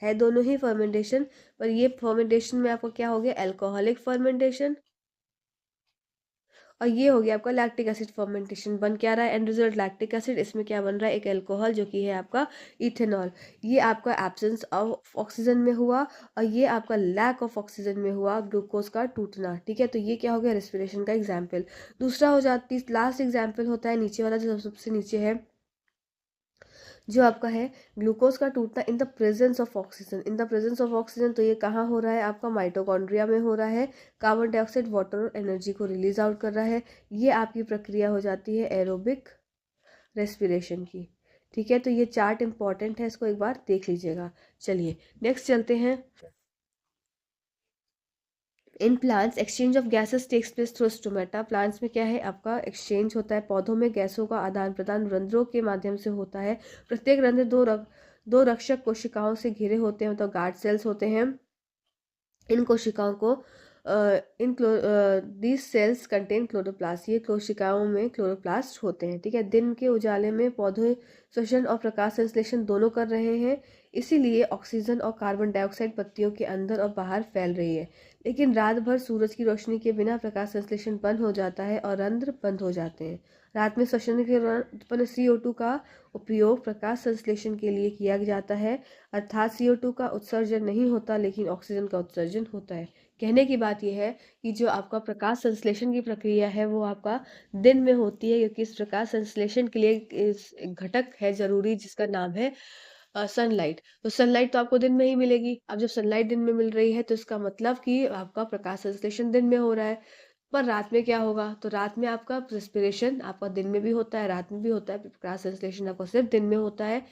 है दोनों ही फर्मेंटेशन, पर ये फर्मेंटेशन में आपका क्या हो गया, एल्कोहलिक फर्मेंटेशन, और ये हो गया आपका लैक्टिक एसिड फर्मेंटेशन। बन क्या रहा है एंड रिजल्ट, लैक्टिक एसिड, इसमें क्या बन रहा है, एक एल्कोहल जो कि है आपका इथेनॉल। ये आपका एब्सेंस ऑफ ऑक्सीजन में हुआ, और ये आपका लैक ऑफ ऑक्सीजन में हुआ ग्लूकोज का टूटना, ठीक है। तो ये क्या हो गया, रेस्पिरेशन का एग्जाम्पल। दूसरा हो जाती, लास्ट एग्जाम्पल होता है नीचे वाला, जो सबसे नीचे है, जो आपका है ग्लूकोज का टूटना in the presence of oxygen. In the presence of oxygen, तो ये कहाँ हो रहा है, आपका माइटोकॉन्ड्रिया में हो रहा है। कार्बन डाइऑक्साइड, वाटर और एनर्जी को रिलीज आउट कर रहा है। ये आपकी प्रक्रिया हो जाती है एरोबिक रेस्पिरेशन की, ठीक है। तो ये चार्ट इंपॉर्टेंट है, इसको एक बार देख लीजिएगा। चलिए नेक्स्ट चलते हैं। In plants exchange of gases takes place through stomata. Plants में क्या है, आपका एक्सचेंज होता है, पौधों में गैसों का आदान प्रदान रंध्रों के माध्यम से होता है। प्रत्येक रंध्र दो रक्षक कोशिकाओं से घिरे होते हैं, मतलब गार्ड सेल्स होते हैं। इन कोशिकाओं को दीज सेल्स कंटेन क्लोरोप्लास्ट। ये कोशिकाओं में क्लोरोप्लास्ट होते हैं, ठीक है। दिन के उजाले में पौधे श्वसन और प्रकाश संश्लेषण दोनों कर रहे हैं, इसीलिए ऑक्सीजन और कार्बन डाइऑक्साइड पत्तियों के अंदर और बाहर फैल रही है। लेकिन रात भर सूरज की रोशनी के बिना प्रकाश संश्लेषण बंद हो जाता है और रंध्र बंद हो जाते हैं। रात में श्वसन के दौरान उत्पन्न CO2 का उपयोग प्रकाश संश्लेषण के लिए किया जाता है, अर्थात CO2 का उत्सर्जन नहीं होता, लेकिन ऑक्सीजन का उत्सर्जन होता है। कहने की बात यह है कि जो आपका प्रकाश संश्लेषण की प्रक्रिया है वो आपका दिन में होती है, क्योंकि इस प्रकाश संश्लेषण के लिए एक घटक है जरूरी, जिसका नाम है सनलाइट। तो सनलाइट तो आपको दिन में ही मिलेगी। अब जब सनलाइट दिन में मिल रही है तो इसका मतलब कि आपका प्रकाश संश्लेषण दिन में हो रहा है। पर रात में क्या होगा, तो रात में आपका रेस्पिरेशन आपका दिन में भी होता है, रात में भी होता है, प्रकाश संश्लेषण आपका सिर्फ दिन में होता है।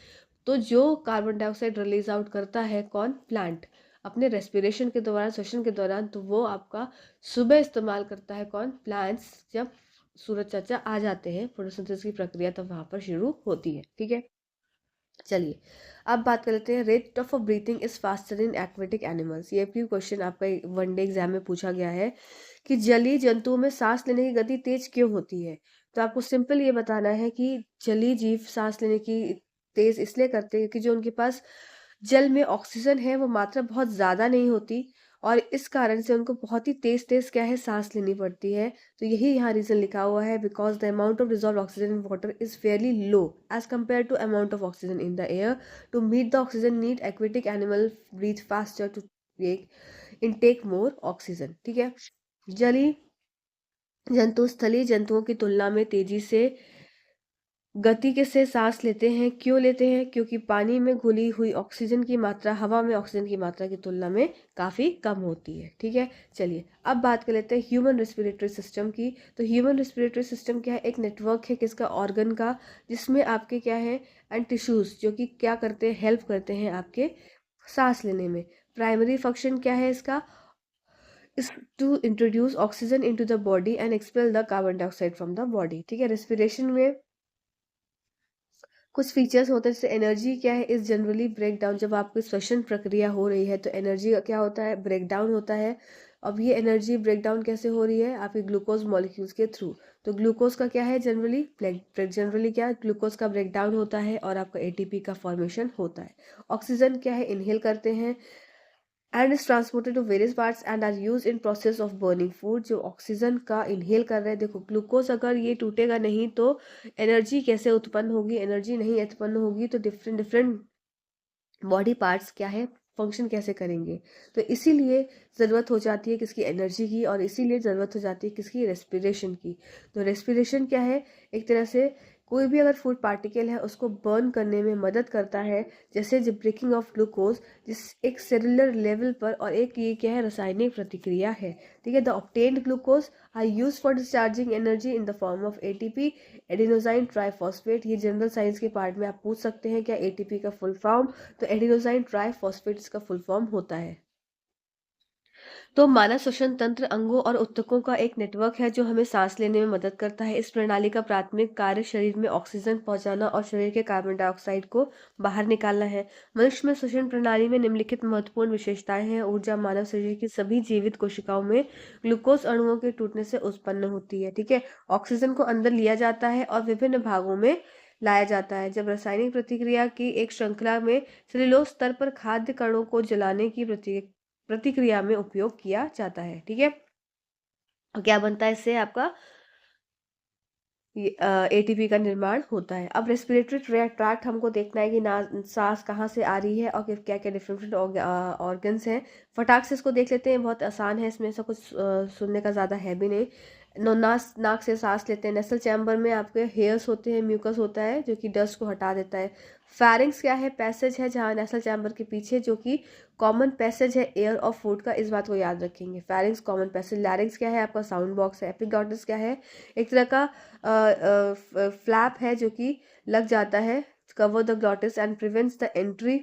तो जो कार्बन डाइऑक्साइड रिलीज आउट करता है कौन, प्लांट, अपने रेस्पिरेशन के दौरान, श्वसन के दौरान, तो वो आपका सुबह इस्तेमाल करता है कौन, प्लांट्स। जब सूरज चाचा आ जाते हैं, फोटोसिंथेसिस की प्रक्रिया तब वहां पर शुरू होती है, ठीक है। चलिए अब बात कर लेते हैं, rate of breathing is faster in aquatic animals. ये भी क्वेश्चन आपका वनडे एग्जाम में पूछा गया है कि जलीय जंतुओं में सांस लेने की गति तेज क्यों होती है। तो आपको सिंपल ये बताना है कि जलीय जीव सांस लेने की तेज इसलिए करते हैं क्योंकि जो उनके पास जल में ऑक्सीजन है वो मात्रा बहुत ज़्यादा नहीं होती, और इस कारण से उनको बहुत ही तेज तेज क्या है, सांस लेनी पड़ती है। तो यही यहाँ रीजन लिखा हुआ है, because the amount of dissolve oxygen in water is fairly low as compare to amount of oxygen in the air. To meet the oxygen need aquatic animal breathe faster to intake more oxygen, ठीक है। जलीय जंतु स्थलीय जंतुओं की तुलना में तेजी से गति के से सांस लेते हैं। क्यों लेते हैं, क्योंकि पानी में घुली हुई ऑक्सीजन की मात्रा हवा में ऑक्सीजन की मात्रा की तुलना में काफ़ी कम होती है, ठीक है। चलिए अब बात कर लेते हैं ह्यूमन रेस्पिरेटरी सिस्टम की। तो ह्यूमन रेस्पिरेटरी सिस्टम क्या है, एक नेटवर्क है किसका, ऑर्गन का, जिसमें आपके क्या है एंड टिश्यूज, जो कि क्या करते हैं, हेल्प करते हैं आपके सांस लेने में। प्राइमरी फंक्शन क्या है इसका, is to introduce oxygen into the body and expel the carbon dioxide from the body, ठीक है। रेस्पिरेशन में कुछ फीचर्स होते हैं, जैसे एनर्जी क्या है, इस जनरली ब्रेक डाउन। जब आपकी श्वसन प्रक्रिया हो रही है तो एनर्जी का क्या होता है, ब्रेक डाउन होता है। अब ये एनर्जी ब्रेक डाउन कैसे हो रही है, आपके ग्लूकोज मॉलिक्यूल्स के थ्रू। तो ग्लूकोज का क्या है, जनरली क्या ग्लूकोज का ब्रेक डाउन होता है और आपका ATP का फॉर्मेशन होता है। ऑक्सीजन क्या है, इनहेल करते हैं and is transported to various parts and are used in process of burning food। जो ऑक्सीजन का इनहेल कर रहे हैं, देखो ग्लूकोज अगर ये टूटेगा नहीं तो एनर्जी कैसे उत्पन्न होगी, एनर्जी नहीं उत्पन्न होगी तो डिफरेंट डिफरेंट बॉडी पार्ट्स क्या है, फंक्शन कैसे करेंगे। तो इसीलिए ज़रूरत हो जाती है किसकी, एनर्जी की, और इसीलिए ज़रूरत हो जाती है किसकी, रेस्पिरेशन की। तो रेस्पिरेशन क्या है, एक तरह से कोई भी अगर फूड पार्टिकल है उसको बर्न करने में मदद करता है, जैसे जब ब्रेकिंग ऑफ ग्लूकोज, जिस एक सेलुलर लेवल पर, और एक ये क्या है, रासायनिक प्रतिक्रिया है। ठीक है, the obtained glucose are use for discharging energy in the form of ATP, adenosine triphosphate. ये जनरल साइंस के पार्ट में आप पूछ सकते हैं क्या एटीपी का फुल फॉर्म, तो एडिनोसाइन ट्राइफॉस्फेट इसका फुल फॉर्म होता है। तो मानव श्वसन तंत्र अंगों और ऊतकों का एक नेटवर्क है जो हमें सांस लेने में मदद करता है। इस प्रणाली का प्राथमिक कार्य शरीर में ऑक्सीजन पहुंचाना और शरीर के कार्बन डाइऑक्साइड को बाहर निकालना है। मनुष्य में श्वसन प्रणाली में निम्नलिखित महत्वपूर्ण विशेषताएं हैं। ऊर्जा मानव शरीर की सभी जीवित कोशिकाओं में ग्लूकोज अणुओं के टूटने से उत्पन्न होती है। ठीक है, ऑक्सीजन को अंदर लिया जाता है और विभिन्न भागों में लाया जाता है। जब रासायनिक प्रतिक्रिया की एक श्रृंखला में सेलुलोज स्तर पर खाद्य कणों को जलाने की प्रतिक्रिया में उपयोग किया जाता है। ठीक है, और क्या बनता है इससे, आपका एटीपी का निर्माण होता है। अब रेस्पिरेटरी ट्रैक्ट हमको देखना है कि ना सांस कहाँ से आ रही है और क्या क्या डिफरेंट ऑर्गन्स हैं। फटाक से इसको देख लेते हैं, बहुत आसान है, इसमें ऐसा कुछ सुनने का ज़्यादा है भी नहीं। नाक से सांस लेते हैं। नेसल चैम्बर में आपके हेयर्स होते हैं, म्यूकस होता है जो कि डस्ट को हटा देता है। फैरिंग्स क्या है, पैसेज है जहाँ नेसल चैम्बर के पीछे, जो कि कॉमन पैसेज है एयर और फूड का, इस बात को याद रखेंगे। फैरिंग्स कॉमन पैसेज। लैरिंग्स क्या है, आपका साउंड बॉक्स है। एपिग्लॉटिस क्या है, एक तरह का फ्लैप है जो कि लग जाता है, cover the glottis and prevents the entry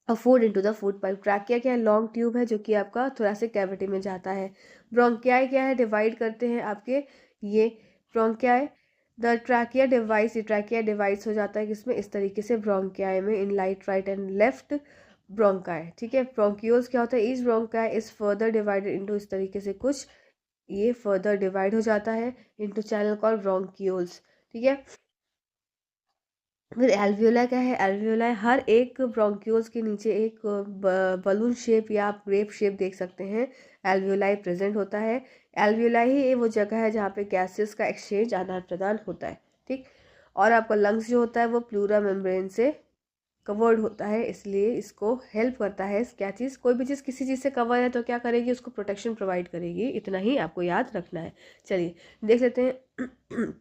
of food into the food pipe. Trachea क्या है, लॉन्ग ट्यूब है जो कि आपका थोरैसिक कैविटी में जाता है। ब्रोंकियाई क्या है, डिवाइड करते हैं आपके ये ब्रोंकियाई। द ट्रैकिया डिवाइस, ये ट्रैकिया डिवाइस हो जाता है किसमें, इस तरीके से ब्रोंकियाई में, in right and left bronchi. ठीक है, ब्रोंक्यूल्स क्या होता है, each bronchi is further divided into, इस तरीके से कुछ ये फर्दर डिवाइड हो जाता है इनटू चैनल कॉल्ड ब्रोंक्यूल्स। ठीक है, फिर एल्वियोला क्या है, एल्वियोला हर एक ब्रोंक्यूल्स के नीचे एक बलून शेप या आप ग्रेप शेप देख सकते हैं, एल्वियोलाई प्रेजेंट होता है। एल्वियोलाई ही वो जगह है जहाँ पे गैसेस का एक्सचेंज आदान प्रदान होता है। ठीक, और आपका लंग्स जो होता है वो प्लूरा मेम्ब्रेन से कवर्ड होता है, इसलिए इसको हेल्प करता है। क्या चीज़, कोई भी चीज़ किसी चीज़ से कवर है तो क्या करेगी, उसको प्रोटेक्शन प्रोवाइड करेगी, इतना ही आपको याद रखना है। चलिए देख लेते हैं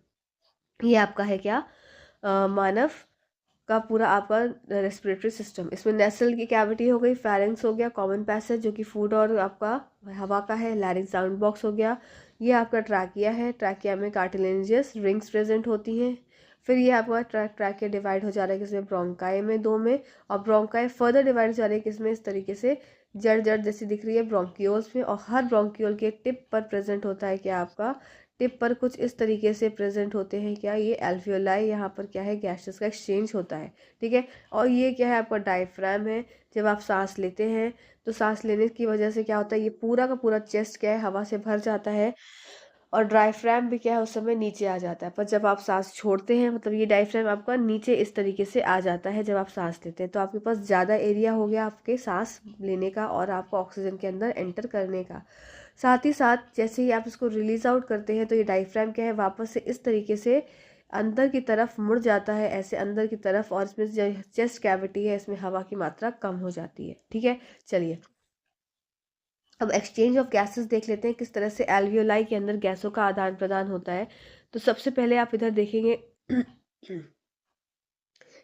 ये आपका है क्या, मानव का पूरा आपका रेस्पिरेटरी सिस्टम। इसमें नेसल की कैविटी हो गई, फेरेंक्स हो गया, कॉमन पैसेज जो कि फूड और आपका हवा का है, लैरिंग साउंड बॉक्स हो गया, ये आपका ट्रैकिया है, ट्रैकिया में कार्टिलेजियस रिंग्स प्रेजेंट होती हैं। फिर ये आपका ट्रैकिया डिवाइड हो जा रहा है किसमें, ब्रोंकाई में, दो में, और ब्रोंकाई फर्दर डिवाइड हो जा रही है किसमें, इस तरीके से जड़ जड़ जैसी दिख रही है ब्रोंक्यूल्स में, और हर ब्रोंक्यूल के टिप पर प्रेजेंट होता है क्या, आपका टिप पर कुछ इस तरीके से प्रेजेंट होते हैं क्या, ये एल्वियोलाई, यहाँ पर क्या है, गैसेस का एक्सचेंज होता है। ठीक है, और ये क्या है, आपका डायफ्राम है। जब आप सांस लेते हैं तो सांस लेने की वजह से क्या होता है, ये पूरा का पूरा चेस्ट क्या है, हवा से भर जाता है, और डायफ्राम भी क्या है उस समय नीचे आ जाता है। पर जब आप सांस छोड़ते हैं, मतलब ये डायफ्राम आपका नीचे इस तरीके से आ जाता है जब आप सांस लेते हैं, तो आपके पास ज़्यादा एरिया हो गया आपके सांस लेने का और आपको ऑक्सीजन के अंदर एंटर करने का। साथ ही साथ जैसे ही आप इसको रिलीज आउट करते हैं तो ये डायफ्राम क्या है, वापस से इस तरीके से अंदर की तरफ मुड़ जाता है, ऐसे अंदर की तरफ, और इसमें जो चेस्ट कैविटी है इसमें हवा की मात्रा कम हो जाती है। ठीक है, चलिए अब एक्सचेंज ऑफ गैसेस देख लेते हैं, किस तरह से एल्वियोलाई के अंदर गैसों का आदान प्रदान होता है। तो सबसे पहले आप इधर देखेंगे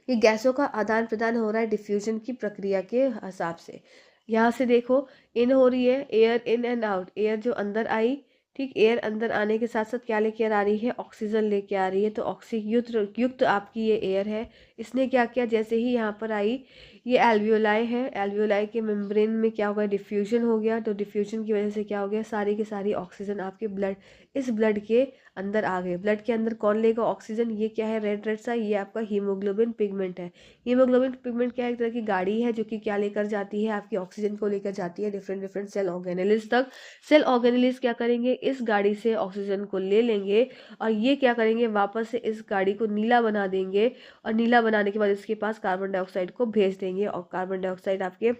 ये गैसों का आदान प्रदान हो रहा है डिफ्यूजन की प्रक्रिया के हिसाब से। यहाँ से देखो, इन हो रही है, air in and out, air जो अंदर आई, ठीक, एयर अंदर आने के साथ साथ क्या लेके आ रही है, ऑक्सीजन लेके आ रही है, तो ऑक्सीयुक्त युक्त आपकी ये एयर है। इसने क्या किया, जैसे ही यहाँ पर आई, ये एल्वियोलाई है, एल्वियोलाई के मेम्ब्रेन में क्या हो गया, डिफ्यूजन हो गया, तो डिफ्यूजन की वजह से क्या हो गया, सारी की सारी ऑक्सीजन आपके इस ब्लड के अंदर आ गए। ब्लड के अंदर कौन लेगा ऑक्सीजन, ये क्या है, रेड रेड सा, ये आपका हीमोग्लोबिन पिगमेंट है। हीमोग्लोबिन पिगमेंट क्या है, एक तरह की गाड़ी है जो कि क्या लेकर जाती है, आपकी ऑक्सीजन को लेकर जाती है डिफरेंट डिफरेंट सेल ऑर्गेनेलिज तक। सेल ऑर्गेनेलिज क्या करेंगे, इस गाड़ी से ऑक्सीजन को ले लेंगे, और ये क्या करेंगे, वापस से इस गाड़ी को नीला बना देंगे, और नीला बनाने के बाद इसके पास कार्बन डाइऑक्साइड को भेज देंगे, और कार्बन डाइऑक्साइड आपके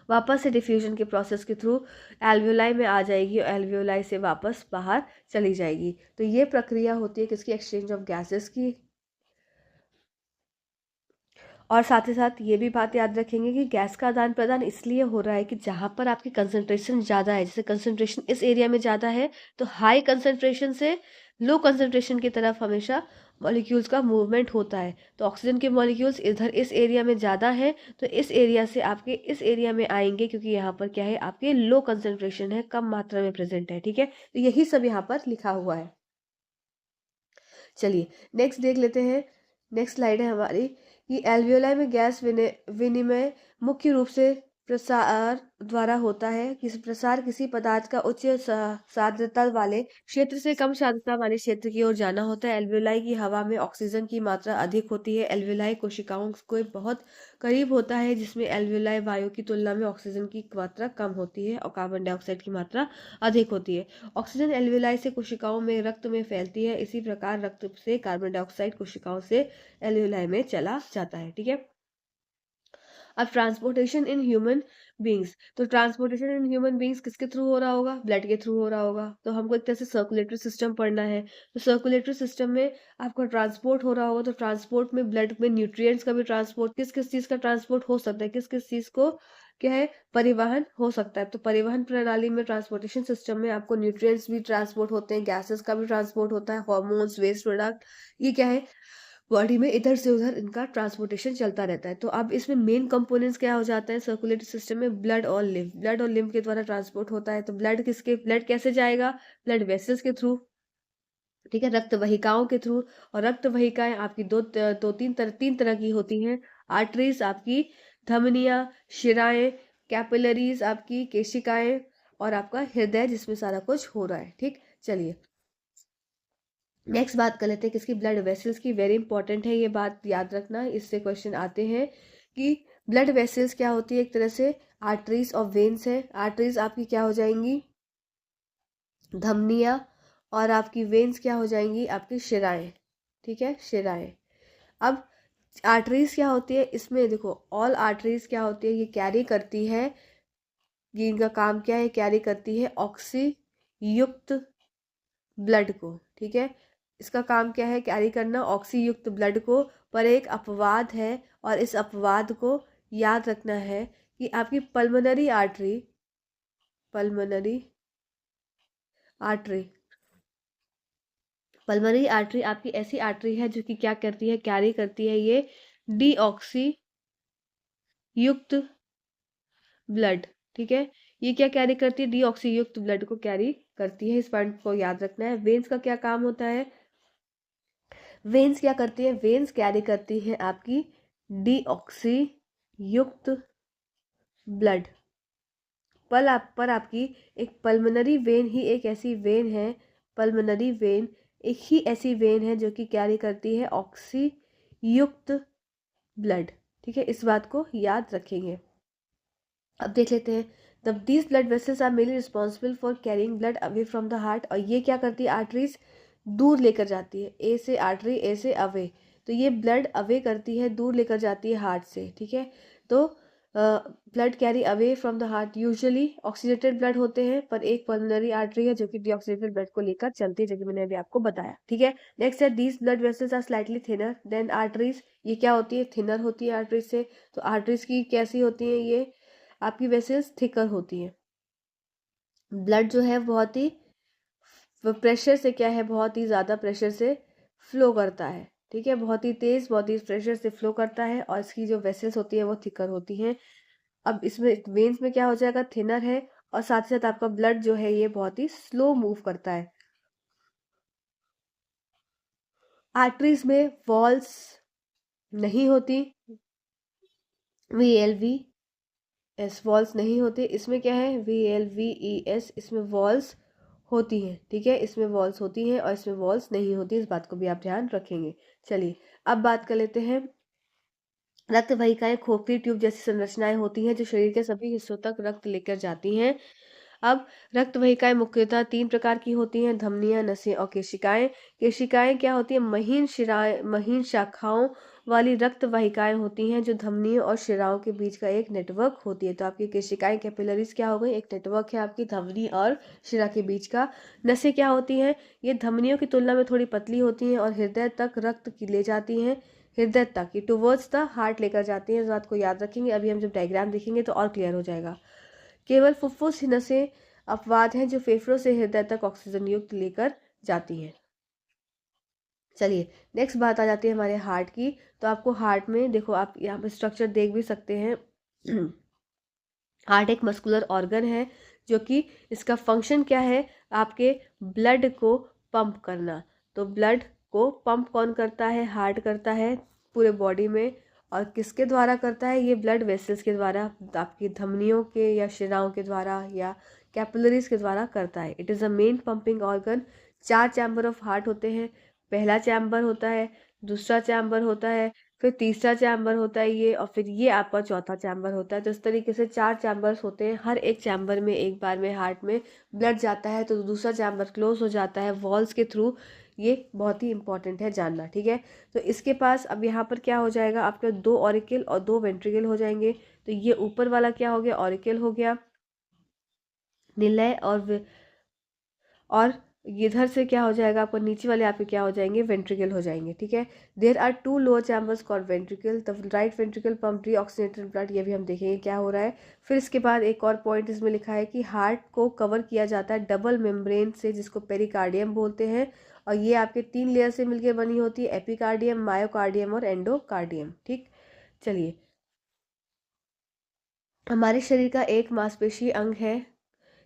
वापस से डिफ्यूजन के प्रोसेस के थ्रू एल्वियोलाई में आ जाएगी, और एल्वियोलाई से वापस बाहर चली जाएगी। तो ये प्रक्रिया होती है किसकी, एक्सचेंज ऑफ गैसेस की। और साथ ही साथ ये भी बात याद रखेंगे कि गैस का आदान प्रदान इसलिए हो रहा है कि जहाँ पर आपकी कंसंट्रेशन ज़्यादा है, जैसे कंसंट्रेशन इस एरिया में ज़्यादा है तो हाई कंसंट्रेशन से लो कंसंट्रेशन की तरफ हमेशा मॉलिक्यूल्स का मूवमेंट होता है। तो ऑक्सीजन के मॉलिक्यूल्स इधर इस एरिया में ज़्यादा है, तो इस एरिया से आपके इस एरिया में आएंगे, क्योंकि यहाँ पर क्या है, आपके लो कंसंट्रेशन है, कम मात्रा में प्रेजेंट है। ठीक है, तो यही सब यहाँ पर लिखा हुआ है। चलिए नेक्स्ट देख लेते हैं। नेक्स्ट स्लाइड है हमारी कि एल्वियोलाई में गैस विनिमय मुख्य रूप से प्रसार द्वारा होता है। किसी प्रसार किसी पदार्थ का उच्च सांद्रता वाले क्षेत्र से कम सांद्रता वाले क्षेत्र की ओर जाना होता है। एल्वियोलाई की हवा में ऑक्सीजन की मात्रा अधिक होती है। एल्वियोलाई कोशिकाओं के बहुत करीब होता है, जिसमें एल्वियोलाई वायु की तुलना में ऑक्सीजन की मात्रा कम होती है और कार्बन डाइऑक्साइड की मात्रा अधिक होती है। ऑक्सीजन एल्वियोलाई से कोशिकाओं में रक्त में फैलती है। इसी प्रकार रक्त से कार्बन डाइऑक्साइड कोशिकाओं से एल्वियोलाई में चला जाता है। ठीक है, अब ट्रांसपोर्टेशन इन ह्यूमन बींग्स, तो ट्रांसपोर्टेशन इन ह्यूमन बींग्स किसके थ्रू हो रहा होगा? ब्लड के थ्रू हो रहा होगा। तो हमको एक तरह से सर्कुलेटरी सिस्टम पढ़ना है। तो सर्कुलेटरी सिस्टम में आपका ट्रांसपोर्ट हो रहा होगा, तो ट्रांसपोर्ट में ब्लड में न्यूट्रिएंट्स का भी ट्रांसपोर्ट, किस किस चीज़ का ट्रांसपोर्ट हो सकता है, किस किस चीज़ को क्या है, परिवहन हो सकता है। तो परिवहन प्रणाली में ट्रांसपोर्टेशन सिस्टम में आपको न्यूट्रिएंट्स भी ट्रांसपोर्ट होते हैं, गैसेस का भी ट्रांसपोर्ट होता है, हार्मोन्स, वेस्ट प्रोडक्ट, ये क्या है, बॉडी में इधर से उधर इनका ट्रांसपोर्टेशन चलता रहता है। तो अब इसमें मेन कंपोनेंट्स क्या हो जाता है सर्कुलेटरी सिस्टम में? ब्लड और लिम्फ। ब्लड और लिम्फ के द्वारा ट्रांसपोर्ट होता है। तो ब्लड कैसे जाएगा? ब्लड वेसल्स के थ्रू। ठीक है, रक्त वाहिकाओं के थ्रू। और रक्त वाहिकाएं आपकी तीन तरह की होती हैं। आर्टरीज आपकी, धमनियां, शिराएं, कैपिलरीज आपकी, केशिकाएं, और आपका हृदय, जिसमें सारा कुछ हो रहा है। ठीक, चलिए नेक्स्ट बात कर लेते हैं किसकी? ब्लड वेसल्स की। वेरी इंपॉर्टेंट है ये बात, याद रखना, इससे क्वेश्चन आते हैं कि ब्लड वेसल्स क्या होती है? एक तरह से आर्टरीज और वेन्स है। आर्टरीज आपकी क्या हो जाएंगी? धमनियाँ। और आपकी वेन्स क्या हो जाएंगी? आपकी शिराएं। ठीक है, शिराएं। अब आर्टरीज क्या होती है? इसमें देखो, ऑल आर्टरीज क्या होती है? ये कैरी करती है, ये इनका काम क्या है? कैरी करती है ऑक्सी युक्त ब्लड को। ठीक है, इसका काम क्या है? कैरी करना ऑक्सी युक्त ब्लड को। पर एक अपवाद है, और इस अपवाद को याद रखना है कि आपकी पल्मोनरी आर्टरी पल्मोनरी आर्टरी आपकी ऐसी आर्टरी है जो कि क्या करती है? कैरी करती है ये डीऑक्सी युक्त ब्लड। ठीक है, ये क्या कैरी करती है? डीऑक्सी युक्त ब्लड को कैरी करती है। इस पॉइंट को याद रखना है। वेन्स का क्या काम होता है? वेन्स क्या करती है? वेन्स कैरी करती है आपकी डीऑक्सी युक्त ब्लड। पर आपकी एक पल्मोनरी वेन ही एक ऐसी वेन है, पल्मोनरी वेन एक ही ऐसी वेन है जो कि कैरी करती है ऑक्सी युक्त ब्लड। ठीक है, इस बात को याद रखेंगे। अब देख लेते हैं, the these blood vessels are mainly responsible for carrying blood away from the heart. और ये क्या करती है? आर्टरीज दूर लेकर जाती है। ए से आर्टरी, ए से अवे, तो ये ब्लड अवे करती है, दूर लेकर जाती है हार्ट से। ठीक है, तो blood carry away from the heart usually oxidated blood होते हैं, पर एक पल्मोनरी आर्टरी है जो कि डीऑक्सीडेटेड ब्लड को लेकर चलती है, जो कि मैंने अभी आपको बताया। ठीक है, नेक्स्ट है these blood vessels are slightly thinner than arteries. ये क्या होती है? थिनर होती है आर्टरीज से। तो आर्टरीज की कैसी होती है? ये आपकी वेसल्स थिकर होती है। ब्लड जो है बहुत ही प्रेशर से क्या है? बहुत ही ज़्यादा प्रेशर से फ्लो करता है। ठीक है, बहुत ही तेज़, बहुत ही प्रेशर से फ्लो करता है, और इसकी जो वेसल्स होती है वो थिकर होती हैं। अब इसमें वेन्स में क्या हो जाएगा? थिनर है, और साथ ही साथ आपका ब्लड जो है ये बहुत ही स्लो मूव करता है। आर्टरीज में वॉल्स नहीं होती, VLV एस वॉल्स नहीं होते। इसमें क्या है? VLVES, इसमें वॉल्स होती हैं। ठीक है, इसमें वॉल्स होती हैं और इसमें वॉल्स नहीं होती, इस बात को भी आप ध्यान रखेंगे। चलिए अब बात कर लेते हैं, रक्त वाहिकाएं खोखली ट्यूब जैसी संरचनाएं होती हैं जो शरीर के सभी हिस्सों तक रक्त लेकर जाती हैं। अब रक्त वाहिकाएं मुख्यतः 3 प्रकार की होती हैं, धमनियां, नसें और केशिकाएं। केशिकाएं क्या होती हैं? महीन शाखाओं वाली रक्त वाहिकाएं होती हैं जो धमनियों और शिराओं के बीच का एक नेटवर्क होती है। तो आपकी केशिकाएं, कैपिलरीज क्या हो गई? एक नेटवर्क है आपकी धमनी और शिरा के बीच का। नसें क्या होती हैं? ये धमनियों की तुलना में थोड़ी पतली होती हैं और हृदय तक रक्त की ले जाती हैं, हृदय तक, ये टुवर्ड्स द हार्ट लेकर जाती हैं। इस बात को याद रखेंगे, अभी हम जब डायग्राम देखेंगे तो और क्लियर हो जाएगा। केवल फुफ्फुस नसें अपवाद हैं जो फेफड़ों से हृदय तक ऑक्सीजन युक्त लेकर जाती हैं। चलिए, नेक्स्ट बात आ जाती है हमारे हार्ट की। तो आपको हार्ट में देखो, आप यहाँ पे स्ट्रक्चर देख भी सकते हैं। हार्ट एक मस्कुलर ऑर्गन है, जो कि इसका फंक्शन क्या है, आपके ब्लड को पंप करना। तो ब्लड को पंप कौन करता है, हार्ट करता है पूरे बॉडी में। और किसके द्वारा करता है, ये ब्लड वेसल्स के द्वारा, आपकी धमनियों के या शिराओं के द्वारा या कैपिलरीज के द्वारा करता है। It is a main pumping organ. 4 chamber of heart होते हैं। पहला चैम्बर होता है, दूसरा चैम्बर होता है, फिर तीसरा चैम्बर होता है ये, और फिर ये आपका चौथा चैम्बर होता है। तो इस तरीके से 4 चैम्बर्स होते हैं। हर एक चैम्बर में एक बार में हार्ट में ब्लड जाता है तो दूसरा चैम्बर क्लोज हो जाता है वॉल्स के थ्रू। ये बहुत ही इंपॉर्टेंट है जानना, ठीक है। तो इसके पास अब यहाँ पर क्या हो जाएगा, आपके 2 ऑरिकल और 2 वेंट्रिकल हो जाएंगे। तो ये ऊपर वाला क्या हो गया, ऑरिकल हो गया, निलय, और इधर से क्या हो जाएगा, आपको नीचे वाले आपके क्या हो जाएंगे, वेंट्रिकल हो जाएंगे, ठीक है। There are 2 lower chambers called ventricle. The right ventricle pump deoxygenated blood, ये भी हम देखेंगे क्या हो रहा है। फिर इसके बाद एक और पॉइंट इसमें लिखा है कि हार्ट को कवर किया जाता है डबल मेम्ब्रेन से, जिसको पेरिकार्डियम बोलते हैं। और ये आपके 3 लेयर से मिलकर बनी होती है, एपिकार्डियम, मायोकार्डियम और एंडोकार्डियम, ठीक। चलिए, हमारे शरीर का एक मांसपेशी अंग है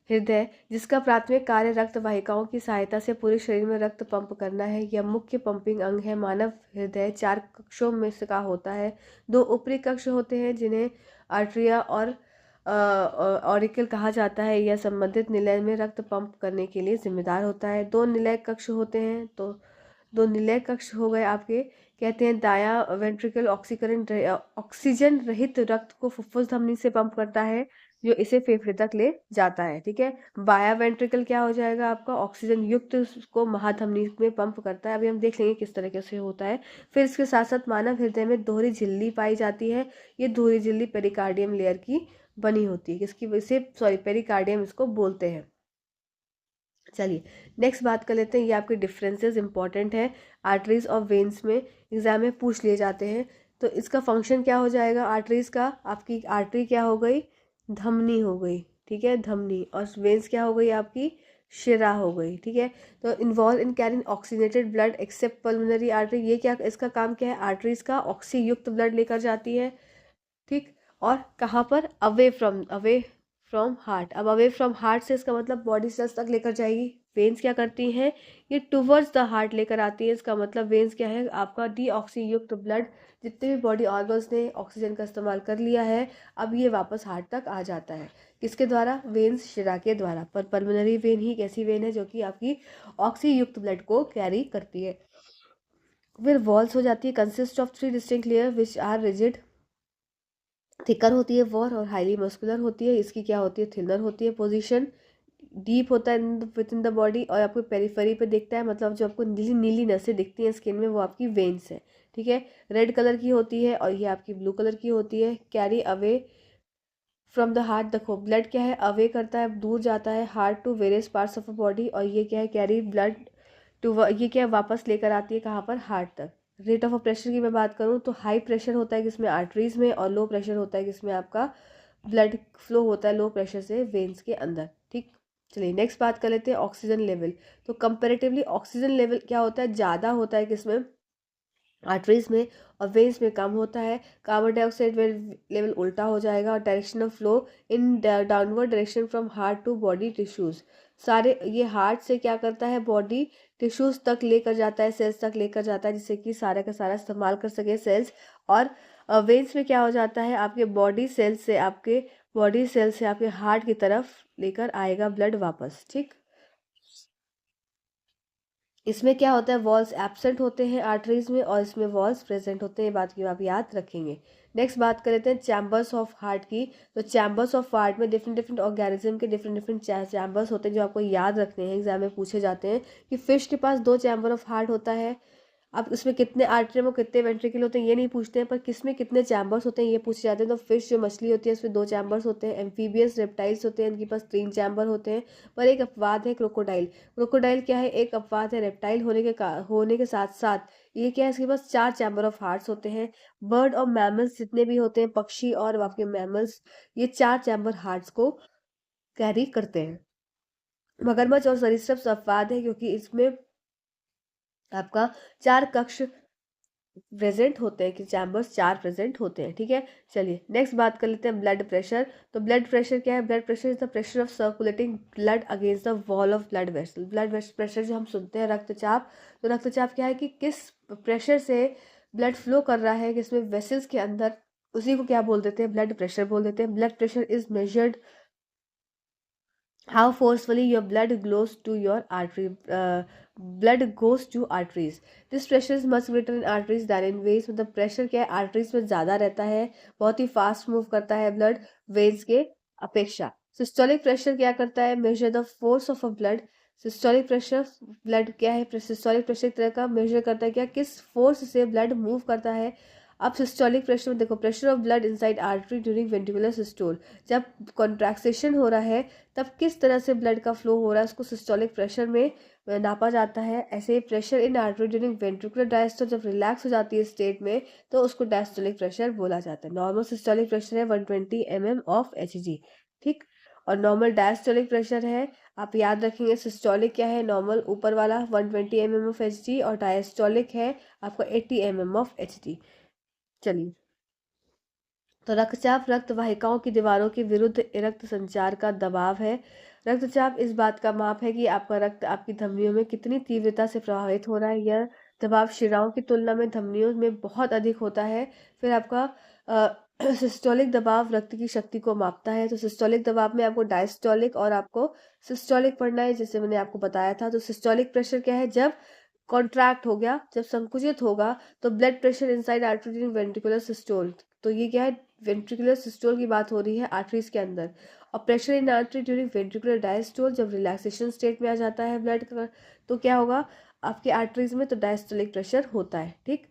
हृदय, जिसका प्राथमिक कार्य रक्त वाहिकाओं की सहायता से पूरे शरीर में रक्त पंप करना है। यह मुख्य पंपिंग अंग है। मानव हृदय 4 कक्षों में से का होता है। 2 ऊपरी कक्ष होते हैं जिन्हें आर्टरिया और ऑरिकल कहा जाता है। यह संबंधित निलय में रक्त पंप करने के लिए जिम्मेदार होता है। 2 निलय कक्ष होते हैं। तो 2 निलय कक्ष हो गए आपके, कहते हैं दायां वेंट्रिकल ऑक्सीजन रहित रक्त को फुफ्फुस धमनी से पंप करता है, जो इसे फेफड़े तक ले जाता है, ठीक है। बाया वेंट्रिकल क्या हो जाएगा आपका, ऑक्सीजन युक्त को महाधमनी में पंप करता है। अभी हम देख लेंगे किस तरीके से होता है। फिर इसके साथ साथ मानव हृदय में दोहरी झिल्ली पाई जाती है। ये दोहरी झिल्ली पेरिकार्डियम लेयर की बनी होती है, किसकी वजह से, सॉरी, पेरिकार्डियम इसको बोलते हैं। चलिए, नेक्स्ट बात कर लेते हैं। ये आपके डिफरेंसेस इंपॉर्टेंट है, आर्टरीज और वेन्स में एग्जाम में पूछ लिए जाते हैं। तो इसका फंक्शन क्या हो जाएगा, आर्टरीज का, आपकी आर्टरी क्या हो गई, धमनी हो गई, ठीक है, धमनी। और वेन्स क्या हो गई, आपकी शिरा हो गई, ठीक है। तो involve in carrying oxygenated blood accept pulmonary artery, ये क्या, इसका काम क्या है, आर्टरीज का ऑक्सी युक्त ब्लड लेकर जाती है, ठीक। और कहाँ पर, अवे फ्रॉम हार्ट। अब अवे फ्रॉम हार्ट से इसका मतलब बॉडी सेल्स तक लेकर जाएगी। वेन्स क्या करती हैं, ये टुवर्ड्स द हार्ट लेकर आती है। इसका मतलब वेन्स क्या है, आपका डीऑक्सी युक्त ब्लड, जितने भी बॉडी ऑर्गन्स ने ऑक्सीजन का इस्तेमाल कर लिया है, अब ये वापस हार्ट तक आ जाता है। किसके द्वारा, वेन्स शिरा के द्वारा। पर पल्मोनरी वेन ही एक ऐसी वेन है जो कि आपकी ऑक्सी युक्त ब्लड को कैरी करती है। फिर वॉल्स हो जाती है, consist of 3 distinct layer which are rigid. Thicker होती है वॉर, और हाईली मस्कुलर होती है। इसकी क्या होती है, थिनर होती है। पोजीशन डीप होता है विद इन द बॉडी, और आपको पेरिफेरी पे दिखता है, मतलब जो आपको नीली नीली नसें दिखती हैं स्किन में, वो आपकी वेन्स है, ठीक है। रेड कलर की होती है, और ये आपकी ब्लू कलर की होती है। Carry away from the heart, देखो ब्लड क्या है, अवे करता है, दूर जाता है heart to various parts of a body. और ये क्या है, कैरी ब्लड टू, ये क्या है, वापस लेकर आती है कहाँ पर, हार्ट तक। रेट ऑफ प्रेशर की मैं बात करूँ तो हाई प्रेशर होता है किसमें, आर्टरीज में, और लो प्रेशर होता है किसमें, आपका ब्लड फ्लो होता है लो प्रेशर से वेन्स के अंदर, ठीक। चलिए, नेक्स्ट बात कर लेते हैं ऑक्सीजन लेवल। तो कंपेरेटिवली ऑक्सीजन लेवल क्या होता है, ज़्यादा होता है किसमें, आर्टरीज में, और वेन्स में कम होता है। कार्बन डाइऑक्साइड लेवल उल्टा हो जाएगा। और direction of flow in downward direction from heart to body tissues, सारे ये हार्ट से क्या करता है, बॉडी टिश्यूज तक लेकर जाता है, सेल्स तक लेकर जाता है, जिससे कि सारा का सारा इस्तेमाल कर सके सेल्स। और वेन्स में क्या हो जाता है, आपके बॉडी सेल से आपके हार्ट की तरफ लेकर आएगा ब्लड वापस, ठीक। इसमें क्या होता है, वॉल्स एब्सेंट होते हैं आर्टरीज में, और इसमें वॉल्स प्रेजेंट होते हैं। बात की आप याद रखेंगे। नेक्स्ट बात कर लेते हैं चैम्बर्स ऑफ हार्ट की। तो चैम्बर्स ऑफ हार्ट में डिफरेंट डिफरेंट ऑर्गेनिज्म के डिफरेंट डिफरेंट चैम्बर्स होते हैं, जो आपको याद रखने हैं, एग्जाम में पूछे जाते हैं। कि फिश के पास 2 चैम्बर ऑफ हार्ट होता है। अब इसमें कितने आर्टरियम और कितने वेंट्रिकल होते हैं ये नहीं पूछते हैं, पर किसमें कितने चैम्बर्स होते हैं ये पूछे जाते हैं। तो फिश जो मछली होती है उसमें 2 चैम्बर्स होते हैं। एम्फीबियस रेप्टाइल्स होते हैं, इनके पास 3 चैम्बर होते हैं। पर एक अपवाद है, क्रोकोडाइल। क्रोकोडाइल क्या है, एक अपवाद है, रेप्टाइल होने के साथ साथ ये क्या है, इसके पास 4 चैम्बर ऑफ हार्ट्स होते हैं। बर्ड और मैमल्स जितने भी होते हैं, पक्षी और आपके मैमल्स, ये 4 चैम्बर हार्ट्स को कैरी करते हैं। मगरमच्छ और सरीसृप अपवाद है, क्योंकि इसमें आपका 4 कक्ष प्रेजेंट होते हैं, कि चैम्बर्स 4 प्रेजेंट होते हैं, ठीक है। चलिए नेक्स्ट बात कर लेते हैं ब्लड प्रेशर। तो ब्लड प्रेशर क्या है? Blood pressure is the pressure of circulating blood against the wall of blood vessel. Blood pressure जो हम सुनते हैं रक्तचाप, तो रक्तचाप क्या है कि किस प्रेशर से ब्लड फ्लो कर रहा है किसमें वेसल्स के अंदर, उसी को क्या बोल देते हैं? ब्लड प्रेशर बोल देते हैं। Blood pressure is measured how forcefully your blood flows to your artery, blood goes to arteries. This pressure is much greater in arteries than in veins। मतलब प्रेशर क्या है? आर्टरीज में ज़्यादा रहता है, बहुत ही फास्ट मूव करता है ब्लड वेन्स के अपेक्षा। सिस्टोलिक प्रेशर क्या करता है? Measure the force of a blood. Systolic pressure blood क्या है? सिस्टोलिक प्रेशर एक तरह का मेजर करता है क्या, किस फोर्स से ब्लड मूव करता है। अब सिस्टोलिक प्रेशर में देखो, pressure of blood inside artery during ventricular systole, जब कॉन्ट्रैक्सेशन हो रहा है तब किस तरह से ब्लड का फ्लो हो रहा है उसको सिस्टोलिक प्रेशर में नापा जाता है। ऐसे ही pressure in artery during ventricular diastole, जब रिलैक्स हो जाती है स्टेट में तो उसको डायस्टोलिक प्रेशर बोला जाता है। नॉर्मल सिस्टोलिक प्रेशर है 120 mm ऑफ Hg, ठीक। और नॉर्मल डायस्टोलिक प्रेशर है, आप याद रखेंगे, सिस्टोलिक क्या है? नॉर्मल ऊपर वाला 120 mm ऑफ Hg, और डायस्टोलिक है आपका 80 mm ऑफ Hg। चलिए, तो रक्तचाप रक्त वाहिकाओं की दीवारों के विरुद्ध रक्त संचार का दबाव है। रक्तचाप इस बात का माप है कि आपका रक्त आपकी धमनियों में कितनी तीव्रता से प्रवाहित हो रहा है। यह दबाव शिराओं की तुलना में धमनियों में बहुत अधिक होता है। फिर आपका सिस्टोलिक दबाव रक्त की शक्ति को मापता है। तो सिस्टोलिक दबाव में आपको डायस्टोलिक और आपको सिस्टोलिक पढ़ना है, जैसे मैंने आपको बताया था। तो सिस्टोलिक प्रेशर क्या है? जब कॉन्ट्रैक्ट हो गया, जब संकुचित होगा, तो blood pressure inside artery during ventricular systole. तो ये क्या है? वेंट्रिकुलर सिस्टोल की बात हो रही है आर्टरीज के अंदर। और pressure in artery during ventricular diastole, जब रिलैक्सेशन स्टेट में आ जाता है ब्लड का, तो क्या होगा आपके आर्टरीज में? तो डायस्टोलिक प्रेशर होता है, ठीक।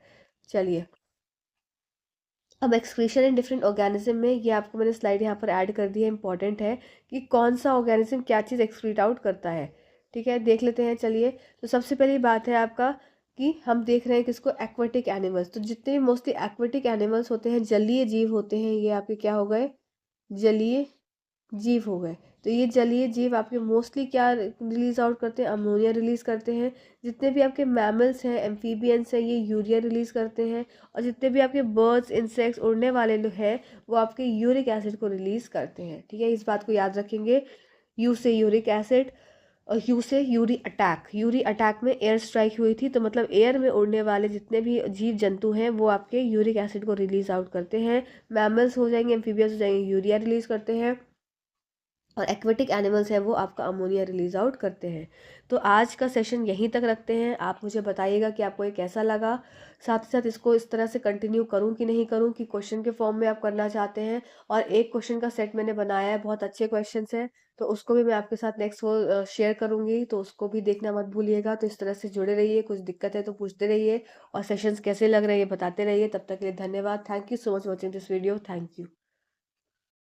चलिए, अब एक्सक्रीशन इन डिफरेंट ऑर्गेनिज्म में, ये आपको मैंने स्लाइड यहाँ पर ऐड कर दी है, इंपॉर्टेंट है कि कौन सा ऑर्गेनिज्म क्या चीज़ एक्सक्रीट आउट करता है, ठीक है। देख लेते हैं, चलिए। तो सबसे पहली बात है आपका कि हम देख रहे हैं किसको? Aquatic animals. तो जितने भी मोस्टली एक्वेटिक एनिमल्स होते हैं, जलीय जीव होते हैं, ये आपके क्या हो गए? जलीय जीव हो गए। तो ये जलीय जीव आपके मोस्टली क्या रिलीज आउट करते हैं? अमोनिया रिलीज करते हैं। जितने भी आपके मैमल्स हैं, एम्फीबियंस हैं, ये यूरिया रिलीज करते हैं। और जितने भी आपके बर्ड्स, इंसेक्ट्स, उड़ने वाले लोग हैं, वो आपके यूरिक एसिड को रिलीज करते हैं, ठीक है। इस बात को याद रखेंगे। यू से यूरिक एसिड और यू से यूरी अटैक। यूरी अटैक में एयर स्ट्राइक हुई थी, तो मतलब एयर में उड़ने वाले जितने भी जीव जंतु हैं वो आपके यूरिक एसिड को रिलीज आउट करते हैं। मैमल्स हो जाएंगे, एम्फीबियंस हो जाएंगे, यूरिया रिलीज करते हैं। और एक्वेटिक एनिमल्स हैं वो आपका अमोनिया रिलीज आउट करते हैं। तो आज का सेशन यहीं तक रखते हैं। आप मुझे बताइएगा कि आपको ये कैसा लगा। साथ ही साथ इसको इस तरह से कंटिन्यू करूं कि नहीं करूं, कि क्वेश्चन के फॉर्म में आप करना चाहते हैं। और एक क्वेश्चन का सेट मैंने बनाया है, बहुत अच्छे क्वेश्चंस हैं, तो उसको भी मैं आपके साथ नेक्स्ट वो शेयर करूंगी, तो उसको भी देखना मत भूलिएगा। तो इस तरह से जुड़े रहिए, कुछ दिक्कत है तो पूछते रहिए, और सेशंस कैसे लग रहे हैं ये बताते रहिए। तब तक के लिए धन्यवाद। Thank you so much watching this video. Thank you.